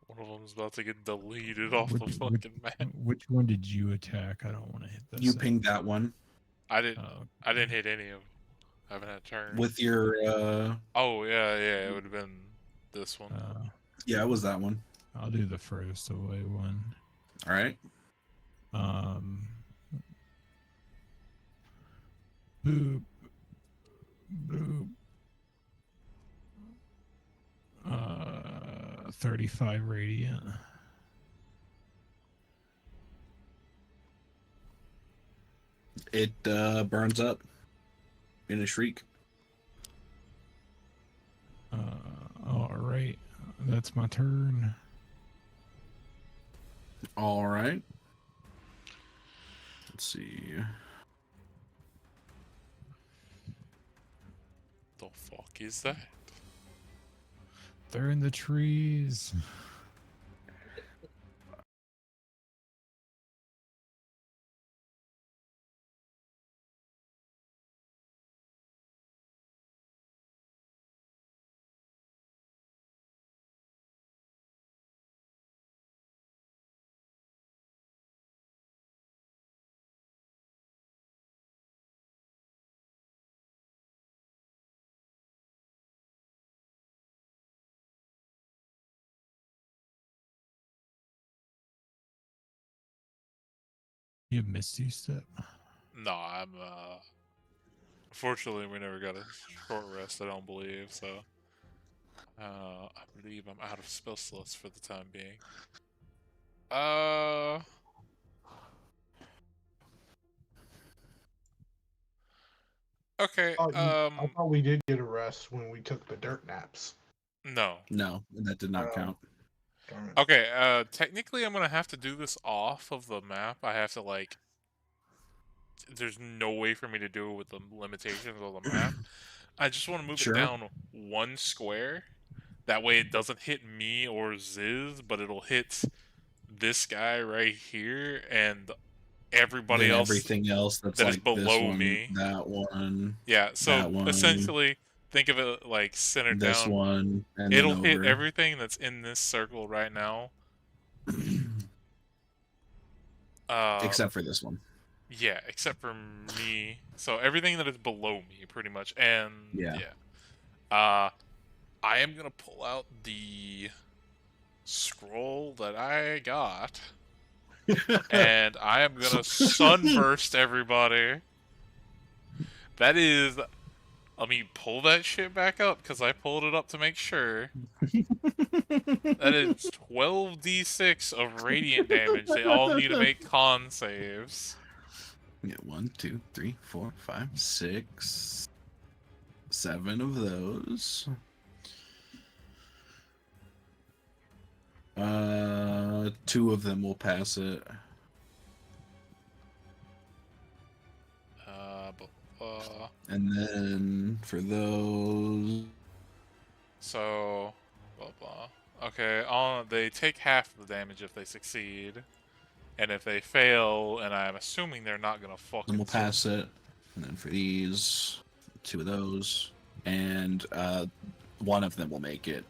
One of them's about to get deleted off the fucking map. Which one did you attack? I don't want to hit this. You pinged that one I didn't. Oh, I didn't hit any of them. I haven't had turn. with your. Oh yeah, it would have been this one. Yeah, it was that one. I'll do the first away one. All right. Boop. Boop. 35 radiant. It burns up in a shriek. All right. That's my turn. All right. Let's see. The fuck is that? They're in the trees. You have Misty Step. No, I'm unfortunately we never got a short rest, I don't believe, so I believe I'm out of spell slots for the time being. Okay, I thought we did get a rest when we took the dirt naps. no. No, that did not count. Darn it. Okay, technically I'm gonna have to do this off of the map. I have to, like, there's no way for me to do it with the limitations of the map. I just want to move it Sure. down one square. That way it doesn't hit me or Ziz, but it'll hit this guy right here and everybody Then else everything else that's that is like this below one, me. that one, Yeah, so that one, essentially think of it like centered this down. one, and then It'll hit over. everything that's in this circle right now. Except for this one. Yeah, except for me. So everything that is below me, pretty much. And Yeah. I am gonna pull out the scroll that I got, and I am gonna sunburst everybody. That is. Let me pull that shit back up because I pulled it up to make sure. That is 12d6 of radiant damage. They all need to make con saves. Yeah, 1, 2, 3, 4, 5, 6, 7 of those. 2 of them will pass it. And then for those, So, blah blah. Okay, they take half the damage if they succeed, and if they fail, and I'm assuming they're not gonna fucking. then we'll pass it. And then for these, 2 of those, and one of them will make it.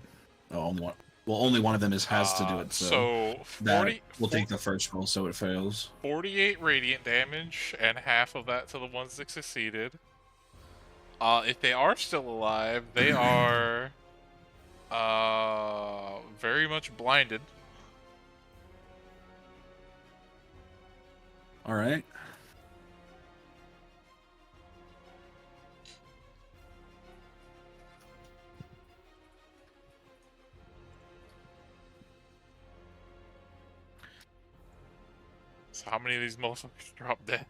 Oh, only one. Well, only one of them has to do it. So 40, we'll take the first roll, so it fails. 48 radiant damage, and half of that to the ones that succeeded. If they are still alive, they are very much blinded. All right. So how many of these motherfuckers drop dead?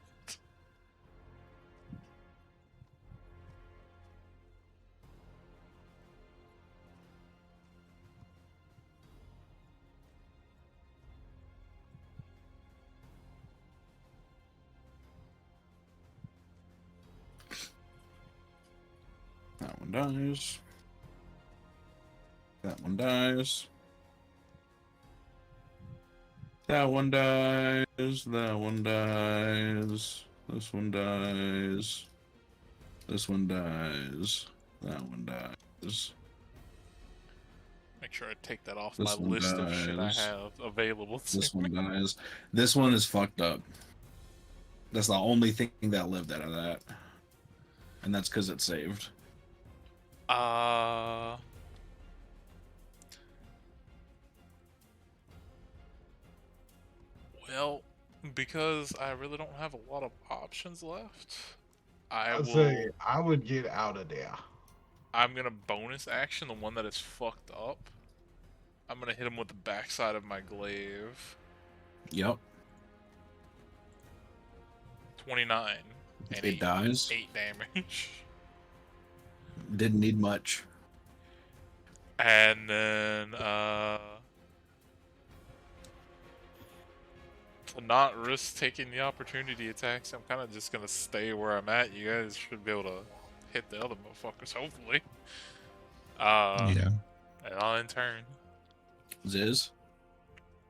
That one dies. That one dies. That one dies. That one dies. This one dies. This one dies. That one dies. Make sure I take that off This my one list of shit I dies. have available to This me. one dies. This one is fucked up. That's the only thing that lived out of that. And that's because it saved. Well, because I really don't have a lot of options left, I'd say I would get out of there. I'm gonna bonus action the one that is fucked up. I'm gonna hit him with the backside of my glaive. Yep. 29. And It dies. 8 damage. Didn't need much. And then, to not risk taking the opportunity attacks, I'm kind of just gonna stay where I'm at. You guys should be able to hit the other motherfuckers, hopefully. Yeah. And I'll in turn. Ziz?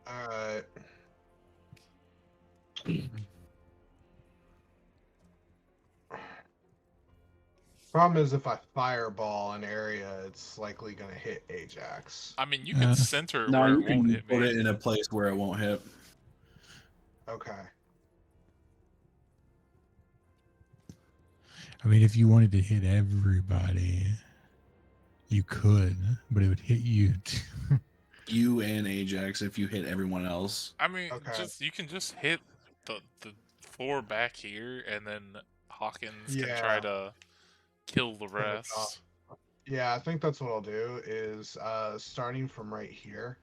Alright. Problem is, if I fireball an area, it's likely gonna hit Ajax. I mean, you can center No, where you it won't can hit put me. it in a place where it won't hit. Okay. I mean, if you wanted to hit everybody, you could, but it would hit you. You and Ajax if you hit everyone else. I mean, Okay. you can just hit the 4 back here, and then Hawkins can try Yeah. to kill the Finish off. rest. Yeah, I think that's what I'll do is starting from right here.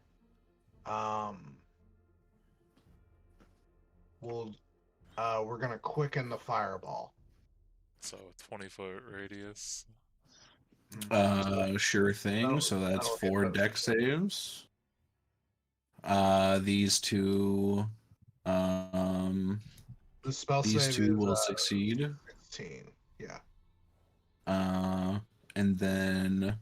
We're gonna quicken the fireball. So 20-foot radius. Sure thing. So that's that'll hit 4 those deck two. saves. These two, The spell these save two is will succeed. 16. Yeah. And then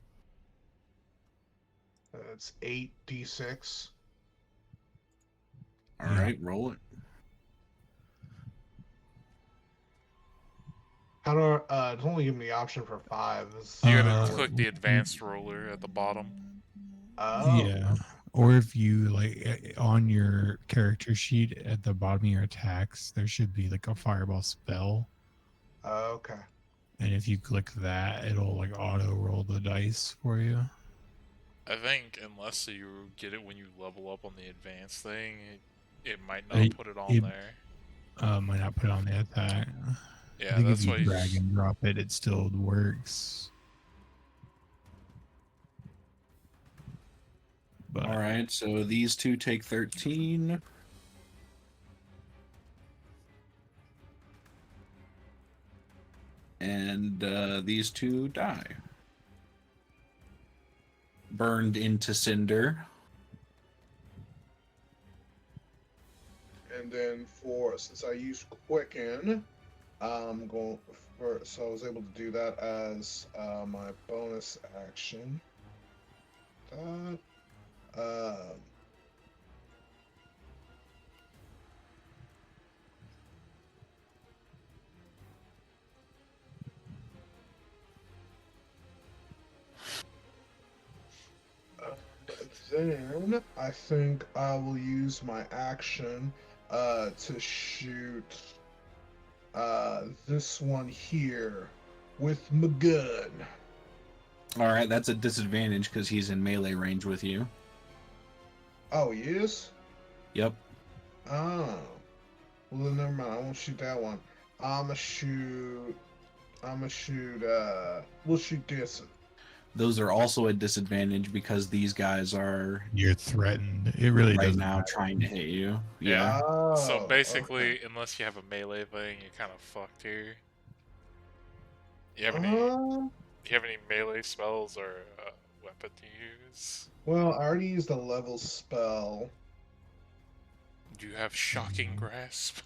It's 8d6. all Yeah. right, roll it. How do it's only giving me the option for 5. You gotta Uh, click the advanced roller at the bottom. Oh. Yeah. Or if you like on your character sheet at the bottom of your attacks, there should be like a fireball spell. Okay. And if you click that, it'll like auto roll the dice for you. I think unless you get it when you level up on the advanced thing, it might not It- put it on it- there. Might not put it on the attack. I Yeah, think if that's you why. drag and drop it, it still works. But All right, so these two take 13. And these two die. Burned into cinder. And then since I used Quicken, I'm going for, so I was able to do that as my bonus action. That, then I think I will use my action to shoot this one here with my gun. All right, that's a disadvantage because he's in melee range with you. Oh, he is? Yep. Oh. Well, then never mind. I won't shoot that one. We'll shoot this. Those are also a disadvantage because these guys are you're threatened. It really right doesn't now matter. trying to hit you. Yeah. Yeah. So Oh, basically, okay. unless you have a melee thing, you're kind of fucked here. You have any melee spells or weapon to use? Well, I already used a level spell. Do you have shocking grasp?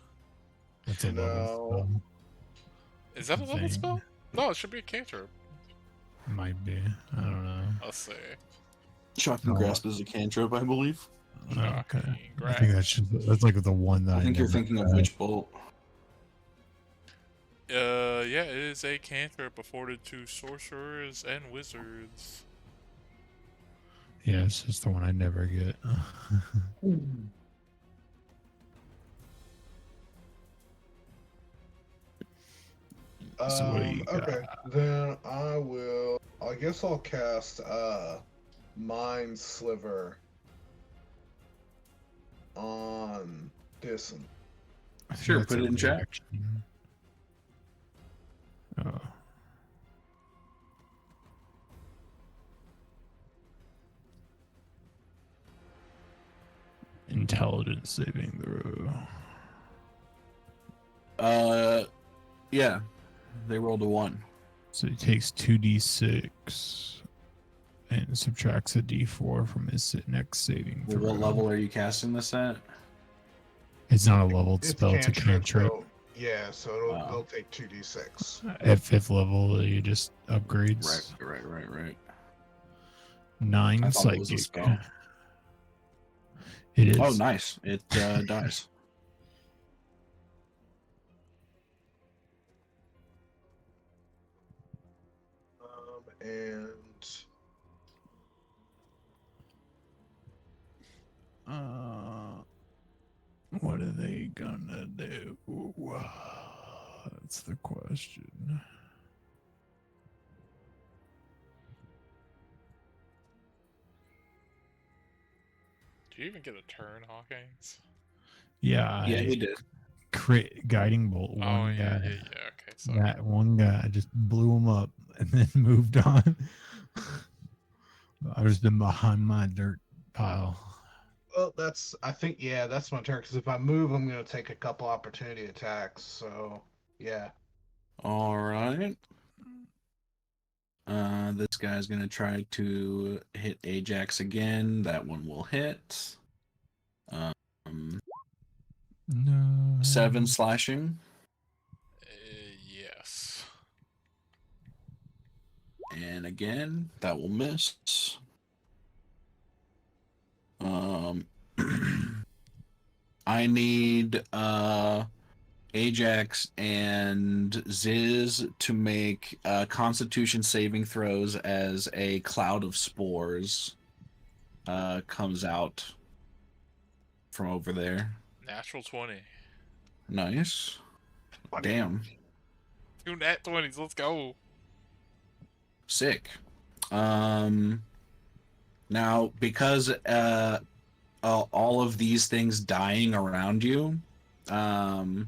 That's a level No. spell. Is that a level Thing. spell? No, it should be a cantrip. Might be. I don't know. Let's see. Shocking Oh. Grasp is a cantrip, I believe. Okay. Shocking I think grasp. that's like the one that I think you're never thinking of tried. Witch Bolt. Yeah, it is a cantrip afforded to sorcerers and wizards. Yeah, it's just the one I never get. So what do you got? Okay, then I guess I'll cast Mind Sliver on this one. I think Sure, that's put a it in chat. reaction. Oh. Intelligence saving throw. Yeah. They rolled a 1. So he takes 2d6 and subtracts a d4 from his next saving Well, throw. what level are you casting this at? It's not a leveled spell, it's a cantrip. So, yeah, so it'll take 2d6. At 5th level, you just upgrades. Right. 9 I thought it was a psychic. spell. It is. Oh, nice. It dies. And What are they gonna do? That's the question. Do you even get a turn, Hawkins? Yeah, Yeah, I he did. crit guiding bolt Oh one yeah, guy. yeah. Okay, sorry. That one guy just blew him up and then moved on. I just been behind my dirt pile. Well, I think, yeah, that's my turn. Because if I move, I'm going to take a couple opportunity attacks. So, yeah. All right. This guy's gonna try to hit Ajax again. That one will hit. Um, No. 7 slashing, Yes. and again that will miss. I need Ajax and Ziz to make Constitution saving throws as a cloud of spores comes out from over there. Natural 20. Nice. Damn. 2 nat 20s. Let's go. Sick. Now because all of these things dying around you, I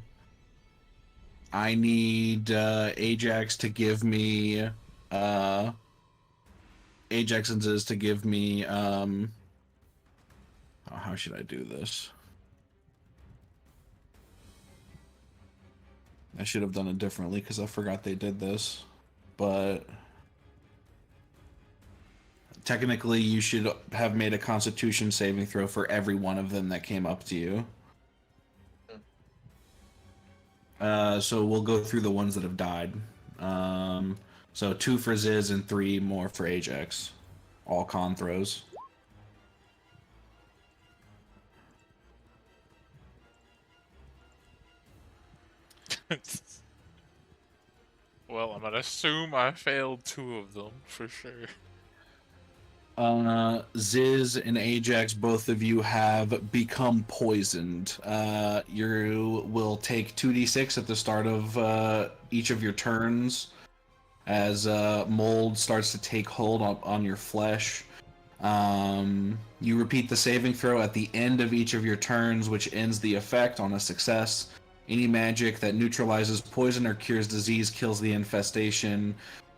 need Ajax to give me Ajax and Ziz to give me how should I do this? I should have done it differently because I forgot they did this. But technically you should have made a Constitution saving throw for every one of them that came up to you. So we'll go through the ones that have died. So 2 for Ziz and 3 more for Ajax. All con throws. Well, I'm gonna assume I failed 2 of them for sure. Ziz and Ajax, both of you have become poisoned. You will take 2d6 at the start of each of your turns as mold starts to take hold on your flesh. You repeat the saving throw at the end of each of your turns, which ends the effect on a success. Any magic that neutralizes poison or cures disease kills the infestation.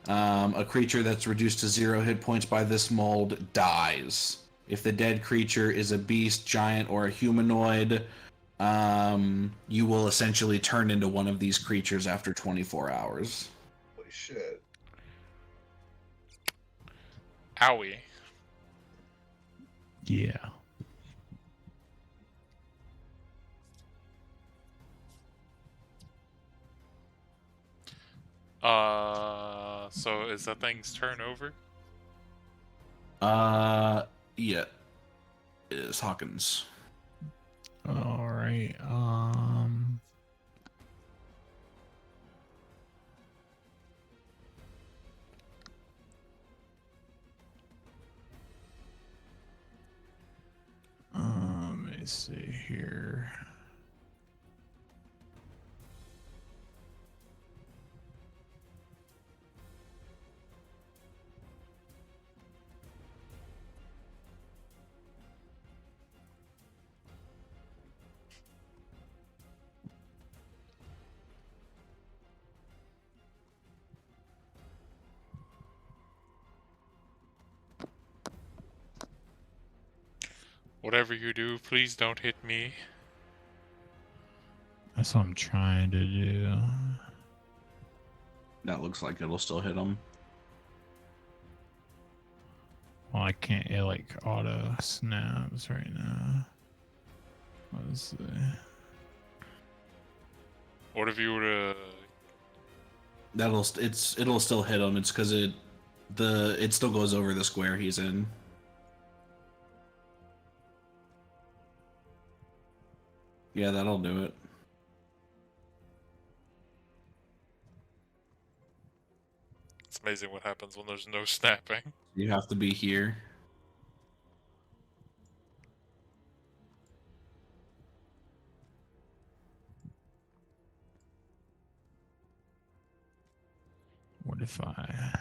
A creature that's reduced to 0 hit points by this mold dies. If the dead creature is a beast, giant, or a humanoid, you will essentially turn into one of these creatures after 24 hours. Holy shit. Owie. Yeah. So is that thing's turn over? Yeah. It is Hawkins. All right. Let me see here. Whatever you do, please don't hit me. That's what I'm trying to do. That looks like it'll still hit him. Well, I can't. It like auto snaps right now. Let's see. What if you were to... It'll still hit him. It's because it still goes over the square he's in. Yeah, that'll do it. It's amazing what happens when there's no snapping. You have to be here. What if I?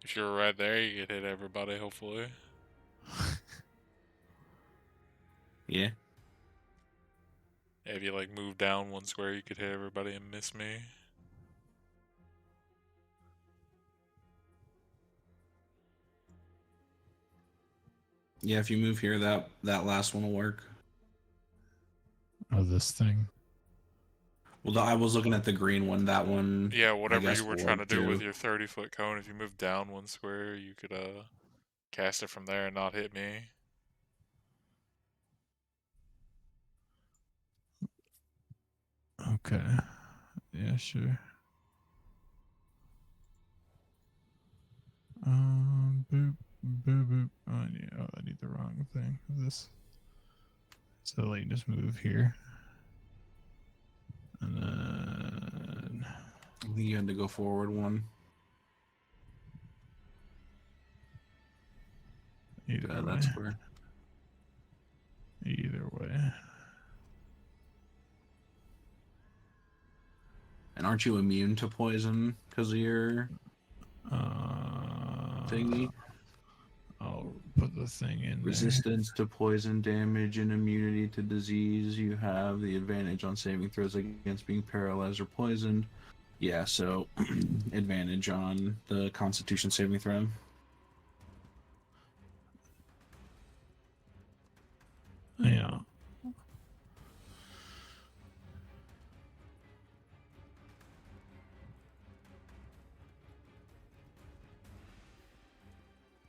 If you're right there, you could hit everybody, hopefully. Yeah. If you like move down 1 square, you could hit everybody and miss me. Yeah, if you move here, that last one will work. Oh, this thing. Well, I was looking at the green one. That one. Yeah, I whatever guess you were will trying to work, do with too. your 30-foot cone, if you move down 1 square, you could cast it from there and not hit me. Okay. Yeah, sure. Boop, boop, boop. Oh, I need the wrong thing. This. So let me just move here. And then I think you had to go forward one. either Yeah, way. that's where. Either way. And aren't you immune to poison because of your thingy? I'll put the thing in Resistance to poison damage and immunity to disease. You have the advantage on saving throws against being paralyzed or poisoned. Yeah, so advantage on the Constitution saving throw. there. Yeah.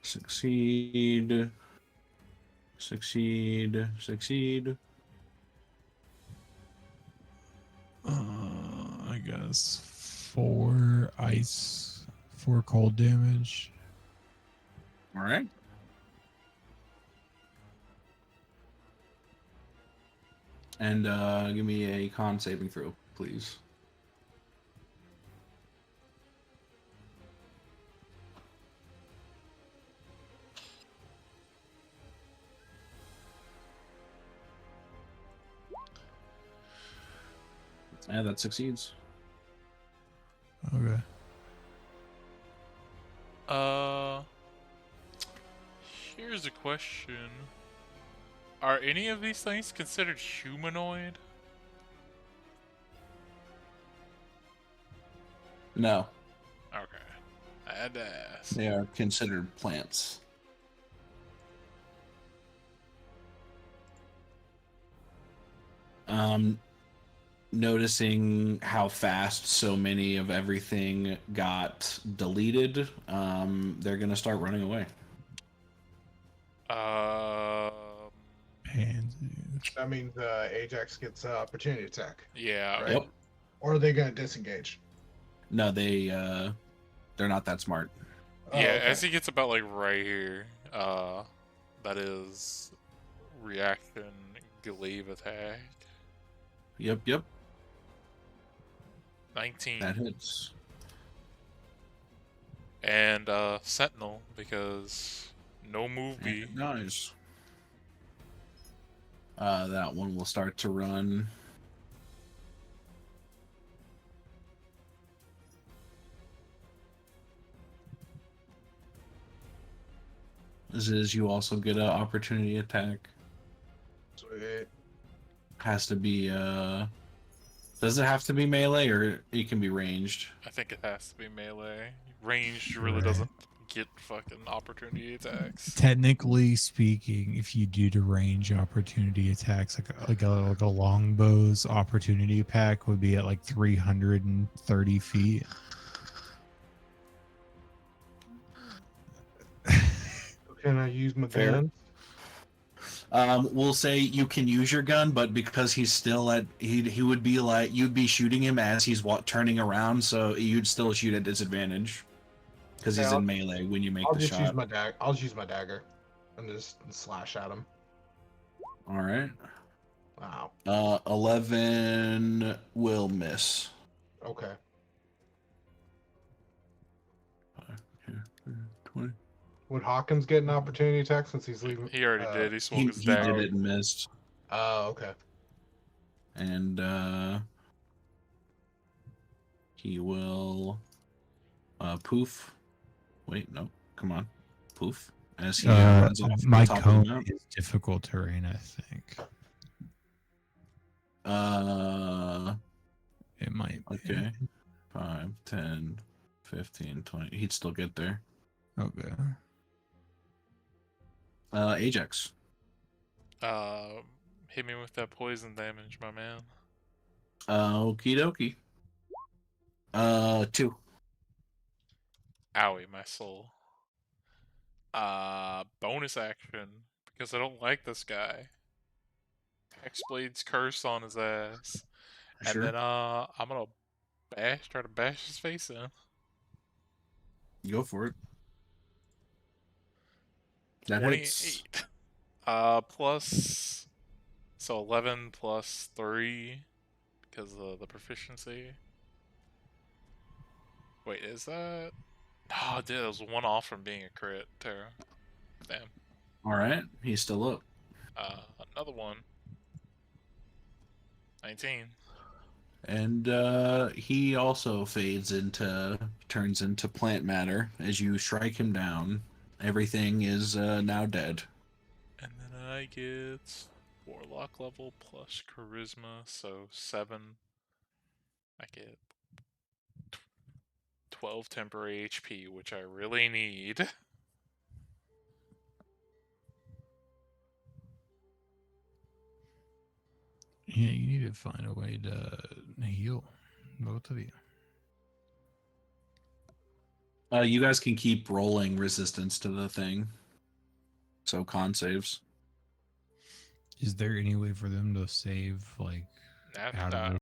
Succeed. Succeed. Succeed. I guess 4 ice, 4 cold damage. All right. And give me a con saving throw, please. Yeah, that succeeds. Okay. Here's a question. Are any of these things considered humanoid? No, Okay. I had to ask. they are considered plants. Noticing how fast so many of everything got deleted, they're gonna start running away. Pansies. That means Ajax gets opportunity attack, Yeah. right? Yep. Or are they gonna disengage? No, they're not that smart. Oh, Yeah, okay. as he gets about like right here, that is reaction glaive attack. Yep. 19. That hits. And Sentinel, because no move B. Nice. That one will start to run. This is you also get an opportunity attack. Sweet. Has to be does it have to be melee or it can be ranged? I think it has to be melee. Ranged really Right. doesn't get fucking opportunity attacks. Technically speaking, if you do the range opportunity attacks, like a longbow's opportunity pack would be at like 330 feet. Can I use my Fair. gun? We'll say you can use your gun, but because he's still at he would be like you'd be shooting him as he's turning around, so you'd still shoot at disadvantage because he's Yeah, in melee when you make I'll the just use shot. my dagger. I'll just use my dagger and just slash at him. All right. Wow. 11 will miss. Okay. 20. Would Hawkins get an opportunity attack since he's leaving? He already did. He swung his He dagger. did it and missed. Oh, okay. And he will poof. Wait, no, come on, poof. As he runs off My the top of cone the map. is difficult terrain, I think. It might be. Okay. 5, 10, 15, 20. He'd still get there. Okay. Ajax. Hit me with that poison damage, my man. Okie dokie. 2. Owie, my soul. Bonus action because I don't like this guy. Hexblade's curse on his ass, and Sure. then I'm gonna try to bash his face in. Go for it. That hits. 28. Plus, so 11 plus 3 because of the proficiency. Wait, is that? Oh, dude, it was one off from being a crit. Terra. Damn. All right. He's still up. Another one. 19. And he also turns into plant matter as you strike him down. Everything is now dead. And then I get Warlock level plus Charisma, so 7. I get 12 temporary HP, which I really need. Yeah, you need to find a way to heal both of you. You guys can keep rolling resistance to the thing. So con saves. Is there any way for them to save like After out of that, the